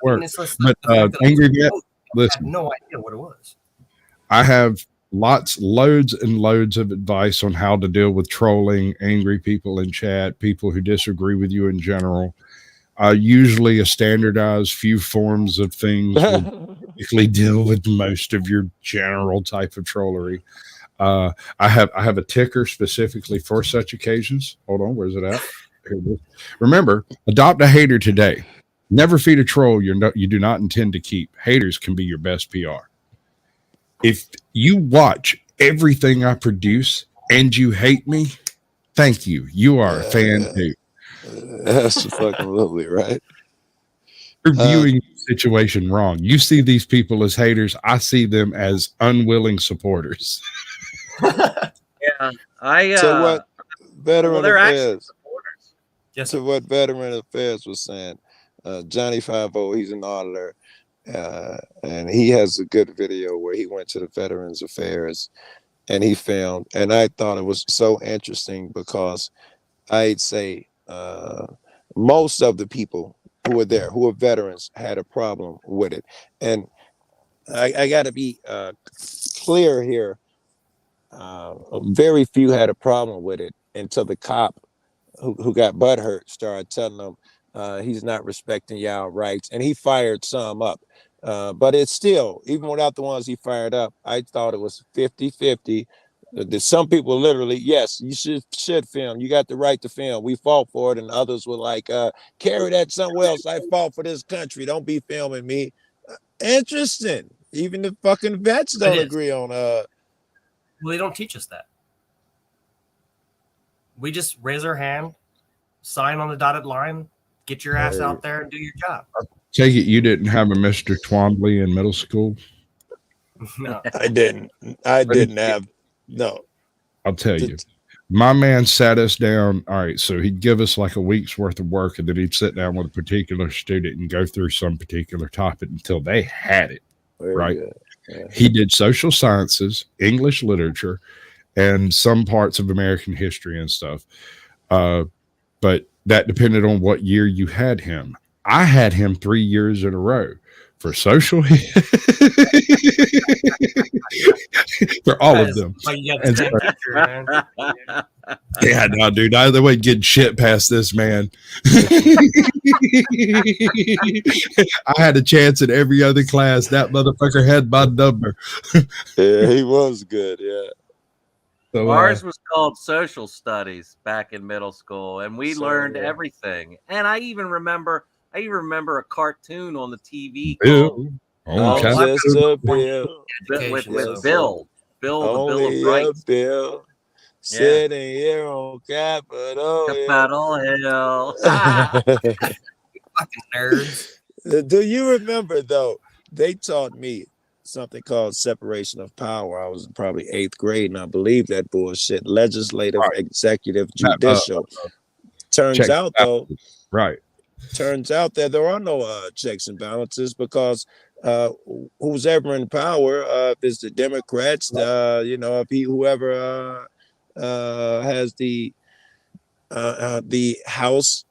S1: works. But Angry Vet, listen,
S5: I had no idea what it was.
S1: I have loads and loads of advice on how to deal with trolling, angry people in chat, people who disagree with you in general. Usually a standardized few forms of things will typically deal with most of your general type of trollery. I have a ticker specifically for such occasions. Hold on, where's it at? Here it is. Remember, adopt a hater today. Never feed a troll you do not intend to keep. Haters can be your best PR. If you watch everything I produce and you hate me, thank you. You are a fan too.
S9: That's fucking lovely, right?
S10: Uh,
S9: Uh,
S1: You're viewing the situation wrong. You see these people as haters. I see them as unwilling supporters.
S10: Yeah,
S9: to what Veteran
S10: they're actually
S9: Affairs,
S10: supporters.
S5: Yes,
S9: to what Veteran Affairs was saying, Johnny 50, he's an auditor, and he has a good video where he went to the Veterans Affairs and he filmed, and I thought it was so interesting because I'd say most of the people who were there, who were veterans, had a problem with it. And I got to be clear here. Very few had a problem with it until the cop who got butthurt started telling them he's not respecting y'all rights, and he fired some up. But it's still, even without the ones he fired up, I thought it was 50-50. There's some people literally, yes, you should film. You got the right to film. We fought for it. And others were like, carry that somewhere else. I fought for this country. Don't be filming me. Interesting. Even the fucking vets don't agree on
S5: Well, they don't teach us that. We just raise our hand, sign on the dotted line, get your ass out there and do your job.
S1: Take it you didn't have a Mr. Twombly in middle school?
S5: No.
S9: I didn't have. No.
S1: I'll tell you. My man sat us down. All right, so he'd give us like a week's worth of work, and then he'd sit down with a particular student and go through some particular topic until they had it. Right.
S9: Yeah.
S1: He did social sciences, English literature, and some parts of American history and stuff. But that depended on what year you had him. I had him 3 years in a row for social for all of them. Yeah, no, dude. Either way, getting shit past this man. I had a chance in every other class. That motherfucker had my number.
S9: Yeah, he was good. Yeah.
S10: So, ours was called social studies back in middle school, and we learned everything. And I even remember a cartoon on the TV called with Bill the Bill of Rights.
S9: Bill. Sitting here on Capitol Hill.
S10: Capitol Hill.
S5: Fucking nerds.
S9: Do you remember though? They taught me something called separation of power. I was in probably 8th grade, and I believe that bullshit. Legislative, executive, judicial. Turns out though, turns out that there are no checks and balances because who's ever in power, if it's the Democrats, if whoever has the House,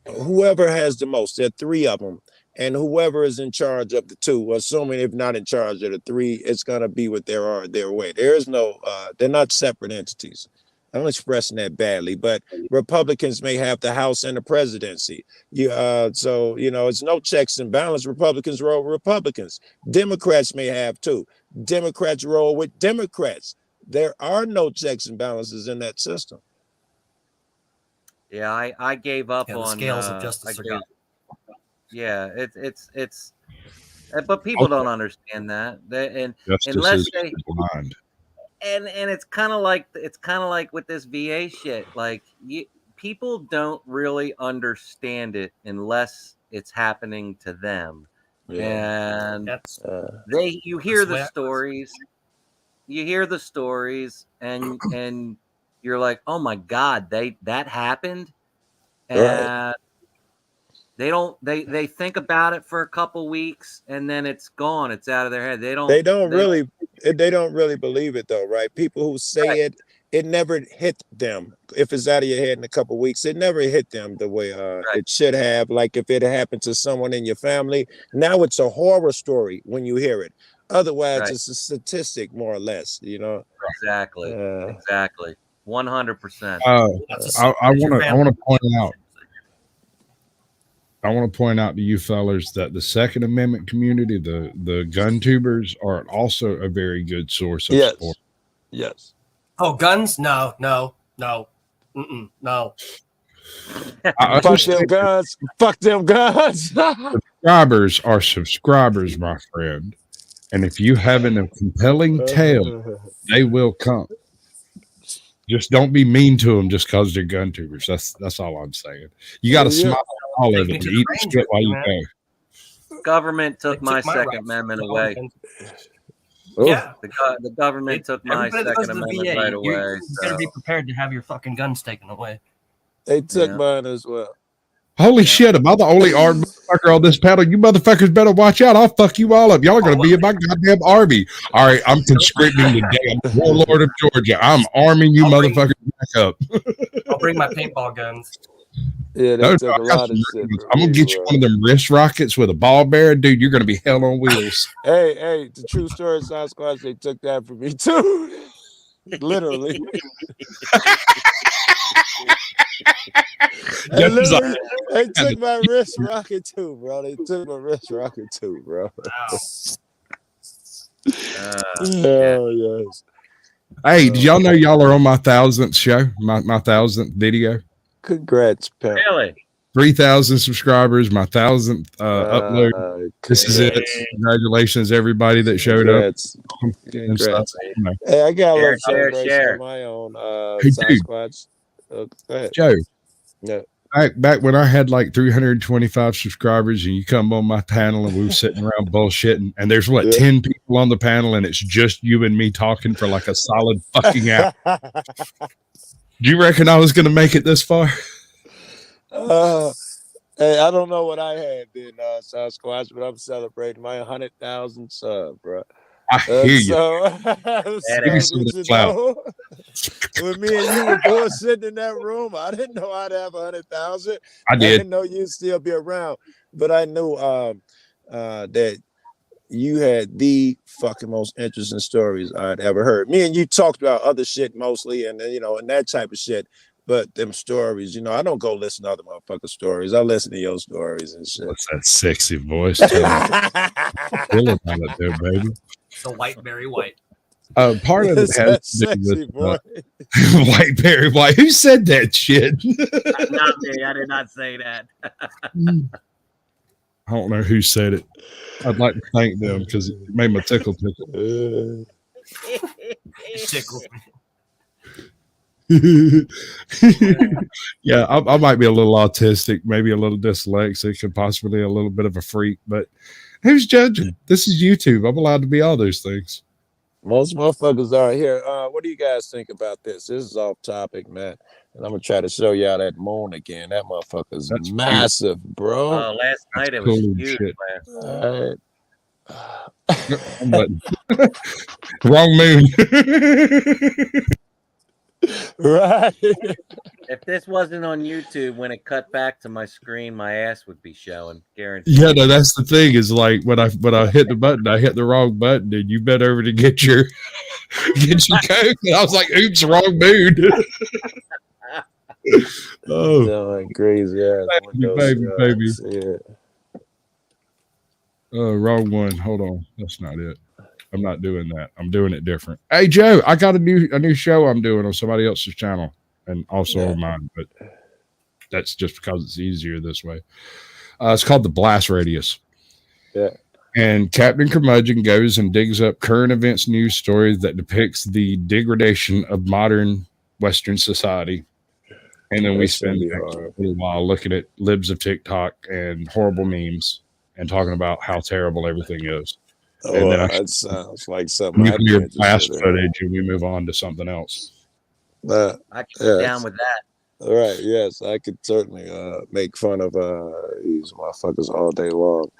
S9: whoever has the most, there are 3 of them, and whoever is in charge of the 2, assuming if not in charge of the 3, it's gonna be what there are their way. There is no, they're not separate entities. I'm expressing that badly, but Republicans may have the House and the presidency. So it's no checks and balance. Republicans roll with Republicans. Democrats may have too. Democrats roll with Democrats. There are no checks and balances in that system.
S10: Yeah, I gave up on
S5: the scales of justice.
S10: Yeah, it's but people don't understand that. Unless they blind. And it's kind of like with this VA shit. Like people don't really understand it unless it's happening to them. Yeah. And you hear the stories, and you're like, oh my God, that happened, and they think about it for a couple weeks, and then it's gone. It's out of their head. They don't really
S9: believe it though, right? People who say it never hit them. If it's out of your head in a couple weeks, it never hit them the way it should have. Like if it happened to someone in your family, now it's a horror story when you hear it. Otherwise, it's a statistic, more or less.
S10: Exactly. 100%.
S1: I want to point out. I want to point out to you fellas that the Second Amendment community, the gun tubers, are also a very good source of support.
S9: Yes.
S5: Oh, guns? No. No.
S9: Fuck them guns. Fuck them guns.
S1: Subscribers are subscribers, my friend. And if you have a compelling tale, they will come. Just don't be mean to them just because they're gun tubers. That's all I'm saying. You got to smile all over them. Eat shit while you go.
S10: Government took my Second Amendment away.
S5: Yeah,
S10: the government took my Second Amendment right away.
S5: You better be prepared to have your fucking guns taken away.
S9: They took mine as well.
S1: Holy shit, am I the only armed motherfucker on this panel? You motherfuckers better watch out. I'll fuck you all up. Y'all are going to be in my goddamn army. All right, I'm conscripting today. I'm the warlord of Georgia. I'm arming you motherfuckers back up.
S5: I'll bring my paintball guns.
S9: Yeah, they took a lot of shit.
S1: I'm going to get you one of them wrist rockets with a ball bearing. Dude, you're going to be hell on wheels.
S6: Hey, the true story of Sasquatch, they took that from me too. Literally. They took my wrist rocket too, bro. They took my wrist rocket too, bro. Oh, yes.
S1: Hey, did y'all know y'all are on my 1,000th show? My 1,000th video?
S9: Congrats, pal.
S10: Really?
S1: 3,000 subscribers, my 1,000th upload. This is it. Congratulations, everybody that showed up. And stuff.
S9: Hey, I got a little celebration of my own. Sasquatch. Go ahead.
S1: Joe.
S9: Yeah.
S1: Back when I had like 325 subscribers and you come on my panel and we were sitting around bullshitting and there's 10 people on the panel and it's just you and me talking for like a solid fucking hour. Do you reckon I was going to make it this far?
S9: Hey, I don't know what I had then, Sasquatch, but I'm celebrating my 100,000 sub, bro.
S1: I hear you.
S9: When me and you were both sitting in that room, I didn't know I'd have 100,000.
S1: I
S9: didn't know you'd still be around, but I knew that you had the fucking most interesting stories I'd ever heard. Me and you talked about other shit mostly, and and that type of shit. But them stories, I don't go listen to other motherfuckers' stories. I listen to your stories and shit.
S1: What's that sexy voice? Feel about it there, baby.
S5: So white, very white.
S1: Part of it has to do with white, very white. Who said that shit?
S10: Not me. I did not say that.
S1: I don't know who said it. I'd like to thank them because it made my tickle. Yeah, I might be a little autistic, maybe a little dyslexic, and possibly a little bit of a freak, but who's judging? This is YouTube. I'm allowed to be all those things.
S9: Most motherfuckers are here. What do you guys think about this? This is off topic, man. And I'm gonna try to show y'all that moon again. That motherfucker's
S1: That's
S9: massive, bro.
S10: Oh, last night it was huge, man.
S9: All right.
S1: But wrong moon.
S9: Right.
S10: If this wasn't on YouTube, when it cut back to my screen, my ass would be showing. Guaranteed.
S1: Yeah, no, that's the thing. Is like when I hit the button, I hit the wrong button, and you bent over to get your coke, and I was like, "Oops, wrong mood."
S9: Oh, crazy ass.
S1: Baby.
S9: Yeah.
S1: Oh, wrong one. Hold on, that's not it. I'm not doing that. I'm doing it different. Hey, Joe, I got a new show I'm doing on somebody else's channel and also on mine, but that's just because it's easier this way. It's called The Blast Radius.
S9: Yeah.
S1: And Captain Curmudgeon goes and digs up current events news stories that depicts the degradation of modern Western society. And then we spend a little while looking at libs of TikTok and horrible memes and talking about how terrible everything is. And then
S9: that sounds like something.
S1: Your blast footage, and we move on to something else.
S10: I can get down with that.
S9: All right. Yes, I could certainly make fun of these motherfuckers all day long.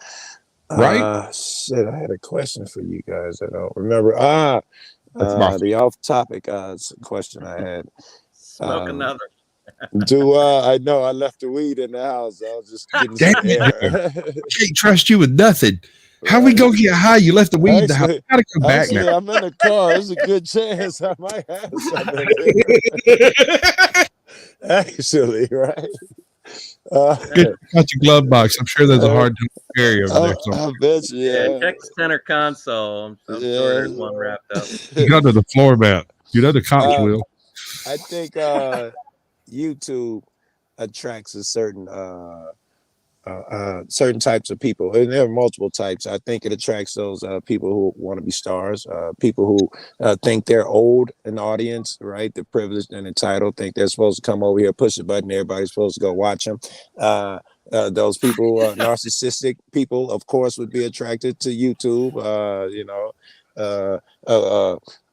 S1: Right?
S9: Shit, I had a question for you guys. I don't remember. The off-topic question I had.
S10: Smoke another.
S9: I know I left the weed in the house. I was just getting some air.
S1: Can't trust you with nothing. How we gonna get high? You left the weed in the house. I gotta come back now.
S9: I'm in a car. There's a good chance I might have something. Actually, right?
S1: Got your glove box. I'm sure there's a hard time to carry over there.
S9: I bet you.
S10: Yeah, check the center console. I'm sure there's one wrapped up.
S1: You got to the floor mat. You know the cops will.
S9: I think YouTube attracts a certain types of people, and there are multiple types. I think it attracts those people who want to be stars, people who think they're old in the audience, right? They're privileged and entitled, think they're supposed to come over here, push a button, everybody's supposed to go watch them. Those people, narcissistic people, of course, would be attracted to YouTube.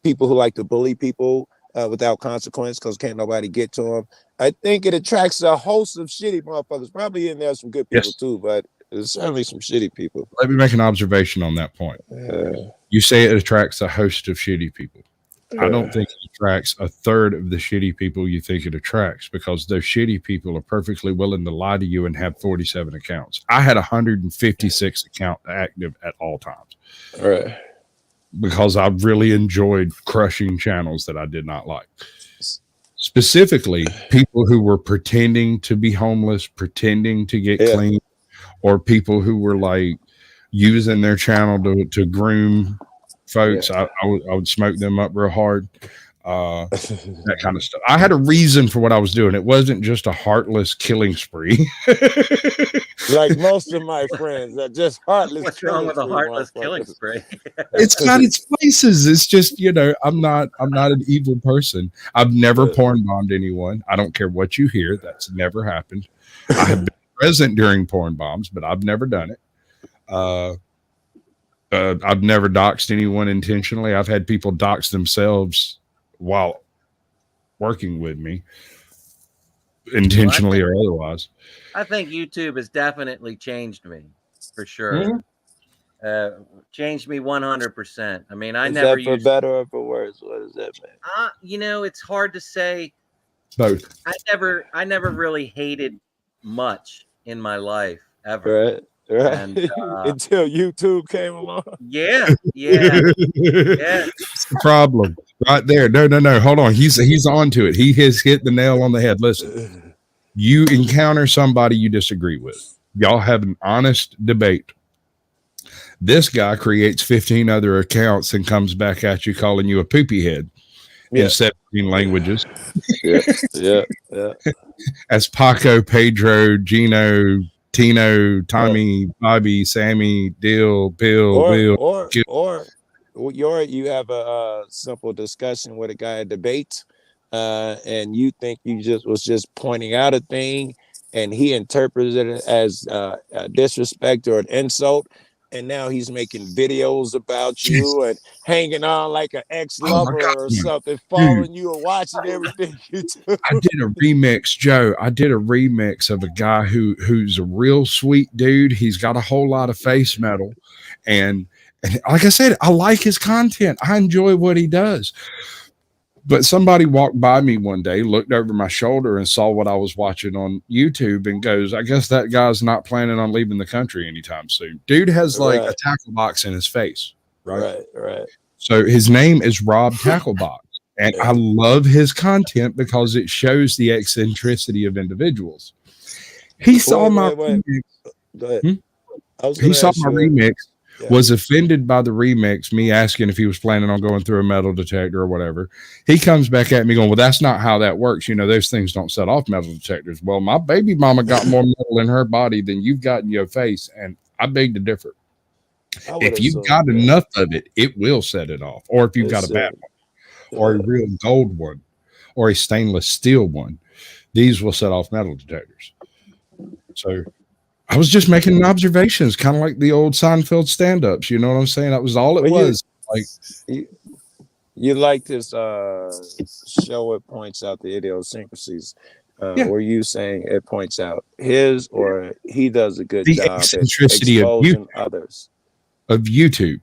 S9: People who like to bully people without consequence because can't nobody get to them. I think it attracts a host of shitty motherfuckers. Probably in there some good people too, but there's certainly some shitty people.
S1: Let me make an observation on that point. You say it attracts a host of shitty people. I don't think it attracts a third of the shitty people you think it attracts, because those shitty people are perfectly willing to lie to you and have 47 accounts. I had 156 accounts active at all times.
S9: All right.
S1: Because I really enjoyed crushing channels that I did not like. Specifically, people who were pretending to be homeless, pretending to get clean, or people who were like using their channel to groom folks. I would smoke them up real hard. That kind of stuff. I had a reason for what I was doing. It wasn't just a heartless killing spree.
S9: Like most of my friends are just heartless.
S10: What's wrong with a heartless killing spree?
S1: It's got its places. It's just, I'm not an evil person. I've never porn bombed anyone. I don't care what you hear. That's never happened. I have been present during porn bombs, but I've never done it. I've never doxed anyone intentionally. I've had people dox themselves while working with me, intentionally or otherwise.
S10: I think YouTube has definitely changed me, for sure. Changed me 100%. I mean, I never
S9: used. For better or for worse? What does that mean?
S10: It's hard to say.
S1: Both.
S10: I never really hated much in my life ever.
S9: Right. And, until YouTube came along.
S10: Yeah.
S1: That's the problem right there. No. Hold on. He's onto it. He has hit the nail on the head. Listen, you encounter somebody you disagree with. Y'all have an honest debate. This guy creates 15 other accounts and comes back at you calling you a poopy head in 17 languages.
S9: Yeah.
S1: As Paco, Pedro, Gino, Tino, Tommy, Bobby, Sammy, Dill, Bill,
S9: or you have a simple discussion with a guy at debate. and you think you just was just pointing out a thing, and he interpreted it as a disrespect or an insult, and now he's making videos about you and hanging on like an
S1: Oh, I
S9: ex-lover
S1: got
S9: or
S1: one.
S9: something,
S1: Dude,
S9: following you and watching everything you do.
S1: I did a remix, Joe. I did a remix of a guy who's a real sweet dude. He's got a whole lot of face metal, and like I said, I like his content. I enjoy what he does. But somebody walked by me one day, looked over my shoulder, and saw what I was watching on YouTube, and goes, "I guess that guy's not planning on leaving the country anytime soon." Dude has like a tackle box in his face, right?
S9: Right.
S1: So his name is Rob Tacklebox. And I love his content because it shows the eccentricity of individuals. He saw remix.
S9: Go ahead.
S1: He saw my remix, was offended by the remix, me asking if he was planning on going through a metal detector or whatever. He comes back at me going, "Well, that's not how that works. You know, those things don't set off metal detectors." Well, my baby mama got more metal in her body than you've got in your face, and I beg to differ. If you've got enough of it, it will set it off. Or if you've got a bad one, or a real gold one, or a stainless steel one, these will set off metal detectors. So I was just making observations, kind of like the old Seinfeld stand-ups. You know what I'm saying? That was all it was.
S9: You like this show? It points out the idiosyncrasies. Were you saying it points out his, or he does a good job at exposing others
S1: of YouTube?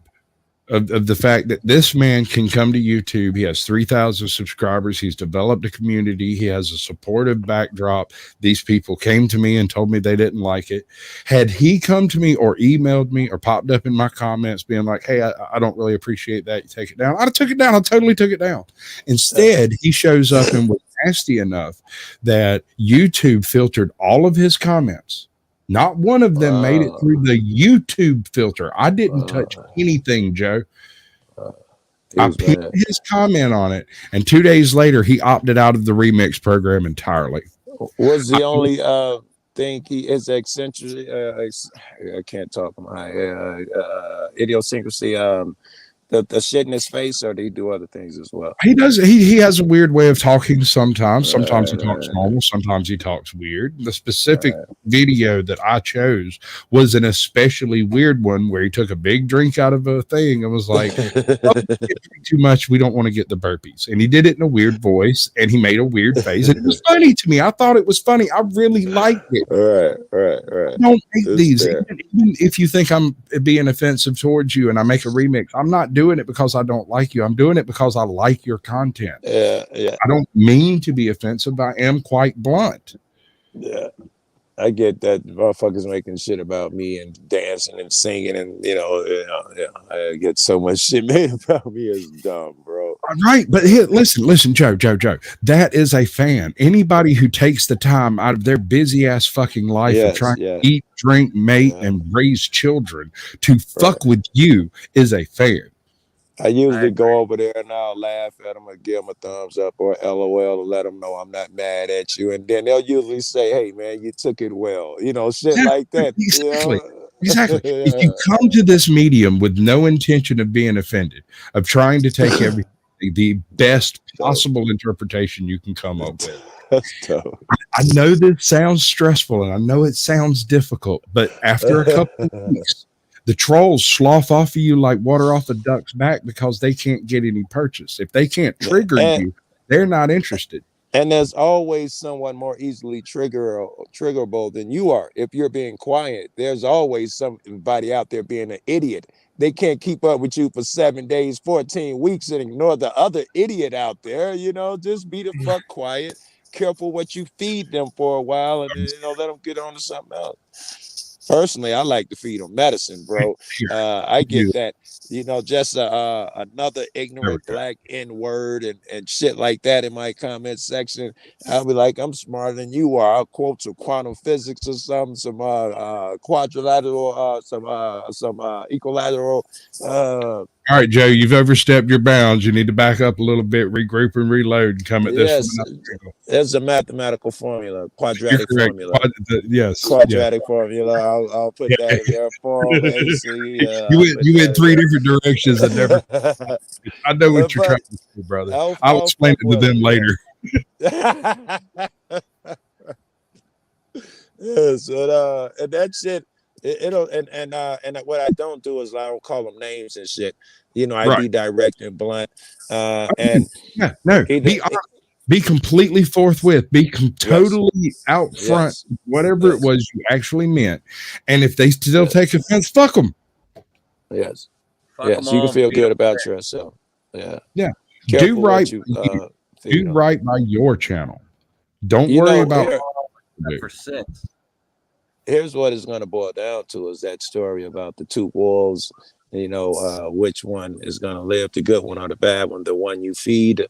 S1: Of the fact that this man can come to YouTube. He has 3,000 subscribers. He's developed a community. He has a supportive backdrop. These people came to me and told me they didn't like it. Had he come to me or emailed me or popped up in my comments being like, "Hey, I don't really appreciate that. You take it down." I'd have took it down. I totally took it down. Instead, he shows up and was nasty enough that YouTube filtered all of his comments. Not one of them made it through the YouTube filter. I didn't touch anything, Joe. I pinned his comment on it, and 2 days later, he opted out of the remix program entirely.
S9: Was the only thing he is eccentric? I can't talk. Idiosyncrasy. The shit in his face, or do he do other things as well?
S1: He does. He has a weird way of talking sometimes. Sometimes he talks normal. Sometimes he talks weird. The specific video that I chose was an especially weird one where he took a big drink out of a thing and was like, "Oh, too much. We don't want to get the burpees." And he did it in a weird voice, and he made a weird face. And it was funny to me. I thought it was funny. I really liked it.
S9: Right.
S1: I don't make these. Even if you think I'm being offensive towards you and I make a remix, I'm not doing it because I don't like you. I'm doing it because I like your content.
S9: Yeah.
S1: I don't mean to be offensive. I am quite blunt.
S9: Yeah. I get that motherfuckers making shit about me and dancing and singing and I get so much shit made about me. It's dumb, bro.
S1: Right, but here, listen, Joe. That is a fan. Anybody who takes the time out of their busy ass fucking life and trying to eat, drink, mate, and raise children to fuck with you is a fan.
S9: I usually go over there and I'll laugh at them and give them a thumbs up or LOL and let them know I'm not mad at you. And then they'll usually say, "Hey, man, you took it well." You know, shit like that.
S1: Exactly. Exactly. If you come to this medium with no intention of being offended, of trying to take everything the best possible interpretation you can come up with.
S9: That's tough.
S1: I know this sounds stressful and I know it sounds difficult, but after a couple of weeks, the trolls slough off of you like water off a duck's back because they can't get any purchase. If they can't trigger you, they're not interested.
S9: And there's always someone more easily triggerable than you are. If you're being quiet, there's always somebody out there being an idiot. They can't keep up with you for 7 days, 14 weeks and ignore the other idiot out there. You know, just be the fuck quiet. Careful what you feed them for a while and then, let them get on to something else. Personally, I like to feed them medicine, bro. I get that, just another ignorant black N-word and shit like that in my comment section. I'll be like, I'm smarter than you are. I'll quote some quantum physics or something, some quadrilateral, some equilateral.
S1: All right, Joe, you've overstepped your bounds. You need to back up a little bit, regroup and reload and come at this.
S9: There's a mathematical formula, quadratic formula.
S1: Quadratic
S9: formula. I'll put that in there for them.
S1: You went 3 different directions and never. I know what you're trying to do, brother. I'll explain it to them later.
S9: Yes, and that shit, it'll and what I don't do is I don't call them names and shit. You know, I
S1: Right.
S9: be direct and blunt. And
S1: Yeah, no, be completely forthwith, be totally out front, whatever it was you actually meant. And if they still take offense, fuck them.
S9: Yes.
S10: Fuck
S9: Yes,
S10: 'em
S9: you can
S10: all,
S9: feel
S10: beat
S9: good
S10: 'em
S9: about
S10: quick.
S9: yourself. Yeah.
S1: Yeah.
S9: Careful
S1: Do
S9: what
S1: right.
S9: you,
S1: do right by your channel. Don't
S9: You
S1: worry
S9: know,
S1: about
S10: for 6.
S9: Here's what it's going to boil down to is that story about the two wolves, you know, which one is going to live, the good one or the bad one, the one you feed.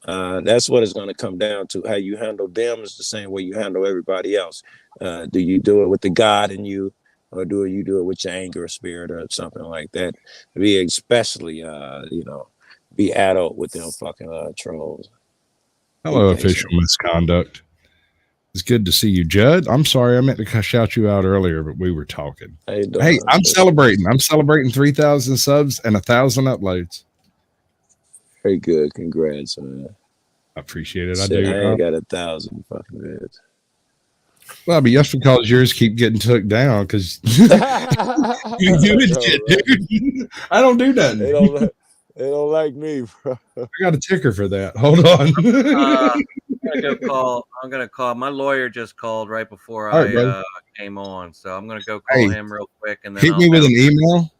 S9: That's what it's going to come down to. How you handle them is the same way you handle everybody else. Do you do it with the God in you, or do you do it with your anger spirit or something like that? Be especially, you know, be adult with them fucking trolls.
S1: Hello, official misconduct. It's good to see you, Judd. I'm sorry, I meant to shout you out earlier, but we were talking. Hey, I'm celebrating. I'm celebrating 3,000 subs and 1,000 uploads.
S9: Very good. Congrats, man.
S1: I appreciate it.
S9: Shit,
S1: I do.
S9: I ain't got 1,000 fucking vids.
S1: Well, but that's because yours keep getting took down because you doing shit, dude. I don't do nothing.
S9: They don't like me, bro.
S1: I got a ticker for that. Hold on.
S10: I'm gonna call. My lawyer just called right before
S1: All right,
S10: I came on, so I'm gonna go call him real quick and then
S1: hit me with an email.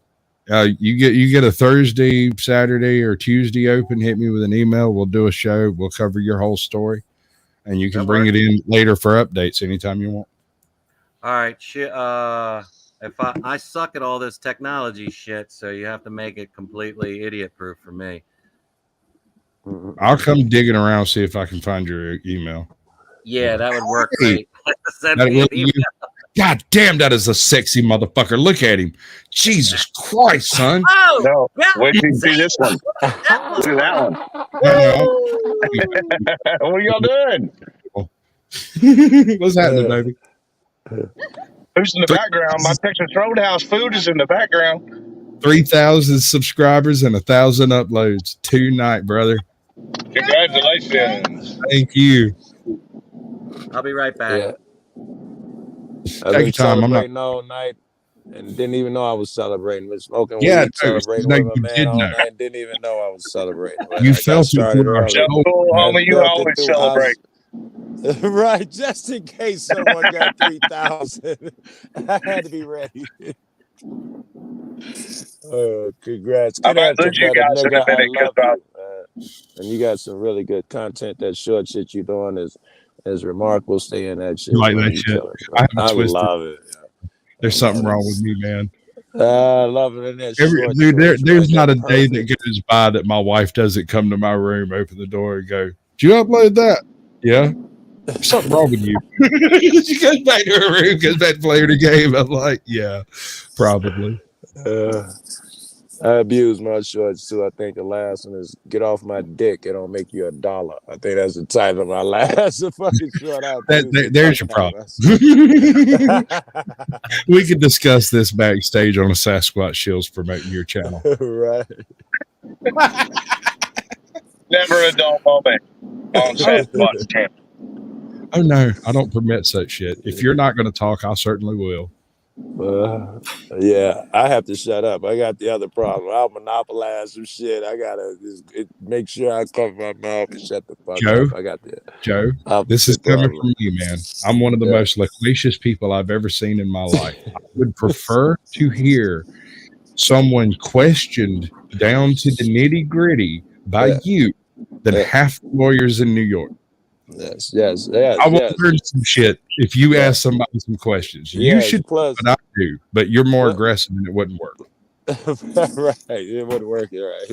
S1: You get a Thursday, Saturday, or Tuesday open. Hit me with an email. We'll do a show. We'll cover your whole story, and you can bring it in later for updates anytime you want.
S10: All right, shit. If I suck at all this technology shit, so you have to make it completely idiot proof for me.
S1: I'll come digging around, see if I can find your email.
S10: Yeah, that would work great.
S1: God damn, that is a sexy motherfucker. Look at him. Jesus Christ, son.
S8: Oh, no. Wait till you see this one. See that one. What are y'all doing?
S1: What's happening, baby?
S8: Who's in the background? My Texas Roadhouse food is in the background.
S1: 3,000 subscribers and 1,000 uploads tonight, brother.
S8: Congratulations.
S1: Thank you.
S10: I'll be right back.
S9: Yeah. I've been celebrating all night and didn't even know I was celebrating. Was smoking weed, celebrating with my man all night, and didn't even know I was celebrating.
S1: You felt it early.
S8: Homie, you always celebrate.
S9: Right, just in case someone got 3,000. I had to be ready. Congrats.
S8: I'm glad you guys in a minute,
S9: and you got some really good content. That short shit you doing is remarkable. Stay in that shit.
S1: Like that shit. I
S9: love it.
S1: There's something wrong with me, man.
S9: I love it. In that
S1: there's not a day that goes by that my wife doesn't come to my room, open the door, and go, "Did you upload that?" Yeah. There's something wrong with you. She goes back to her room, goes back to play the game. I'm like, yeah, probably.
S9: I abuse my shorts too. I think the last one is "Get Off My Dick. It Don't Make You $1." I think that's the title of my last fucking short.
S1: There's your problem. We could discuss this backstage on a Sasquatch Shills promoting your channel.
S9: Right.
S8: Never a dull moment on Sasquatch channel.
S1: Oh no, I don't permit such shit. If you're not going to talk, I certainly will.
S9: Yeah, I have to shut up. I got the other problem. I'll monopolize some shit. I gotta make sure I cover my mouth and shut the fuck up. I got that.
S1: Joe, this is coming from me, man. I'm one of the most loquacious people I've ever seen in my life. I would prefer to hear someone questioned down to the nitty gritty by you than half the lawyers in New York.
S9: Yes.
S1: I will learn some shit if you ask somebody some questions. You should plus, what I do, but you're more aggressive and it wouldn't work.
S9: Right. It wouldn't work, right.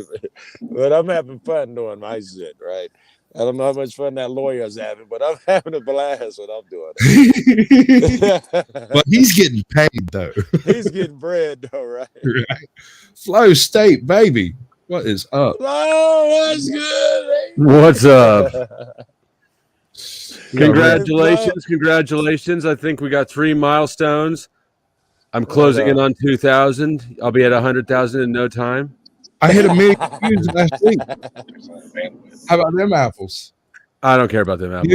S9: But I'm having fun doing my shit, right? I don't know how much fun that lawyer's having, but I'm having a blast when I'm doing it.
S1: Well, he's getting paid, though.
S9: He's getting bread, though, right?
S1: Flow State, baby. What is up?
S9: Oh, what's good, baby?
S11: What's up? Congratulations. I think we got 3 milestones. I'm closing in on 2,000. I'll be at 100,000 in no time.
S1: I hit 1 million views last week. How about them apples?
S11: I don't care about them apples.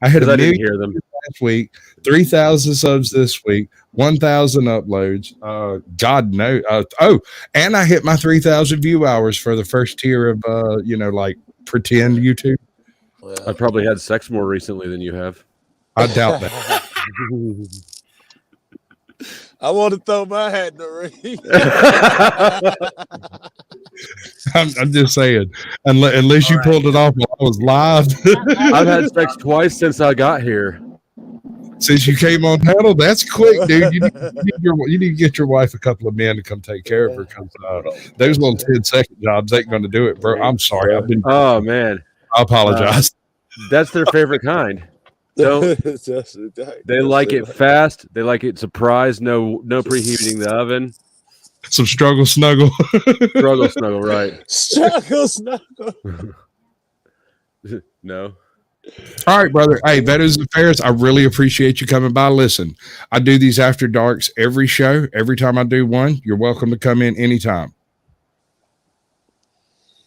S1: I had a
S11: I didn't
S1: million
S11: hear them
S1: last week, 3,000 subs this week, 1,000 uploads. God knows. And I hit my 3,000 view hours for the first tier of, like pretend YouTube.
S11: I probably had sex more recently than you have.
S1: I doubt that.
S9: I want to throw my hat in the ring.
S1: I'm just saying, unless you pulled it off while I was live.
S11: I've had sex twice since I got here.
S1: Since you came on panel, that's quick, dude. You need to get your wife a couple of men to come take care of her. Because those little 10-second jobs ain't going to do it, bro. I'm sorry.
S11: Oh man,
S1: I apologize.
S11: That's their favorite kind. They like it fast. They like it surprised. No preheating the oven.
S1: Some struggle snuggle.
S11: Struggle snuggle, right?
S9: Struggle snuggle.
S11: No.
S1: All right, brother. Hey, Veterans Affairs, I really appreciate you coming by. Listen, I do these after darks every show. Every time I do one, you're welcome to come in anytime.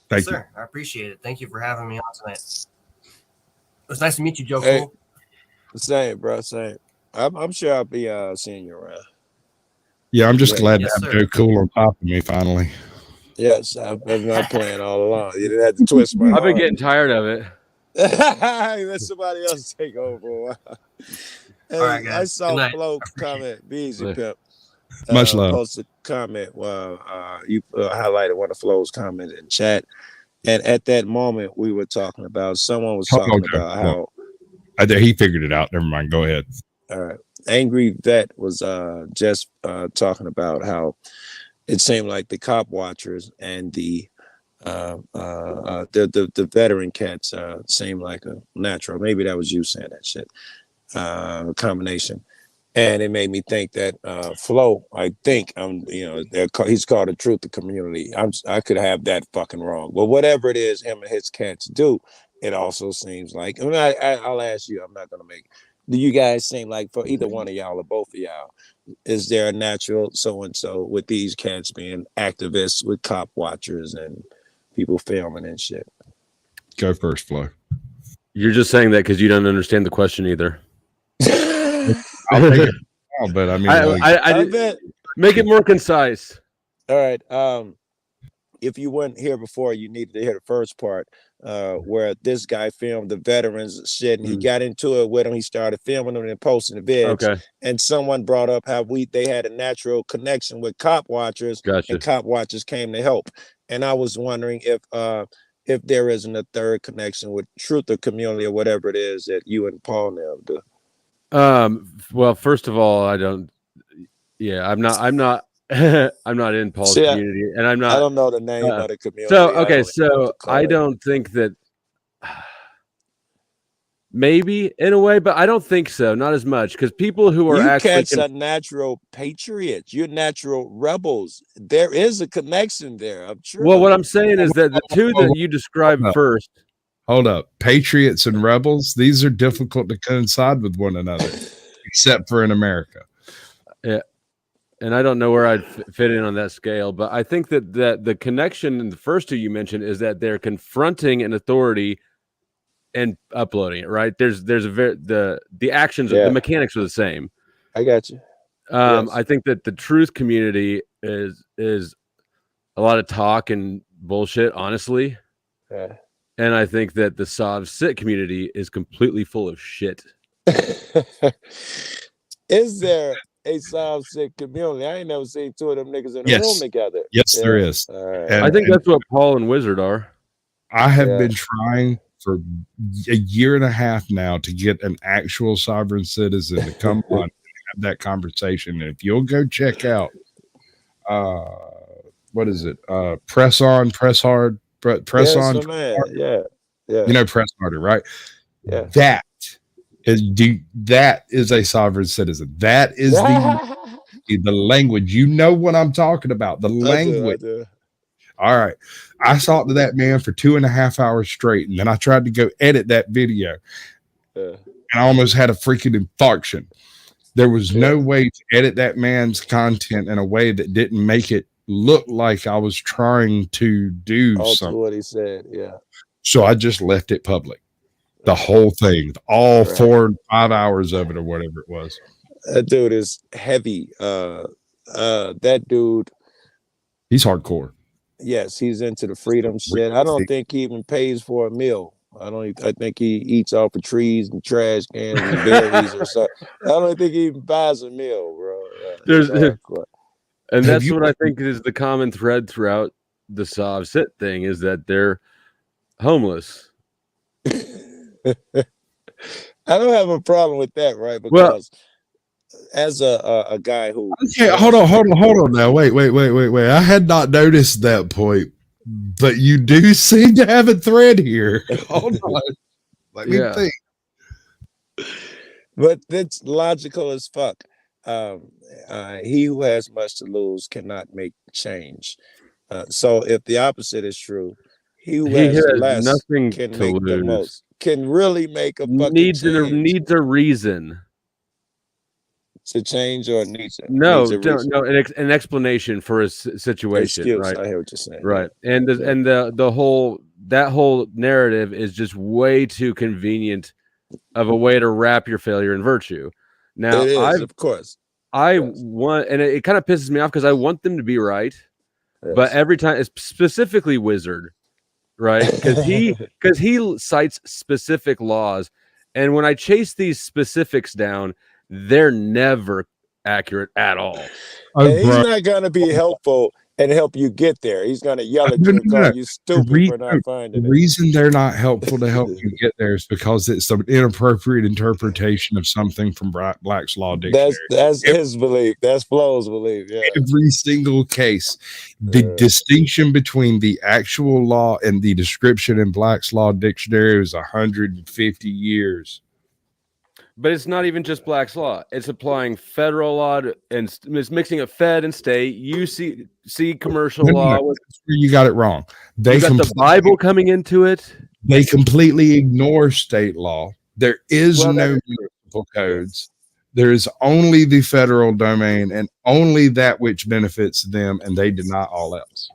S1: Thank you.
S5: Sir, I appreciate it. Thank you for having me on tonight. It was nice to meet you, Joe.
S9: Hey, same, bro. Same. I'm sure I'll be seeing you around.
S1: Yeah, I'm just glad to have Joe Cool on top of me finally.
S9: Yes, I've been not playing all along. You didn't have to twist my
S11: I've been getting tired of it.
S9: Let somebody else take over a while. Hey,
S5: all right, guys.
S9: I saw Flo comment. Be easy, pimp.
S1: Much love.
S9: Posted a comment while you highlighted one of Flo's comments in chat. And at that moment, we were talking about, someone was talking about how.
S1: He figured it out. Never mind. Go ahead.
S9: All right. Angry Vet was just talking about how it seemed like the cop watchers and the veteran cats seemed like a natural. Maybe that was you saying that shit. Combination. And it made me think that Flo, I think he's called the truth of community. I could have that fucking wrong. But whatever it is him and his cats do, it also seems like, I mean, I'll ask you, I'm not gonna make, do you guys seem like, for either one of y'all or both of y'all, is there a natural so-and-so with these cats being activists with cop watchers and people filming and shit?
S1: Go first, Flo.
S11: You're just saying that because you don't understand the question either.
S1: I'll take it now, but I mean,
S11: I bet. Make it more concise.
S9: All right. If you weren't here before, you needed to hear the first part where this guy filmed the veterans shit, and he got into it with him. He started filming them and posting the vids. Okay. And someone brought up how they had a natural connection with cop watchers, and cop watchers came to help. And I was wondering if there isn't a third connection with truth or community or whatever it is that you and Paul now do.
S11: Well, first of all, I don't. Yeah, I'm not. I'm not in Paul's community, and I'm not.
S9: I don't know the name of the community.
S11: So okay, I don't think that. Maybe in a way, but I don't think so. Not as much, because people who are
S9: cats are natural patriots. You're natural rebels. There is a connection there. I'm sure.
S11: Well, what I'm saying is that the two that you described first.
S1: Hold up. Patriots and rebels, these are difficult to coincide with one another, except for in America.
S11: Yeah. And I don't know where I'd fit in on that scale, but I think that the connection in the first two you mentioned is that they're confronting an authority and uploading it, right? There's the actions, the mechanics are the same.
S9: I got you.
S11: Yes. I think that the truth community is a lot of talk and bullshit, honestly.
S9: Yeah.
S11: And I think that the Sov Sit community is completely full of shit.
S9: Is there a Sov Sit community? I ain't never seen two of them niggas in a room together.
S1: Yes, there is.
S11: I think that's what Paul and Wizard are.
S1: I have been trying for a year and a half now to get an actual sovereign citizen to come on and have that conversation. And if you'll go check out, what is it? Press on, press hard. Press on,
S9: yeah.
S1: You know, press harder, right?
S9: Yeah.
S1: That is a sovereign citizen. That is the language. You know what I'm talking about. The language.
S9: I do.
S1: All right. I talked to that man for 2.5 hours straight, and then I tried to go edit that video, and I almost had a freaking infarction. There was no way to edit that man's content in a way that didn't make it look like I was trying to do something.
S9: What he said, yeah.
S1: So I just left it public. The whole thing, all 4 and 5 hours of it, or whatever it was.
S9: That dude is heavy. That dude,
S1: he's hardcore.
S9: Yes, he's into the freedom shit. I don't think he even pays for a meal. I think he eats off of trees and trash cans and berries or something. I don't think he even buys a meal, bro.
S11: And that's what I think is the common thread throughout the Sav Sit thing is that they're homeless.
S9: I don't have a problem with that, right? Because as a guy who
S1: hold on now. Wait. I had not noticed that point, but you do seem to have a thread here. Hold on. Let me think.
S9: But that's logical as fuck. He who has much to lose cannot make change. So if the opposite is true, he who has less
S11: nothing
S9: can
S11: to
S9: make the
S11: lose.
S9: most. Can really make a fucking
S11: needs
S9: change.
S11: a reason
S9: to change, or needs a
S11: an explanation for a situation.
S9: Excuse,
S11: right?
S9: I hear what you're saying.
S11: Right, and the whole narrative is just way too convenient of a way to wrap your failure in virtue. Now,
S9: it is, of course.
S11: Want, and it kind of pisses me off because I want them to be right, but every time, it's specifically Wizard, right? Because he cites specific laws, and when I chase these specifics down, they're never accurate at all.
S9: And he's not going to be helpful and help you get there. He's going to yell at you and call you stupid for not finding it.
S1: The reason they're not helpful to help you get there is because it's an inappropriate interpretation of something from Black's Law Dictionary.
S9: That's his belief. That's Flo's belief. Yeah.
S1: Every single case, the distinction between the actual law and the description in Black's Law Dictionary is 150 years.
S11: But it's not even just Black's Law. It's applying federal law and it's mixing a Fed and state. You see commercial law.
S1: You got it wrong.
S11: They got the Bible coming into it.
S1: They completely ignore state law. There is no municipal codes. There is only the federal domain and only that which benefits them, and they deny all else.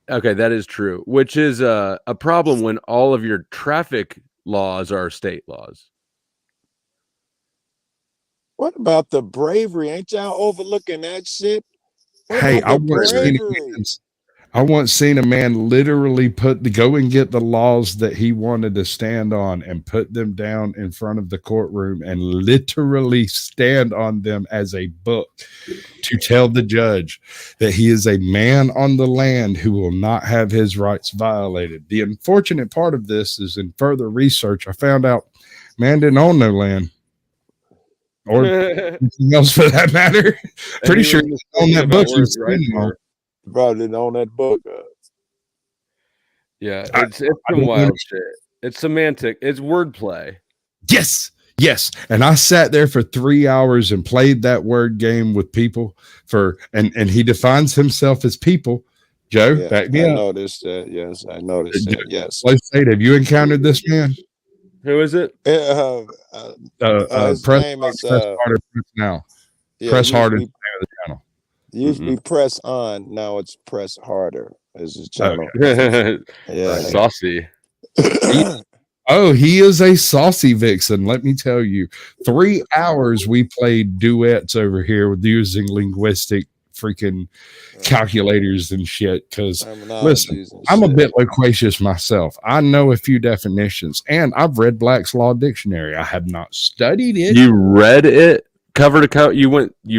S11: Okay, that is true, which is a problem when all of your traffic laws are state laws.
S9: What about the bravery? Ain't y'all overlooking that shit?
S1: Hey, I once seen a man literally go and get the laws that he wanted to stand on and put them down in front of the courtroom and literally stand on them as a book to tell the judge that he is a man on the land who will not have his rights violated. The unfortunate part of this is in further research, I found out man didn't own no land. Or anything else for that matter. Pretty sure he owned that book.
S9: Bro didn't own that book.
S11: Yeah, it's some wild shit. It's semantic. It's wordplay.
S1: Yes. And I sat there for 3 hours and played that word game with people and he defines himself as people. Joe,
S9: I noticed that. Yes, I noticed that. Yes.
S1: Let's say, have you encountered this man?
S11: Who is it?
S9: His name is
S1: Harder now. Press Harder is the name of the channel.
S9: Used to be Press On, now it's Press Harder is his channel.
S11: Saucy.
S1: He is a saucy vixen. Let me tell you, 3 hours we played duets over here with using linguistic freaking calculators and shit. Because listen, I'm a bit loquacious myself. I know a few definitions, and I've read Black's Law Dictionary. I have not studied it.
S11: You read it cover to cover? You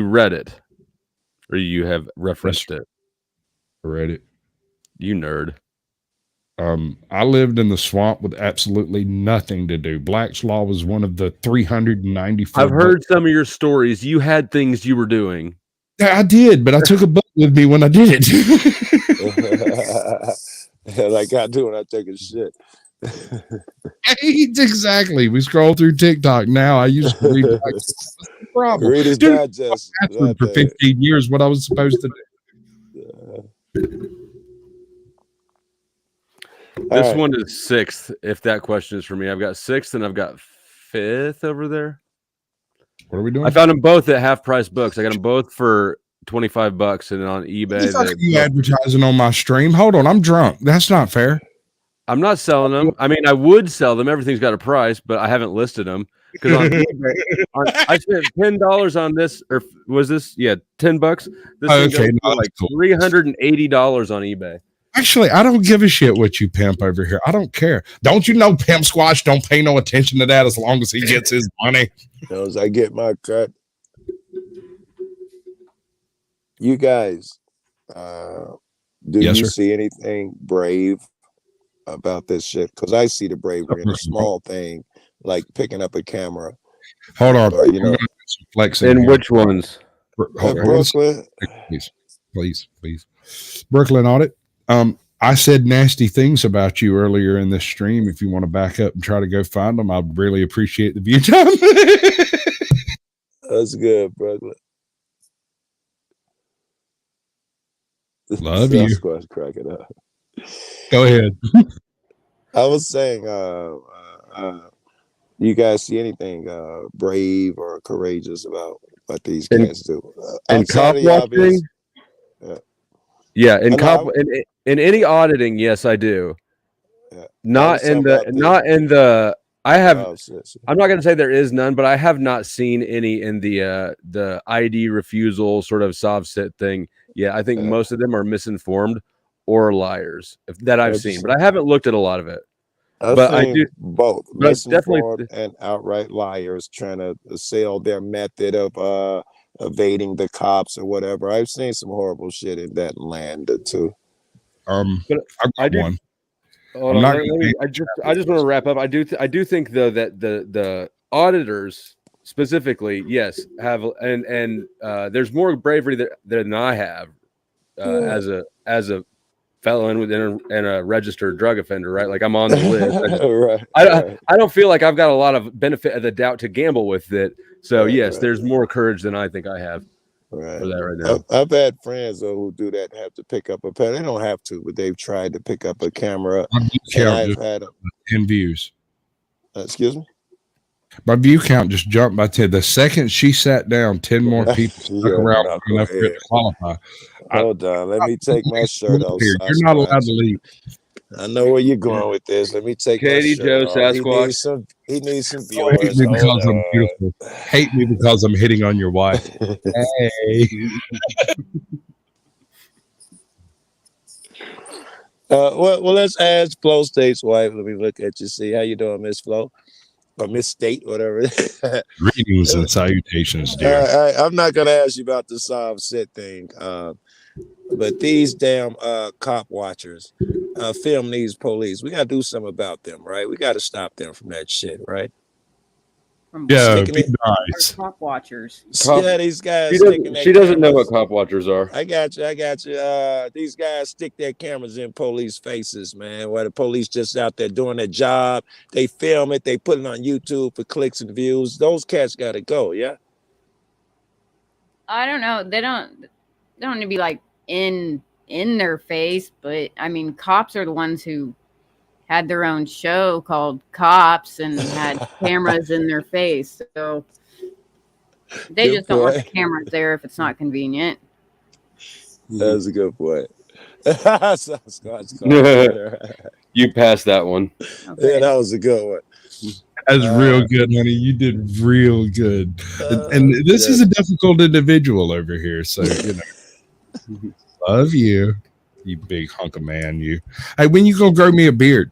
S11: read it, or you have referenced it?
S1: I read it.
S11: You nerd.
S1: I lived in the swamp with absolutely nothing to do. Black's Law was one of the 394.
S11: I've heard some of your stories. You had things you were doing.
S1: I did, but I took a book with me when I did it.
S9: Like I do when I take a shit.
S1: Exactly. We scroll through TikTok now. I used to read. What's the problem?
S9: Read his digest
S1: for 15 years. What I was supposed to
S9: do.
S11: This one is 6th. If that question is for me, I've got 6th and I've got 5th over there.
S1: What are we doing?
S11: I found them both at half price books. I got them both for $25 and on eBay.
S1: You advertising on my stream? Hold on, I'm drunk. That's not fair.
S11: I'm not selling them. I mean, I would sell them. Everything's got a price, but I haven't listed them because on eBay, I spent $10 on this, or was this? Yeah, $10. This thing goes for like $380 on eBay.
S1: Actually, I don't give a shit what you pimp over here. I don't care. Don't you know Pimp Squatch don't pay no attention to that as long as he gets his money?
S9: As I get my cut. You guys, do
S1: Yes,
S9: you
S1: sir.
S9: see anything brave about this shit? Because I see the bravery in a small thing, like picking up a camera.
S1: Hold on.
S9: Or, you know,
S1: flexing.
S11: And which ones?
S9: Brooklyn.
S1: Please. Brooklyn Audit. I said nasty things about you earlier in this stream. If you want to back up and try to go find them, I'd really appreciate the view time.
S9: That's good, Brooklyn.
S1: Love you.
S9: Sasquatch cracking up.
S1: Go ahead.
S9: I was saying, you guys see anything brave or courageous about what these cats do?
S11: And cop watching? Yeah, in any auditing, yes, I do.
S9: Yeah.
S11: Not in the. I have. I'm not going to say there is none, but I have not seen any in the ID refusal sort of sob sit thing. Yeah, I think most of them are misinformed or liars that I've seen, but I haven't looked at a lot of it.
S9: I do both misinformed and outright liars trying to sell their method of evading the cops or whatever. I've seen some horrible shit in that land too.
S11: I do.
S1: One.
S11: I just want to wrap up. I do think though that the auditors specifically, yes, have and there's more bravery than I have as a felon and a registered drug offender, right? Like I'm on the list. I don't feel like I've got a lot of benefit of the doubt to gamble with it. So yes, there's more courage than I think I have for that right now.
S9: I've had friends though who do that, have to pick up a pen. They don't have to, but they've tried to pick up a camera. And I've had
S1: 10 views.
S9: Excuse me?
S1: My view count just jumped by 10. The second she sat down, 10 more people stuck around enough for it to qualify.
S9: Hold on, let me take my shirt off.
S1: You're not allowed to leave.
S9: I know where you're going with this. Let me take
S11: Katie
S9: my shirt
S11: Joe
S9: off.
S11: Sasquatch.
S9: He needs some
S1: Hate
S9: viewers.
S1: me because I'm beautiful. Hate me because I'm hitting on your wife. Hey.
S9: Well, let's ask Flo State's wife. Let me look at you. See how you doing, Miss Flo, or Miss State, whatever.
S1: Greetings and salutations, dear.
S9: I'm not gonna ask you about the sob sit thing, but these damn cop watchers film these police. We gotta do something about them, right? We gotta stop them from that shit, right?
S1: Yeah, be nice.
S12: Cop watchers.
S9: Yeah, these guys.
S11: She doesn't know what cop watchers are.
S9: I got you. These guys stick their cameras in police faces, man. Where the police just out there doing their job. They film it. They put it on YouTube for clicks and views. Those cats got to go. Yeah.
S12: I don't know. They don't need to be like in their face, but I mean, cops are the ones who had their own show called Cops and had cameras in their face. So they just don't want the cameras there if it's not convenient.
S9: That's a good point.
S11: You passed that one.
S9: Okay. Yeah, that was a good one.
S1: That's real good, honey. You did real good. And this is a difficult individual over here. So, you know, love you, you big hunk of man. You. Hey, when you gonna grow me a beard?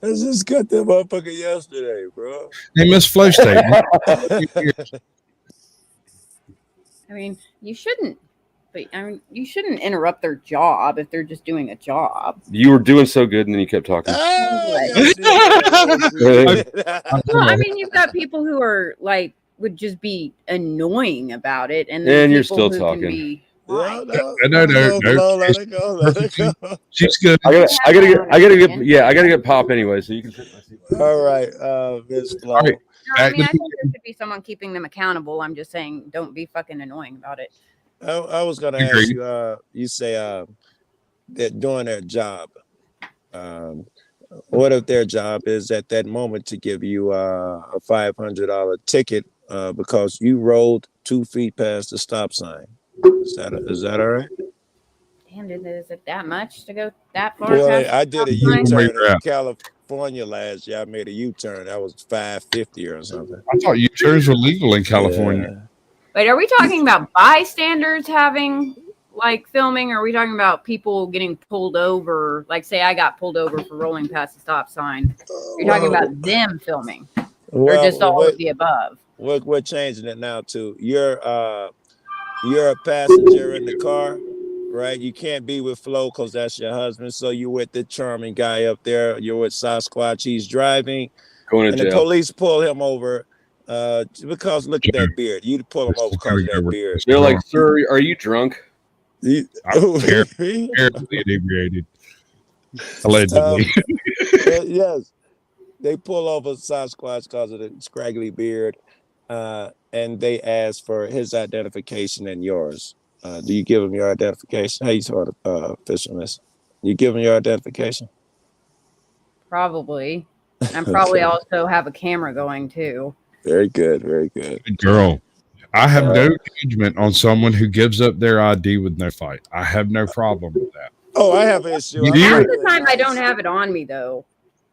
S9: I just cut that motherfucker yesterday, bro.
S1: Hey, Miss Flo State.
S12: I mean, you shouldn't. But I mean, you shouldn't interrupt their job if they're just doing a job.
S11: You were doing so good, and then you kept talking.
S12: Well, I mean, you've got people who are like would just be annoying about it, and then
S11: you're still talking.
S1: No.
S9: Let it go.
S1: She's good.
S11: I gotta get Pop anyway, so you can take my seat.
S9: All right, Miss Flo.
S12: No, I mean, I think there should be someone keeping them accountable. I'm just saying, don't be fucking annoying about it.
S9: I was going to ask you, you say they're doing their job. What if their job is at that moment to give you a $500 ticket because you rolled 2 feet past the stop sign? Is that all right?
S12: Damn, is it that much to go that far?
S9: Well,
S12: past
S9: I did a
S12: stop sign?
S9: U-turn in California last year. I made a U-turn. That was $5.50 or something.
S1: I thought U-turns were legal in California.
S9: Yeah.
S12: Wait, are we talking about bystanders having like filming, or are we talking about people getting pulled over? Like, say I got pulled over for rolling past the stop sign. You're talking about them filming, or just all of the above?
S9: We're changing it now to you're a passenger in the car, right? You can't be with Flo because that's your husband. So you're with the charming guy up there. You're with Sasquatch. He's driving,
S11: Going to
S9: and
S11: jail.
S9: the police pull him over because look at that beard. You pull him over because of that beard.
S11: They're like, sir, are you drunk?
S1: I'm terribly inebriated. Allegedly.
S9: Yes. They pull over Sasquatch because of the scraggly beard, and they ask for his identification and yours. Do you give him your identification? How you sort of fisherman? You give him your identification?
S12: Probably. And probably also have a camera going too.
S9: Very good, very good.
S1: Girl, I have no judgment on someone who gives up their ID with no fight. I have no problem with that.
S9: Oh, I have an issue.
S12: Half the time I don't have it on me though.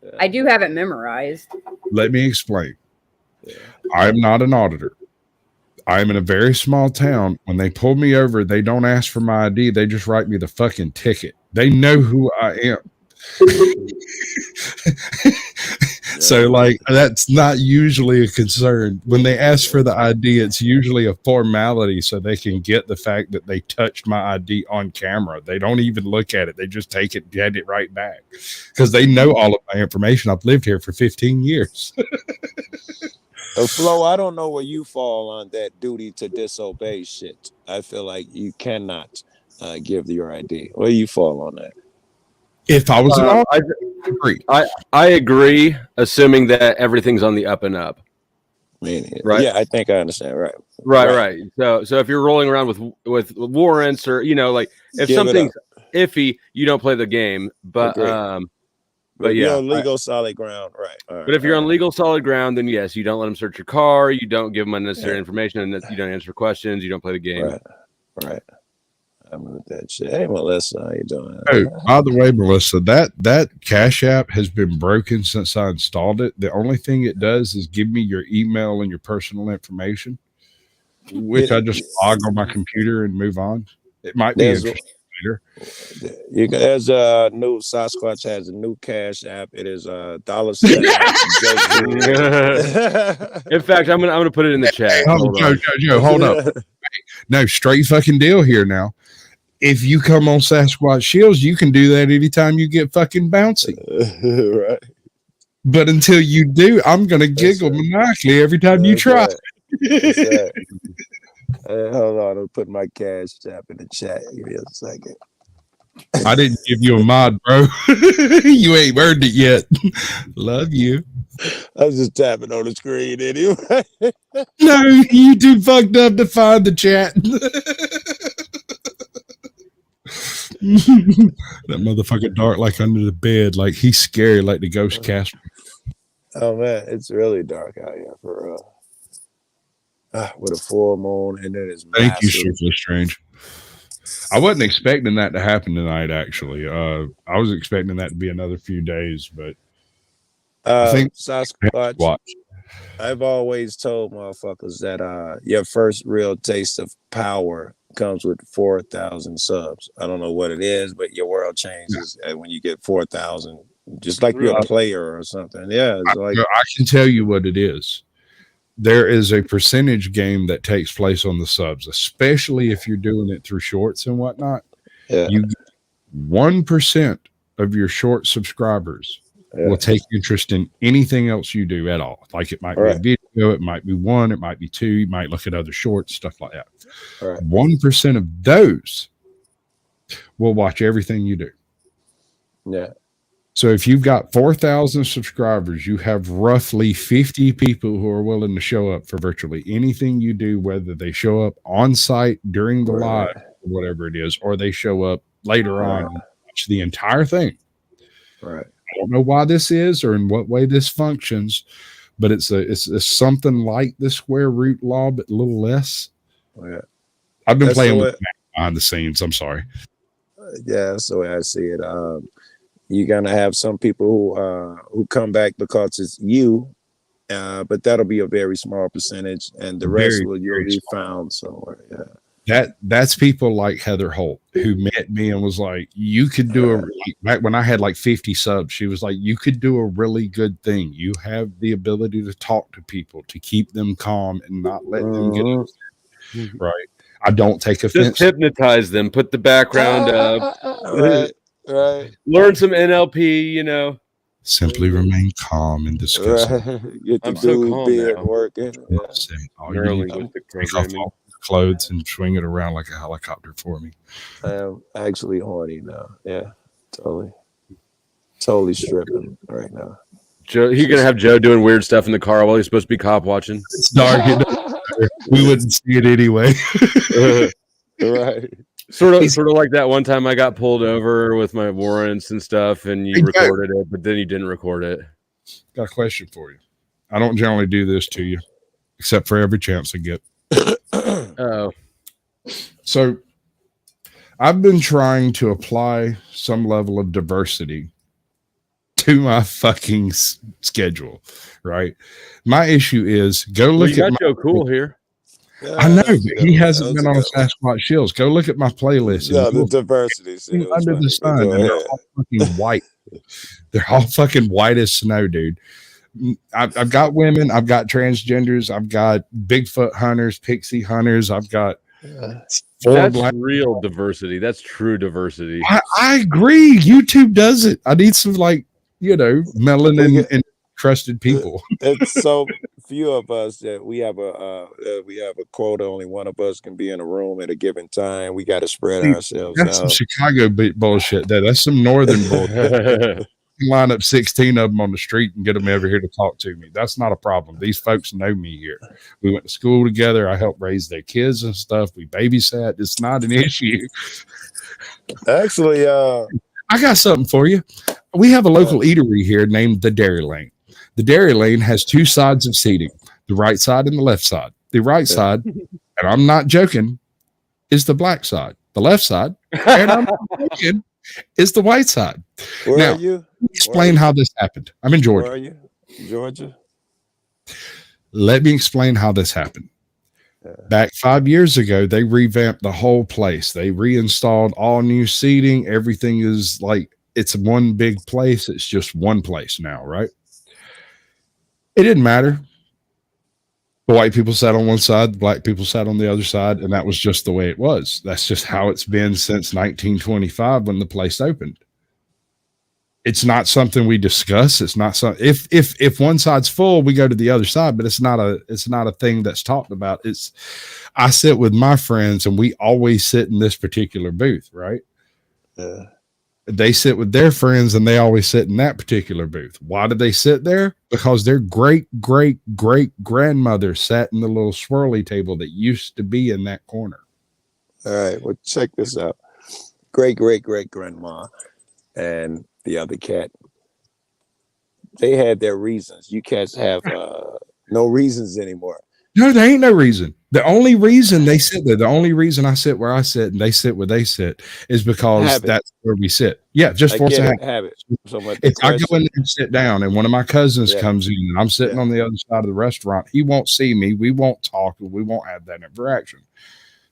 S12: Yeah. I do have it memorized.
S1: Let me explain. I'm not an auditor. I'm in a very small town. When they pull me over, they don't ask for my ID. They just write me the fucking ticket. They know who I am. So, like, that's not usually a concern. When they ask for the ID, it's usually a formality so they can get the fact that they touched my ID on camera. They don't even look at it. They just take it, get it right back because they know all of my information. I've lived here for 15 years.
S9: Flo, I don't know where you fall on that duty to disobey shit. I feel like you cannot give your ID. Where you fall on that?
S1: If I was an
S11: I agree. I agree, assuming that everything's on the up and up.
S9: Right? Yeah, I think I understand.
S11: Right. So if you're rolling around with warrants or like if something's iffy, you don't play the game. But
S9: yeah, you're on legal solid ground, right?
S11: But if you're on legal solid ground, then yes, you don't let them search your car, you don't give them unnecessary information, and you don't answer questions, you don't play the game.
S9: Right. I'm with that shit. Hey, Melissa, how you doing?
S1: Oh, by the way, Melissa, that Cash App has been broken since I installed it. The only thing it does is give me your email and your personal information, which I just log on my computer and move on. It might be interesting later.
S9: There's a new Sasquatch has a new Cash App. It is $1.7.
S11: In fact, I'm gonna put it in the chat.
S1: Joe, hold up. No, straight fucking deal here now. If you come on Sasquatch Shills, you can do that anytime you get fucking bouncy.
S9: Right.
S1: But until you do, I'm going to giggle maniacally every time you try.
S9: Hold on. I'll put my Cash App in the chat. Give me a second.
S1: I didn't give you a mod, bro. You ain't earned it yet. Love you.
S9: I was just tapping on the screen anyway.
S1: No, you too fucked up to find the chat. That motherfucker dark like under the bed, like he's scary, like the ghost caster.
S9: Oh man, it's really dark out here for with a full moon, and then it's
S1: Thank
S9: massive.
S1: you, Super Strange. I wasn't expecting that to happen tonight. Actually, I was expecting that to be another few days, but I think
S9: Sasquatch. I've always told motherfuckers that your first real taste of power comes with 4,000 subs. I don't know what it is, but your world changes when you get 4,000. Just like you're a player or something. Yeah, it's like
S1: I can tell you what it is. There is a percentage game that takes place on the subs, especially if you're doing it through shorts and whatnot.
S9: Yeah.
S1: You get 1% of your short subscribers will take interest in anything else you do at all. Like it might be a video, it might be one, it might be two, you might look at other shorts, stuff like that. 1% of those will watch everything you do.
S9: Yeah.
S1: So if you've got 4,000 subscribers, you have roughly 50 people who are willing to show up for virtually anything you do, whether they show up on site during the live, or whatever it is, or they show up later on and watch the entire thing.
S9: Right.
S1: I don't know why this is or in what way this functions, but it's something like the square root law, but a little less.
S9: Yeah.
S1: I've been playing with behind the scenes. I'm sorry.
S9: Yeah, that's the way I see it. You're gonna have some people who come back because it's you, but that'll be a very small percentage, and the rest you'll be found somewhere. Yeah.
S1: That's people like Heather Holt, who met me and was like, you could do back when I had like 50 subs, she was like, you could do a really good thing. You have the ability to talk to people, to keep them calm and not let them get upset. Right. I don't take offense.
S11: Just hypnotize them, put the background up.
S9: Right.
S11: Learn some NLP, you know.
S1: Simply remain calm and discuss.
S9: Get the dude beard working. Yeah.
S1: Take off all the clothes and swing it around like a helicopter for me.
S9: I am actually horny now. Yeah, totally stripping right now.
S11: Joe, you're gonna have Joe doing weird stuff in the car while he's supposed to be cop watching.
S1: It's dark. We wouldn't see it anyway.
S9: Right.
S11: Sort of like that one time I got pulled over with my warrants and stuff, and you recorded it, but then you didn't record it.
S1: Got a question for you. I don't generally do this to you, except for every chance I get.
S11: Oh.
S1: So I've been trying to apply some level of diversity to my fucking schedule, right? My issue is go look at
S11: Joe Cool here.
S1: I know, but he hasn't been on Sasquatch Shills. Go look at my playlist.
S9: Yeah, the diversity.
S1: Under the sun, and they're all fucking white. They're all fucking white as snow, dude. I've got women. I've got transgenders. I've got Bigfoot hunters, pixie hunters. I've got
S11: that's real diversity. That's true diversity.
S1: I agree. YouTube does it. I need some melanin and trusted people.
S9: It's so few of us that we have a quota. Only one of us can be in a room at a given time. We got to spread ourselves
S1: That's
S9: out.
S1: some Chicago bullshit. That's some northern bullshit. Line up 16 of them on the street and get them over here to talk to me. That's not a problem. These folks know me here. We went to school together. I helped raise their kids and stuff. We babysat. It's not an issue.
S9: Actually,
S1: I got something for you. We have a local eatery here named the Dairy Lane. The Dairy Lane has two sides of seating, the right side and the left side. The right side, and I'm not joking, is the black side. The left side, and I'm not joking, is the white side.
S9: Where are you?
S1: Explain how this happened. I'm in Georgia.
S9: Where are you? Georgia?
S1: Let me explain how this happened. Back 5 years ago, they revamped the whole place. They reinstalled all new seating. Everything is like it's one big place. It's just one place now, right? It didn't matter. The white people sat on one side, the black people sat on the other side, and that was just the way it was. That's just how it's been since 1925 when the place opened. It's not something we discuss. It's not something. If one side's full, we go to the other side, but it's not a thing that's talked about. I sit with my friends, and we always sit in this particular booth, right?
S9: Yeah.
S1: They sit with their friends, and they always sit in that particular booth. Why do they sit there? Because their great grandmother sat in the little swirly table that used to be in that corner.
S9: All right. Well, check this out. Great grandma and the other cat. They had their reasons. You cats have no reasons anymore.
S1: No, there ain't no reason. The only reason they sit there, the only reason I sit where I sit and they sit where they sit is because that's where we sit. Yeah, just force a habit.
S9: So
S1: if I go in there and sit down and one of my cousins comes in and I'm sitting on the other side of the restaurant, he won't see me. We won't talk. We won't have that interaction.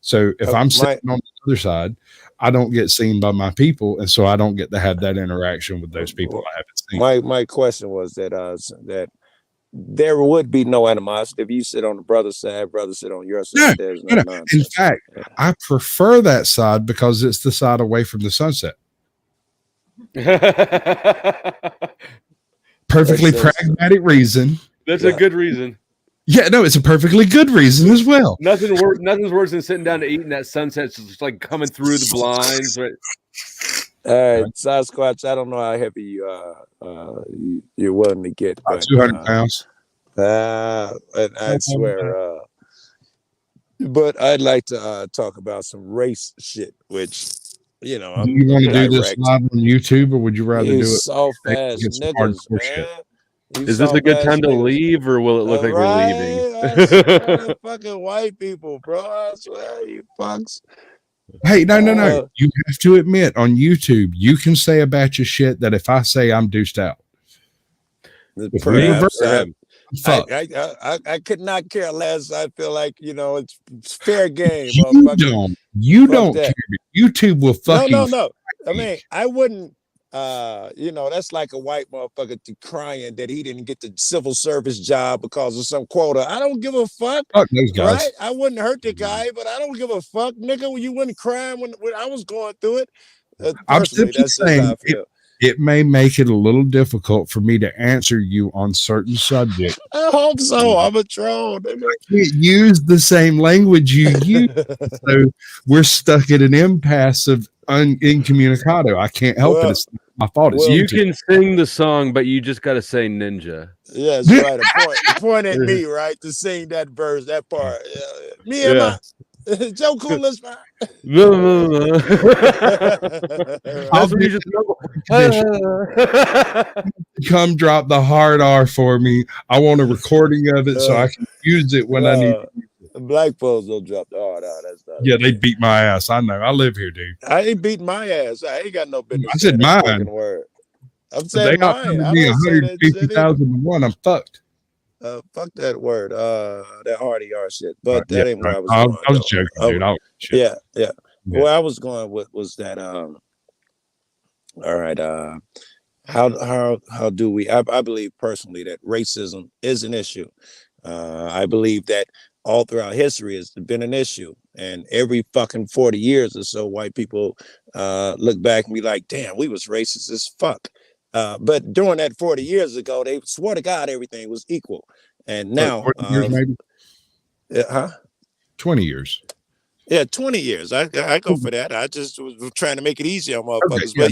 S1: So if I'm sitting on the other side, I don't get seen by my people, and so I don't get to have that interaction with those people I haven't seen.
S9: My question was that there would be no animosity if you sit on the brother's side, brother sit on your side. There's no nonsense.
S1: In fact, I prefer that side because it's the side away from the sunset. Perfectly pragmatic reason.
S11: That's a good reason.
S1: Yeah, no, it's a perfectly good reason as well.
S11: Nothing's worse than sitting down to eat and that sunset's just like coming through the blinds. Right?
S9: All right, Sasquatch, I don't know how heavy you're willing to get.
S1: About 200 pounds.
S9: I swear. But I'd like to talk about some race shit, which,
S1: do you want to do this live on YouTube, or would you rather do it?
S9: Soft ass niggas, man.
S11: Is this a good time to leave, or will it look like we're leaving?
S9: I swear, fucking white people, bro. I swear, you fucks.
S1: Hey, no. You have to admit on YouTube, you can say a batch of shit that if I say I'm deuced out. If we revert
S9: Perhaps
S1: fuck.
S9: I could not care less. I feel like, you know, it's fair game,
S1: You
S9: motherfucker.
S1: You
S9: Fuck
S1: don't
S9: that.
S1: care. YouTube will fucking
S9: No. I mean, I wouldn't you know, that's like a white motherfucker crying that he didn't get the civil service job because of some quota. I don't give a fuck.
S1: fuck those guys.
S9: Right? I wouldn't hurt the guy, but I don't give a fuck, nigga. You wouldn't cry when I was going through it.
S1: I'm
S9: Personally,
S1: simply
S9: that's just how I
S1: saying
S9: feel.
S1: it may make it a little difficult for me to answer you on certain subjects.
S9: I hope so. I'm a troll, nigga.
S1: I can't use the same language you use, so we're stuck at an impasse of incommunicado. I can't help it. It's my fault. It's
S11: You
S1: YouTube.
S11: can sing the song, but you just got to say ninja.
S9: Yes, right. A point at me, right, to sing that verse, that part. Me and my Joe Cool is fine.
S11: That's what you just
S1: come drop the hard R for me. I want a recording of it so I can use it when I need to.
S9: Black folks don't drop the hard R. That's not.
S1: Yeah, they beat my ass. I know. I live here, dude.
S9: I ain't beating my ass. I ain't got no business.
S1: I said
S9: saying that
S1: mine.
S9: fucking word. I'm
S1: If
S9: saying
S1: they
S9: mine.
S1: outnumber
S9: I
S1: me
S9: don't say that shit either.
S1: 150,001. I'm fucked.
S9: Fuck that word. That RDR shit. But that ain't where I was
S1: I
S9: going.
S1: was joking, dude.
S9: Yeah. Where I was going with was that all right, how do we I believe personally that racism is an issue. I believe that all throughout history has been an issue, and every fucking 40 years or so white people look back and be like, damn, we was racist as fuck. But during that 40 years ago, they swore to God everything was equal. And now
S1: 20 years maybe? 20 years.
S9: Yeah, 20 years. I go for that. I just was trying to make it easier on motherfuckers.
S1: Okay,
S9: but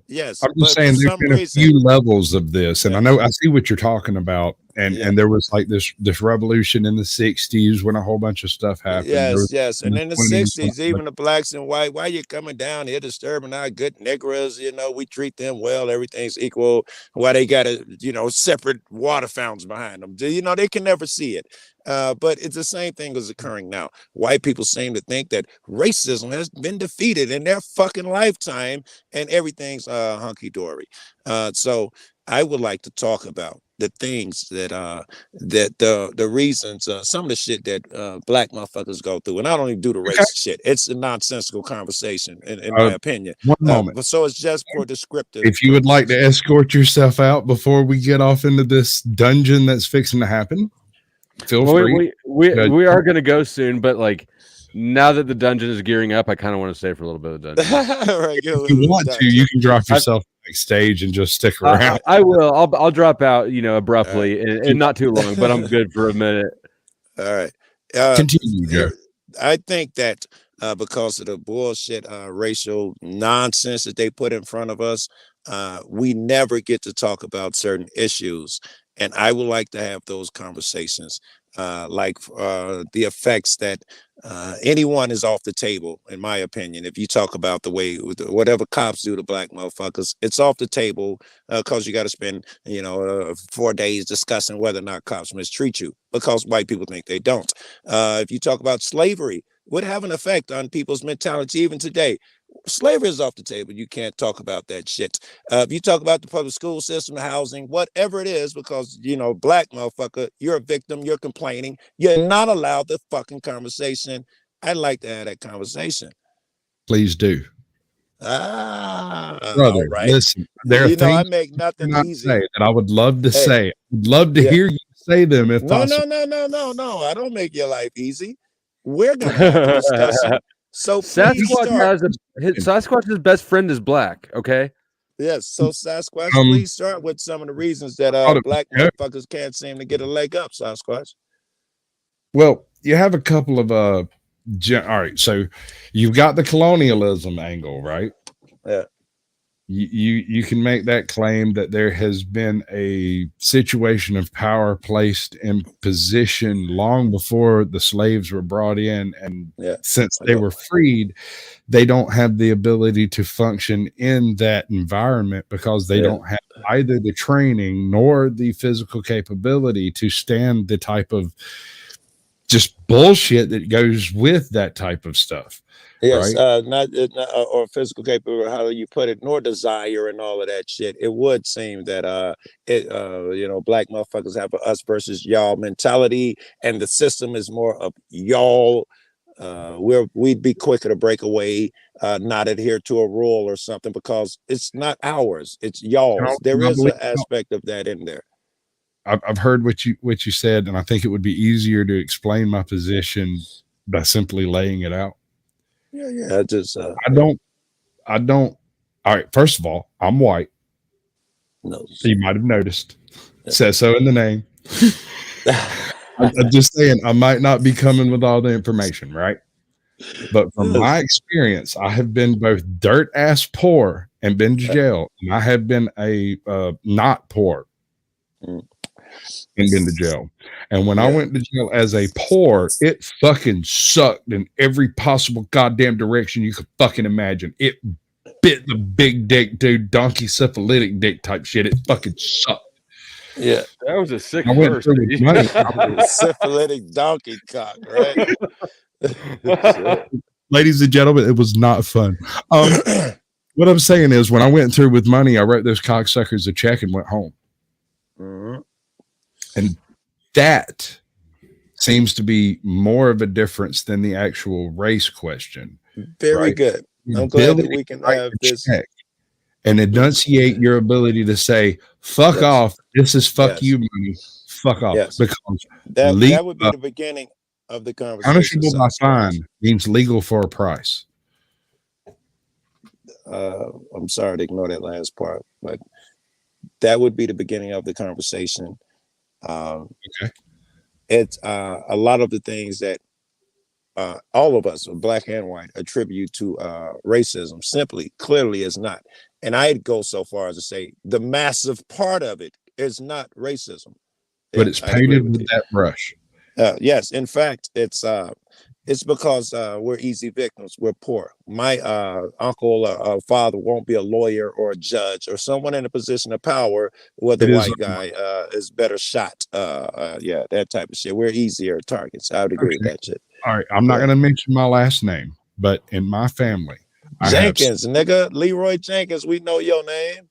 S9: yes.
S1: I'm just saying there's been a few levels of this, and I see what you're talking about. And there was like this revolution in the 60s when a whole bunch of stuff happened.
S9: Yes. And in the 60s, even the blacks and white, why you coming down here disturbing our good Negroes? You know, we treat them well, everything's equal. Why they got separate water fountains behind them? You know, they can never see it. But it's the same thing is occurring now. White people seem to think that racism has been defeated in their fucking lifetime and everything's hunky-dory. So I would like to talk about the things that the reasons, some of the shit that black motherfuckers go through. And I don't even do the racist shit. It's a nonsensical conversation, in my opinion.
S1: One moment.
S9: So it's just for descriptive.
S1: If you would like to escort yourself out before we get off into this dungeon that's fixing to happen, feel free.
S11: We are going to go soon, but like now that the dungeon is gearing up, I kind of want to stay for a little bit of the dungeon.
S9: Right,
S1: if you want to, you can drop yourself backstage and just stick around.
S11: I will. I'll drop out, abruptly and not too long, but I'm good for a minute.
S9: All right.
S1: Continue, Joe.
S9: I think that because of the bullshit racial nonsense that they put in front of us, we never get to talk about certain issues. And I would like to have those conversations, like the effects that anyone is off the table, in my opinion. If you talk about the way whatever cops do to black motherfuckers, it's off the table because you got to spend 4 days discussing whether or not cops mistreat you because white people think they don't. If you talk about slavery, would have an effect on people's mentality even today. Slavery is off the table. You can't talk about that shit. If you talk about the public school system, the housing, whatever it is, because, black motherfucker, you're a victim, you're complaining, you're not allowed the fucking conversation. I'd like to have that conversation.
S1: Please do.
S9: Brother,
S1: right. Listen, there are things
S9: I make nothing easy
S1: that I would love to say. I'd love to hear you say them if possible.
S9: No. I don't make your life easy. We're going to have a discussion. So
S11: Sasquatch's best friend is black. Okay.
S9: Yes. So Sasquatch, please start with some of the reasons that black motherfuckers can't seem to get a leg up. Sasquatch.
S1: Well, you have a couple of all right. So you've got the colonialism angle, right?
S9: Yeah.
S1: You can make that claim that there has been a situation of power placed in position long before the slaves were brought in, and since they were freed, they don't have the ability to function in that environment because they don't have either the training nor the physical capability to stand the type of just bullshit that goes with that type of stuff.
S9: Yes,
S1: Right?
S9: not or physical capability, how you put it, nor desire and all of that shit. It would seem that black motherfuckers have a us versus y'all mentality, and the system is more of y'all. We'd be quicker to break away, not adhere to a rule or something because it's not ours, it's y'all's. There
S1: I
S9: is
S1: believe
S9: an aspect of that in there.
S1: I've heard what you said, and I think it would be easier to explain my position by simply laying it out.
S9: Yeah. I just
S1: I don't. All right. First of all, I'm white.
S9: no.
S1: You might have noticed. It says so in the name. I'm just saying, I might not be coming with all the information, right? But from my experience, I have been both dirt ass poor and been to jail, and I have been a not poor and been to jail. And when I went to jail as a poor, it fucking sucked in every possible goddamn direction you could fucking imagine. It bit the big dick, dude, donkey syphilitic dick type shit. It fucking sucked.
S9: Yeah,
S11: that was a sick
S1: I went
S11: verse.
S1: through with money.
S9: Syphilitic donkey cock, right?
S1: Ladies and gentlemen, it was not fun. What I'm saying is, when I went through with money, I wrote those cocksuckers a check and went home. And that seems to be more of a difference than the actual race question.
S9: Very good. I'm glad that we can have this
S1: and enunciate your ability to say, fuck off. This is fuck you money. Fuck off.
S9: Yes.
S1: Because
S9: that would be the beginning of the conversation.
S1: Punishable by fine means legal for a price.
S9: I'm sorry to ignore that last part, but that would be the beginning of the conversation.
S1: Okay.
S9: It's a lot of the things that all of us, black and white, attribute to racism simply, clearly is not. And I'd go so far as to say the massive part of it is not racism.
S1: But it's painted with that brush.
S9: Yes, in fact, it's because we're easy victims. We're poor. My uncle or father won't be a lawyer or a judge or someone in a position of power where the white guy is better shot. That type of shit. We're easier targets. I would agree with that shit.
S1: All right, I'm not going to mention my last name, but in my family,
S9: Jenkins, nigga, Leroy Jenkins. We know your name,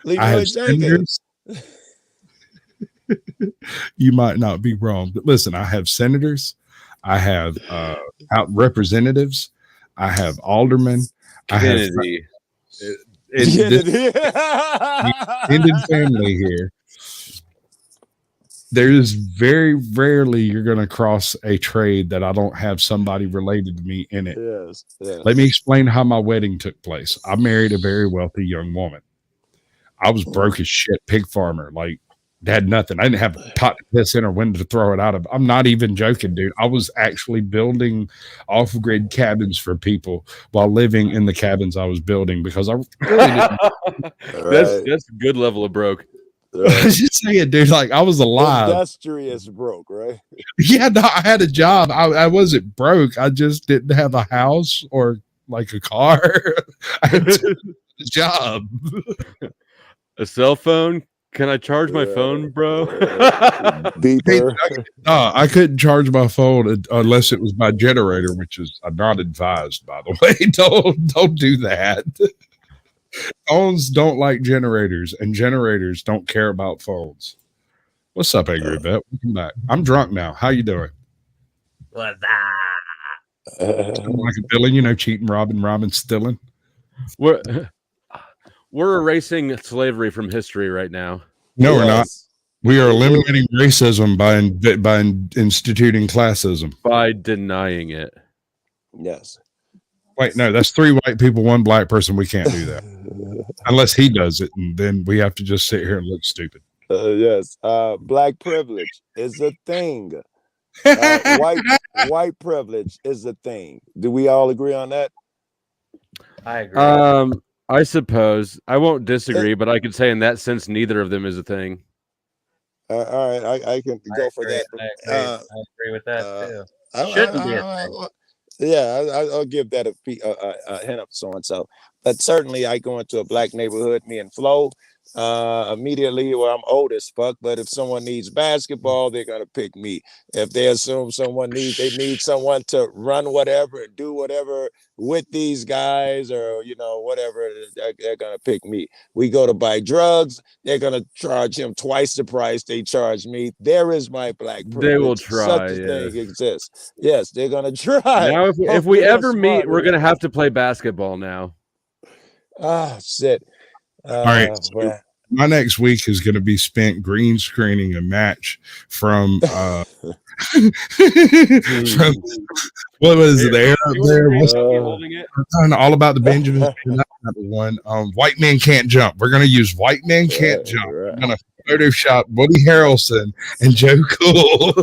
S9: Leroy Jenkins.
S1: You might not be wrong, but listen, I have senators, I have representatives, I have aldermen, I have extended family here. There's very rarely you're going to cross a trade that I don't have somebody related to me in it.
S9: Yes.
S1: Let me explain how my wedding took place. I married a very wealthy young woman. I was broke as shit, pig farmer, like had nothing. I didn't have a pot to piss in or window to throw it out of. I'm not even joking, dude. I was actually building off-grid cabins for people while living in the cabins I was building because I really didn't.
S11: That's a good level of broke.
S1: I was just saying, dude, like I was alive.
S9: Industrious broke, right?
S1: Yeah, no, I had a job. I wasn't broke. I just didn't have a house or like a car. I had a job.
S11: A cell phone? Can I charge my phone, bro?
S9: Beeper.
S1: No, I couldn't charge my phone unless it was my generator, which is not advised, by the way. Don't do that. Phones don't like generators, and generators don't care about phones. What's up, Angry Vet? Welcome back. I'm drunk now. How you doing?
S5: What's
S1: Like a villain, cheating, robbing, stealing.
S11: We're erasing slavery from history right now.
S1: No, we're not. We are eliminating racism by instituting classism.
S11: By denying it.
S9: Yes.
S1: Wait, no, that's 3 white people, 1 black person. We can't do that. Unless he does it, and then we have to just sit here and look stupid.
S9: Yes. Black privilege is a thing. White privilege is a thing. Do we all agree on that?
S5: I agree.
S11: I suppose I won't disagree, but I could say in that sense, neither of them is a thing.
S9: All right, I can go for that.
S5: I agree with that too.
S9: Shouldn't be a thing. Yeah, I'll give that a hint of so and so. But certainly, I go into a black neighborhood, me and Flo. immediately, well, I'm old as fuck, but if someone needs basketball, they're gonna pick me. If they assume they need someone to run whatever and do whatever with these guys, or whatever, they're gonna pick me. We go to buy drugs, they're gonna charge him twice the price they charge me. There is my black
S11: They will
S9: privilege.
S11: try.
S9: Such a
S11: Yes.
S9: thing exists. Yes, they're gonna try.
S11: Now, if we
S9: Hopefully they're
S11: ever meet,
S9: smart
S11: we're gonna
S9: enough.
S11: have to play basketball now.
S9: Shit.
S1: All right. So
S9: Well,
S1: my next week is going to be spent green screening a match from from what was it there up there? What's all about the Benjamin? Not the one. White Men Can't Jump. We're going to use White Men Can't Jump. We're going to Photoshop Woody Harrelson and Joe Cool.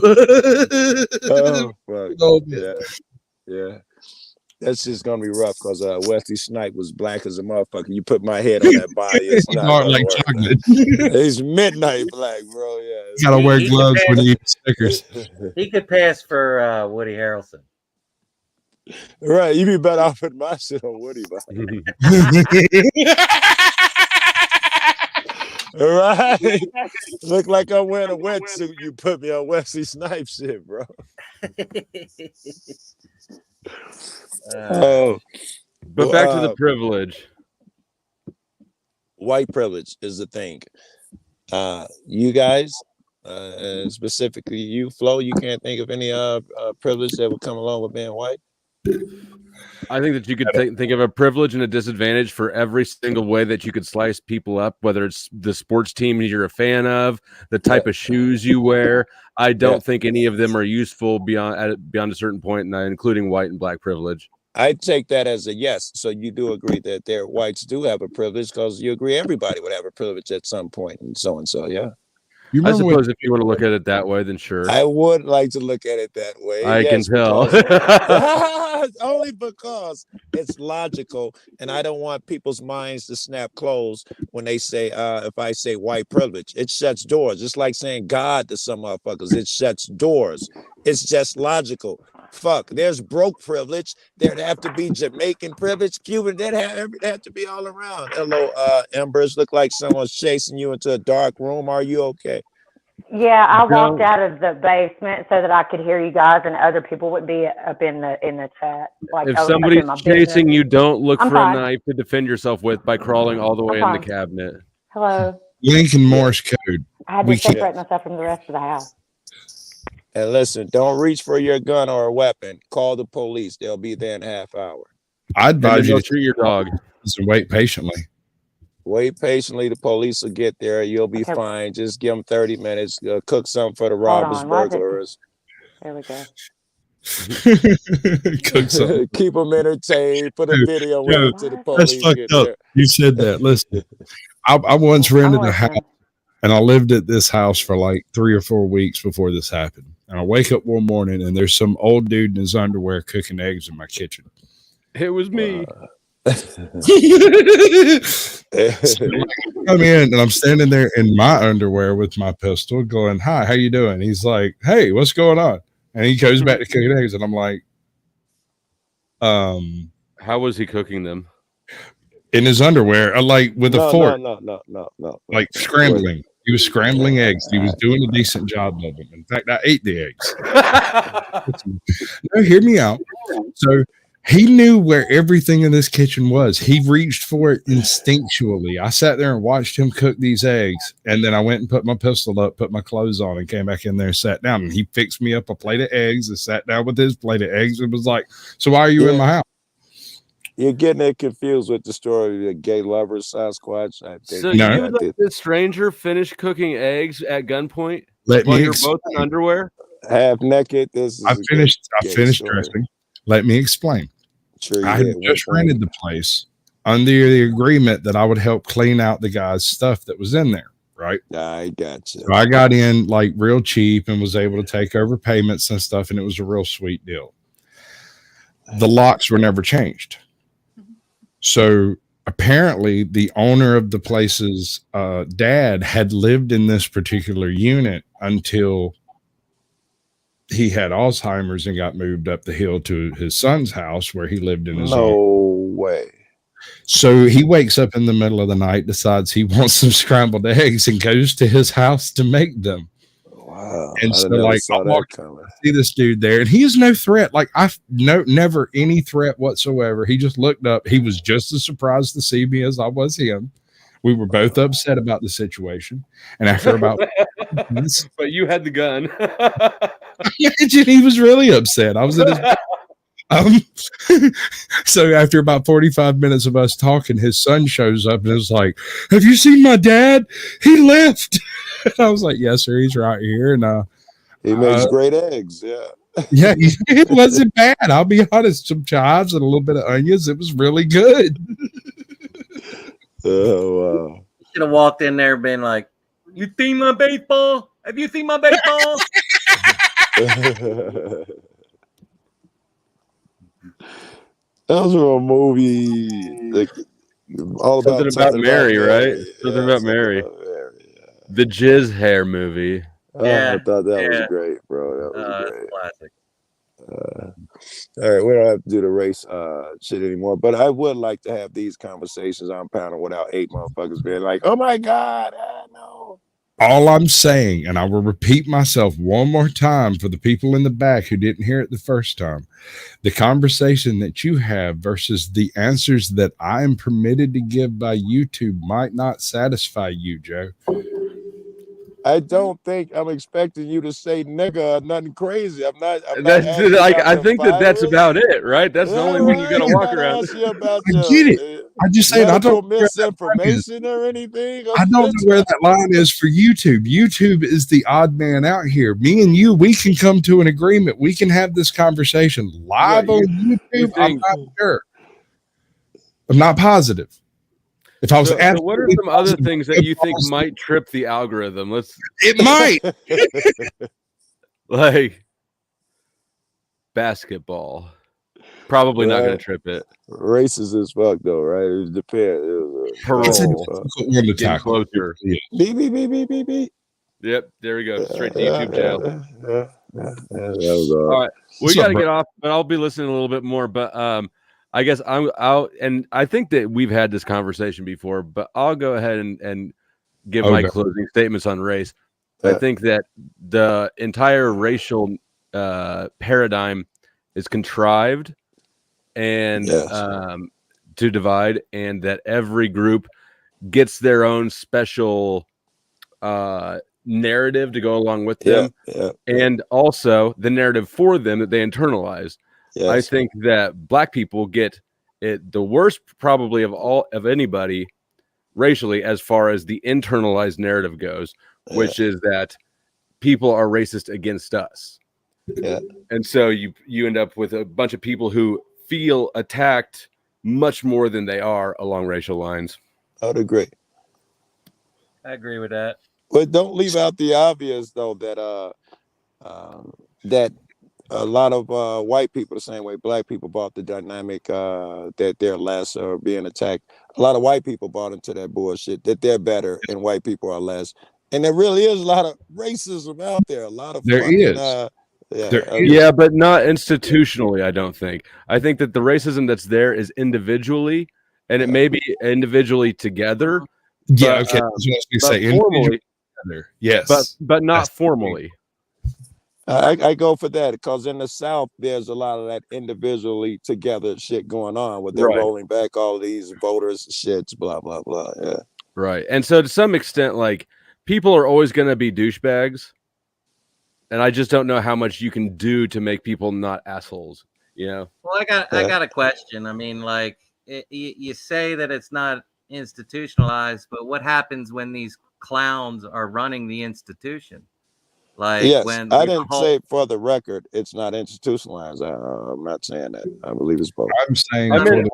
S9: fuck. Yeah. That's just gonna be rough because Wesley Snipes was black as a motherfucker. You put my head on that body, it's not gonna
S1: like
S9: work.
S1: chocolate.
S9: He's midnight black, bro. Yeah,
S1: You gotta wear gloves when you eat Snickers.
S10: He could pass for Woody Harrelson.
S9: Right, you be better off putting my shit on Woody, bro. Right, look like I'm wearing a wetsuit. You put me on Wesley Snipes shit, bro.
S11: But back to the privilege.
S9: White privilege is the thing. You guys, and specifically you, Flo, you can't think of any privilege that would come along with being white?
S11: I think that you could think of a privilege and a disadvantage for every single way that you could slice people up, whether it's the sports team you're a fan of, the type of shoes you wear. I don't think any of them are useful beyond a certain point, including white and black privilege.
S9: I take that as a yes. So you do agree that their whites do have a privilege, because you agree everybody would have a privilege at some point, and so, yeah.
S11: I suppose if you want to look at it that way, then sure.
S9: I would like to look at it that way.
S11: I can tell.
S9: Only because it's logical, and I don't want people's minds to snap closed when they say, if I say white privilege, it shuts doors. It's like saying God to some motherfuckers. It shuts doors. It's just logical. Fuck, there's broke privilege. There'd have to be Jamaican privilege, Cuban. There'd have to be all around. Hello, Embers. Look like someone's chasing you into a dark room. Are you okay?
S13: Yeah, I walked out of the basement so that I could hear you guys, and other people would be up in the chat. Like,
S11: if
S13: I was
S11: somebody's
S13: in my
S11: chasing
S13: business.
S11: you, don't look
S13: I'm
S11: for
S13: fine.
S11: a knife to defend yourself with by crawling all the way in
S13: I'm
S11: the
S13: fine.
S11: cabinet.
S13: Hello.
S1: Lincoln Morse code.
S13: I had to separate myself from the rest of the house.
S9: And listen, don't reach for your gun or a weapon. Call the police. They'll be there in a half hour.
S1: I advise you to
S11: treat your dog
S1: and wait patiently.
S9: Wait patiently. The police will get there. You'll be fine. Just give them 30 minutes. Cook something for the robbers,
S13: on. Why is it-
S9: burglars.
S13: There we go.
S1: Cook something.
S9: Keep them entertained. Put a video with
S1: Yo,
S9: it to the police.
S1: that's fucked
S9: get
S1: up.
S9: there.
S1: You said that. Listen, I once rented a house, and I lived at this house for like 3 or 4 weeks before this happened. And I wake up one morning, and there's some old dude in his underwear cooking eggs in my kitchen.
S11: It was me.
S1: So, I come in, and I'm standing there in my underwear with my pistol, going, "Hi, how you doing?" He's like, "Hey, what's going on?" And he goes back to cooking eggs, and I'm like,
S11: how was he cooking them?
S1: In his underwear, like with a fork,
S9: No.
S1: like scrambling. He was scrambling eggs. He was doing a decent job of them. In fact, I ate the eggs. No, hear me out. So he knew where everything in this kitchen was. He reached for it instinctually. I sat there and watched him cook these eggs. And then I went and put my pistol up, put my clothes on, and came back in there and sat down. And he fixed me up a plate of eggs and sat down with his plate of eggs and was like, "So why are you in my house?"
S9: You're getting it confused with the story of the gay lovers, Sasquatch. I think
S11: So you would let this stranger finish cooking eggs at gunpoint while you're both in underwear?
S9: Half naked.
S1: I finished dressing. Let me explain.
S9: Sure,
S1: I had just rented the place under the agreement that I would help clean out the guy's stuff that was in there, right?
S9: I got you.
S1: So I got in like real cheap and was able to take over payments and stuff, and it was a real sweet deal. The locks were never changed. So apparently the owner of the place's dad had lived in this particular unit until he had Alzheimer's and got moved up the hill to his son's house where he lived in his
S9: No way.
S1: So he wakes up in the middle of the night, decides he wants some scrambled eggs, and goes to his house to make them.
S9: Wow.
S1: And
S9: I
S1: so,
S9: never
S1: like,
S9: saw
S1: I
S9: that
S1: walk
S9: coming.
S1: see this dude there, and he is no threat. Like, never any threat whatsoever. He just looked up. He was just as surprised to see me as I was him. We were both upset about the situation, and after about minutes,
S11: But you had the gun.
S1: imagine he was really upset. I was in his. So after about 45 minutes of us talking, his son shows up and is like, "Have you seen my dad? He left." And I was like, "Yes, sir. He's right here." And
S9: he makes great eggs. Yeah.
S1: Yeah, it wasn't bad. I'll be honest. Some chives and a little bit of onions. It was really good.
S9: Oh wow.
S10: Should have walked in there and been like, "You seen my baseball? Have you seen my baseball?"
S9: That was from a movie, like all
S11: Something
S9: about
S11: about Mary, right? Something about
S9: something
S11: Mary.
S9: about Mary, yeah.
S11: The Jizz Hair movie.
S9: Oh, I thought that was great, bro. That was
S10: That's
S9: great.
S10: classic.
S9: All right, we don't have to do the race shit anymore, but I would like to have these conversations on panel without 8 motherfuckers being like, "Oh my god, no."
S1: All I'm saying, and I will repeat myself one more time for the people in the back who didn't hear it the first time, the conversation that you have versus the answers that I am permitted to give by YouTube might not satisfy you, Joe.
S9: I don't think I'm expecting you to say nigga or nothing crazy. I'm not
S11: That's
S9: asking
S11: like
S9: about
S11: I
S9: the
S11: think that's
S9: virus.
S11: about it, right? That's the only thing you got to
S9: I'm
S11: walk
S9: not
S11: around.
S9: asking you about
S1: I
S9: your
S1: get it. I just saying I
S9: medical
S1: don't know where that line is.
S9: misinformation or anything.
S1: I don't know where that line is for YouTube. YouTube is the odd man out here. Me and you, we can come to an agreement. We can have this conversation live on YouTube. I'm not sure. I'm not positive. If I was
S11: So what are some other things that you think might trip the algorithm?
S1: It might.
S11: Like basketball. Probably not going to trip it.
S9: Racist as fuck though, right? It depends.
S11: Parole. Getting closer.
S9: Beep, beep, beep, beep, beep, beep.
S11: Yep, there we go. Straight to YouTube jail.
S9: That was
S11: all right. We got to get off, but I'll be listening a little bit more. But I guess I'm out, and I think that we've had this conversation before, but I'll go ahead and give my closing statements on race. I think that the entire racial paradigm is contrived and to divide, and that every group gets their own special narrative to go along with them, and also the narrative for them that they internalize.
S9: Yes.
S11: I think that black people get it the worst probably of anybody racially as far as the internalized narrative goes, which is that people are racist against us.
S9: Yeah.
S11: And so you end up with a bunch of people who feel attacked much more than they are along racial lines.
S9: I would agree.
S10: I agree with that.
S9: But don't leave out the obvious though, that that a lot of white people, the same way black people bought the dynamic that they're less or being attacked. A lot of white people bought into that bullshit that they're better and white people are less. And there really is a lot of racism out there. A lot of
S11: yeah, but not institutionally, I don't think. I think that the racism that's there is individually, and it may be individually together.
S1: Yeah,
S11: but,
S1: okay. I was just
S11: but
S1: gonna say
S11: formally,
S1: together. Yes.
S11: But not formally.
S9: I go for that because in the South, there's a lot of that individually together shit going on where they're rolling back all these voters shits, blah, blah, blah. Yeah.
S11: Right. And so to some extent, like, people are always going to be douchebags. And I just don't know how much you can do to make people not assholes, you know?
S10: Well, I got a question. I mean, like, you say that it's not institutionalized, but what happens when these clowns are running the institution? Like,
S9: yes,
S10: when
S9: I didn't say for the record it's not institutionalized. I'm not saying that. I believe it's both.
S1: I'm saying
S11: I meant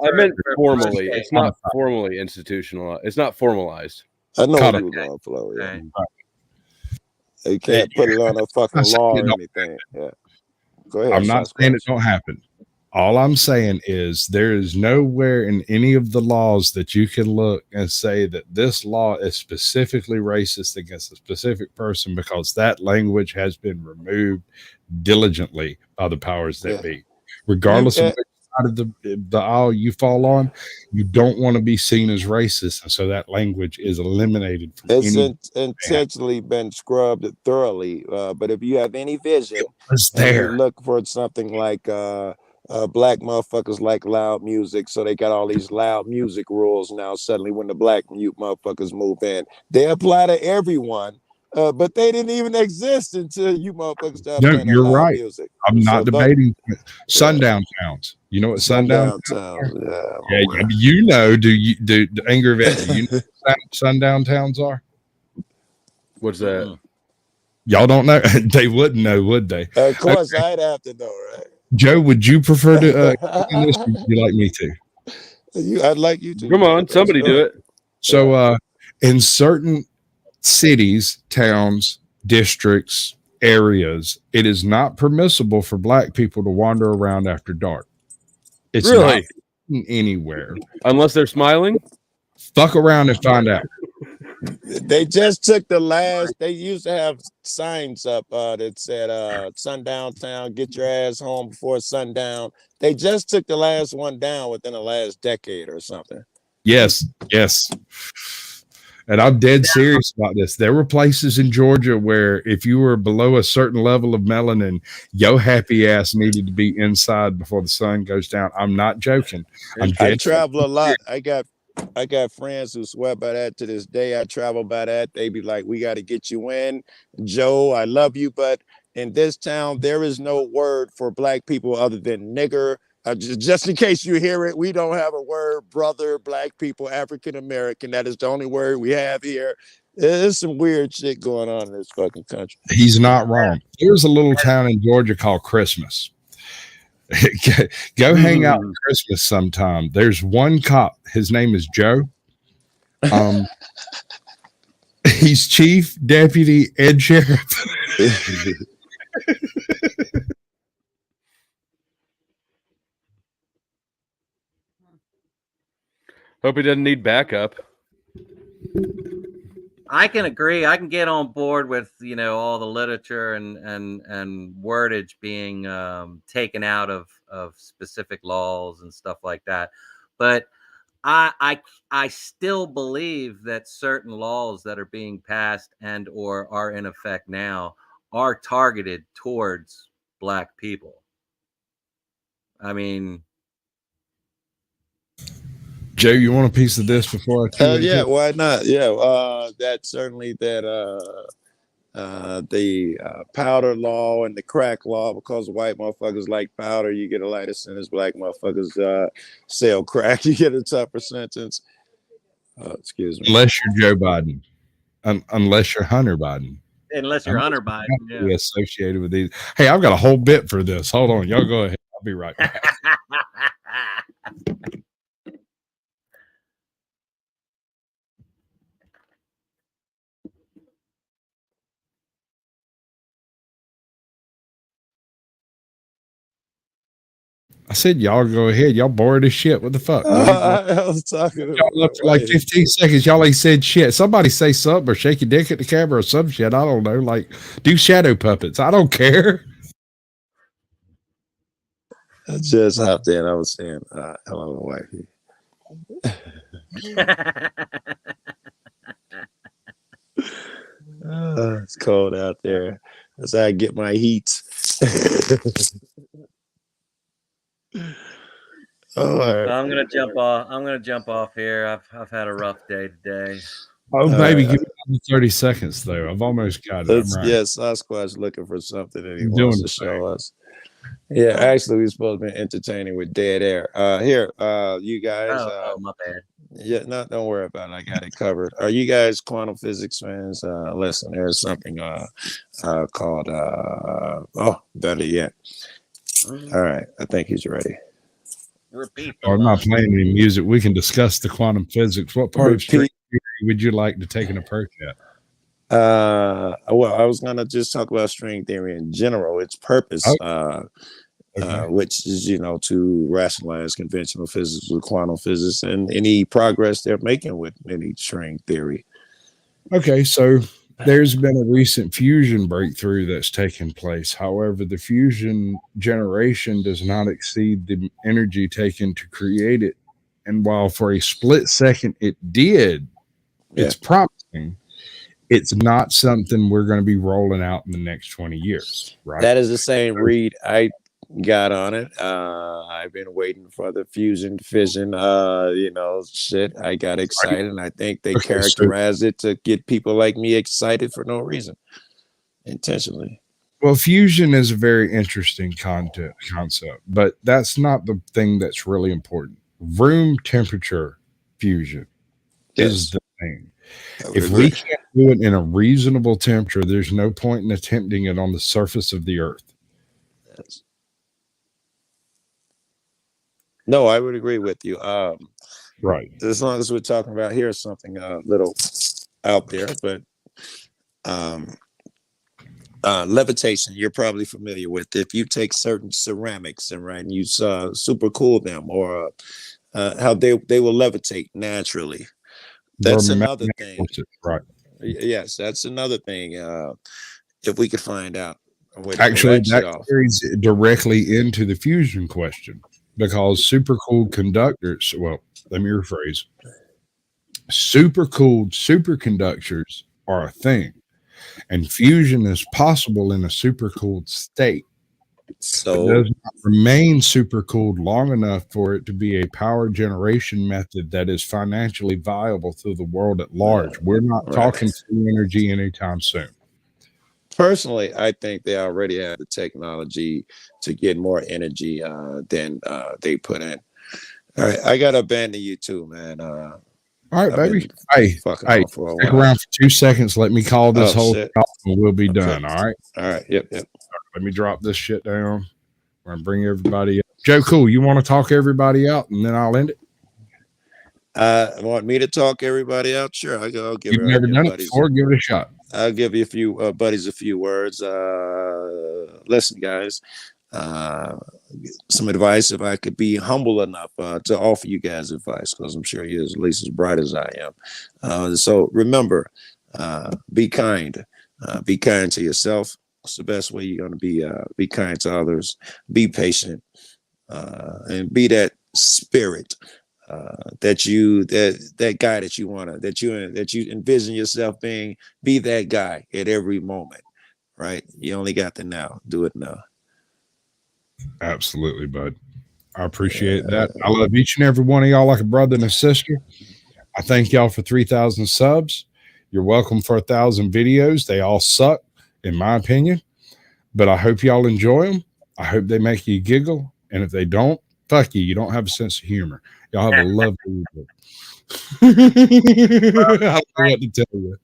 S11: formally. It's not formally institutionalized. It's not formalized.
S9: I know what you were going, Flo. Yeah. You can't put it on a fucking law or anything. Yeah. Go ahead.
S1: I'm not saying it don't happen. All I'm saying is there is nowhere in any of the laws that you can look and say that this law is specifically racist against a specific person because that language has been removed diligently by the powers that be, regardless of which side of the aisle you fall on, you don't want to be seen as racist, and so that language is eliminated from
S9: It's
S1: any.
S9: intentionally been scrubbed thoroughly. But if you have any vision
S1: It's
S9: and you
S1: there.
S9: look for something like black motherfuckers like loud music, so they got all these loud music rules now. Suddenly, when the black mute motherfuckers move in, they apply to everyone. But they didn't even exist until you motherfuckers started
S1: No,
S9: playing that
S1: you're
S9: loud
S1: right.
S9: music.
S1: I'm
S9: So
S1: not debating sundown towns. You know what sundown
S9: towns? Yeah,
S1: yeah, you know. Do Angry Vet? Do you know what sundown towns are?
S11: What's that?
S1: Y'all don't know? They wouldn't know, would they?
S9: Of course, I'd have to know, right?
S1: Joe, would you prefer to explain this, or would you like me to?
S9: I'd like you to.
S11: Come on, somebody do it.
S1: So, in certain cities, towns, districts, areas, it is not permissible for black people to wander around after dark. It's
S11: Really?
S1: not anywhere.
S11: Unless they're smiling?
S1: Fuck around and find out.
S9: They just took the last. They used to have signs up that said sundown town, get your ass home before sundown. They just took the last one down within the last decade or something.
S1: Yes. And I'm dead serious about this. There were places in Georgia where if you were below a certain level of melanin, your happy ass needed to be inside before the sun goes down. I'm not joking.
S9: I travel a lot. I got friends who swear by that to this day. I travel by that. They be like, we got to get you in. Joe, I love you. But in this town, there is no word for black people other than nigger. Just in case you hear it, we don't have a word, brother, black people, African American. That is the only word we have here. There's some weird shit going on in this fucking country.
S1: He's not wrong. There's a little town in Georgia called Christmas. Go hang out at Christmas sometime. There's one cop. His name is Joe. He's chief, deputy, and sheriff.
S11: Hope he doesn't need backup.
S10: I can agree. I can get on board with all the literature and wordage being taken out of specific laws and stuff like that. But I still believe that certain laws that are being passed and or are in effect now are targeted towards black people. I mean,
S1: Joe, you want a piece of this before I tell you?
S9: Yeah, why not? Yeah, that's certainly that the powder law and the crack law, because white motherfuckers like powder, you get a lighter sentence. Black motherfuckers sell crack, you get a tougher sentence. Excuse me.
S1: Unless you're Joe Biden, unless you're Hunter Biden.
S10: Unless you're Hunter Biden,
S1: yeah. Associated with these. Hey, I've got a whole bit for this. Hold on, y'all go ahead. I'll be right back. I said, y'all go ahead. Y'all bored as shit. What the fuck?
S9: I was talking about
S1: y'all up for like 15 seconds. Y'all ain't said shit. Somebody say something or shake your dick at the camera or some shit. I don't know. Like, do shadow puppets. I don't care.
S9: I just hopped in. I was saying, hello, wifey. It's cold out there. As I get my heat.
S10: I'm gonna jump off. I'm gonna jump off here. I've had a rough day today.
S1: Oh, baby, give me 30 seconds though. I've almost got it.
S9: Right. Yeah, Sasquatch looking for something that he
S1: I'm
S9: wants to show us. Yeah, actually, we're supposed to be entertaining with dead air. Here, you guys.
S10: Oh, my bad.
S9: Yeah, no, don't worry about it. I got it covered. Are you guys quantum physics fans? Listen, there's something called better yet. All right, I think he's ready.
S10: Repeat.
S1: I'm not playing any music. We can discuss the quantum physics. What part of string theory would you like to take an approach at?
S9: Well, I was gonna just talk about string theory in general, its purpose, which is to rationalize conventional physics with quantum physics and any progress they're making with any string theory.
S1: Okay, so There's been a recent fusion breakthrough that's taken place. However, the fusion generation does not exceed the energy taken to create it. And while for a split second it did, it's promising. It's not something we're going to be rolling out in the next 20 years, right?
S9: That is the same read I got on it. I've been waiting for the fusion fission, shit. I got excited, and I think they characterized it to get people like me excited for no reason, intentionally.
S1: Well, fusion is a very interesting concept, but that's not the thing that's really important. Room temperature fusion is the thing. If we can't do it in a reasonable temperature, there's no point in attempting it on the surface of the earth.
S9: No, I would agree with you.
S1: Right.
S9: As long as we're talking about here's something a little out there, but levitation, you're probably familiar with. If you take certain ceramics and you super cool them, or how they will levitate naturally. That's another thing.
S1: Right.
S9: Yes, that's another thing. If we could find out.
S1: Actually, that carries directly into the fusion question, because supercooled conductors, well, let me rephrase. Supercooled superconductors are a thing, and fusion is possible in a supercooled state.
S9: So
S1: it does not remain supercooled long enough for it to be a power generation method that is financially viable to the world at large. We're not talking free energy anytime soon.
S9: Personally, I think they already have the technology to get more energy than they put in. All right, I gotta abandon you too, man.
S1: All right, baby. Hey, stick around for 2 seconds. Let me call this whole thing off and we'll be done. All right.
S9: All right. Yep.
S1: Let me drop this shit down. I'm gonna bring everybody up. Joe, cool. You want to talk everybody out, and then I'll end it.
S9: Want me to talk everybody out? Sure, I'll give.
S1: You've never done it before. Give it a shot.
S9: I'll give you a few buddies a few words. Listen, guys. Some advice, if I could be humble enough to offer you guys advice, because I'm sure you're at least as bright as I am. So remember, be kind. Be kind to yourself. It's the best way you're going to be kind to others. Be patient, and be that spirit that guy that you want to, that you envision yourself being. Be that guy at every moment, right? You only got the now. Do it now.
S1: Absolutely, bud. I appreciate that. I love each and every one of y'all like a brother and a sister. I thank y'all for 3,000 subs. You're welcome for 1,000 videos. They all suck, in my opinion, but I hope y'all enjoy them. I hope they make you giggle. And if they don't, fuck you. You don't have a sense of humor. Y'all have a lovely weekend. I don't know what to tell you.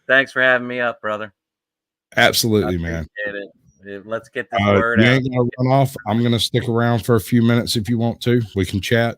S10: Thanks for having me up, brother.
S1: Absolutely, man.
S10: Let's get this word
S1: you
S10: out.
S1: ain't gonna run off. I'm gonna stick around for a few minutes if you want to. We can chat.